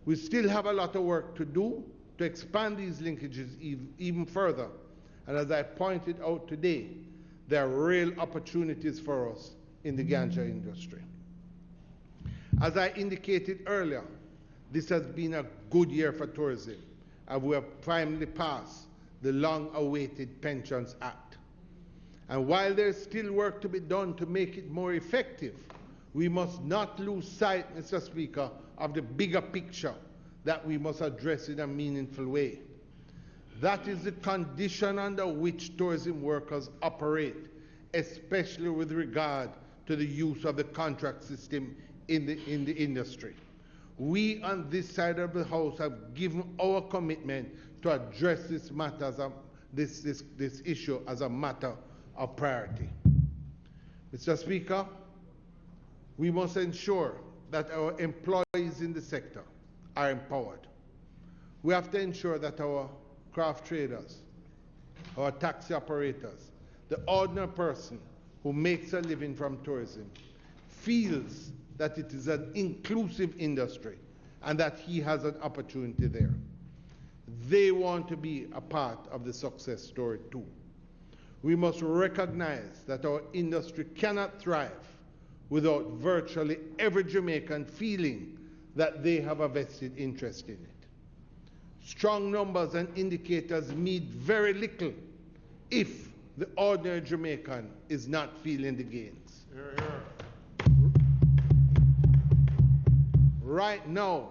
We still have a lot of work to do to expand these linkages even further. And as I pointed out today, there are real opportunities for us in the ganja industry. As I indicated earlier, this has been a good year for tourism, and we have finally passed the long-awaited Pensions Act. And while there is still work to be done to make it more effective, we must not lose sight, Mr. Speaker, of the bigger picture that we must address in a meaningful way. That is the condition under which tourism workers operate, especially with regard to the use of the contract system in the industry. We on this side of the House have given our commitment to address this issue as a matter of priority. Mr. Speaker, we must ensure that our employees in the sector are empowered. We have to ensure that our craft traders, our taxi operators, the ordinary person who makes a living from tourism feels that it is an inclusive industry and that he has an opportunity there. They want to be a part of the success story too. We must recognize that our industry cannot thrive without virtually every Jamaican feeling that they have a vested interest in it. Strong numbers and indicators mean very little if the ordinary Jamaican is not feeling the gains. Hear, hear. Right now,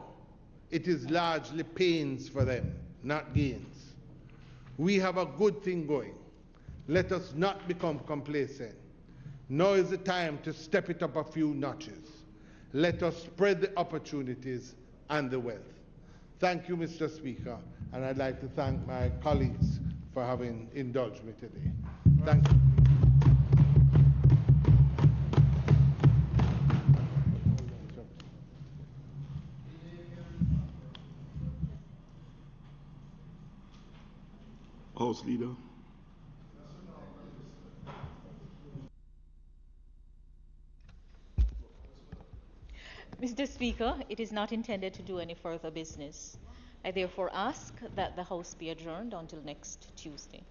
it is largely pains for them, not gains. We have a good thing going. Let us not become complacent. Now is the time to step it up a few notches. Let us spread the opportunities and the wealth. Thank you, Mr. Speaker, and I'd like to thank my colleagues for having indulged me today. Thank you. House Leader. Mr. Speaker, it is not intended to do any further business. I therefore ask that the House be adjourned until next Tuesday.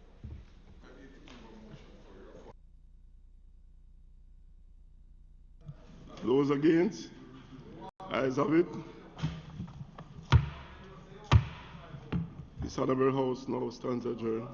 Those against? Ayes have it. This Honourable House now stands adjourned.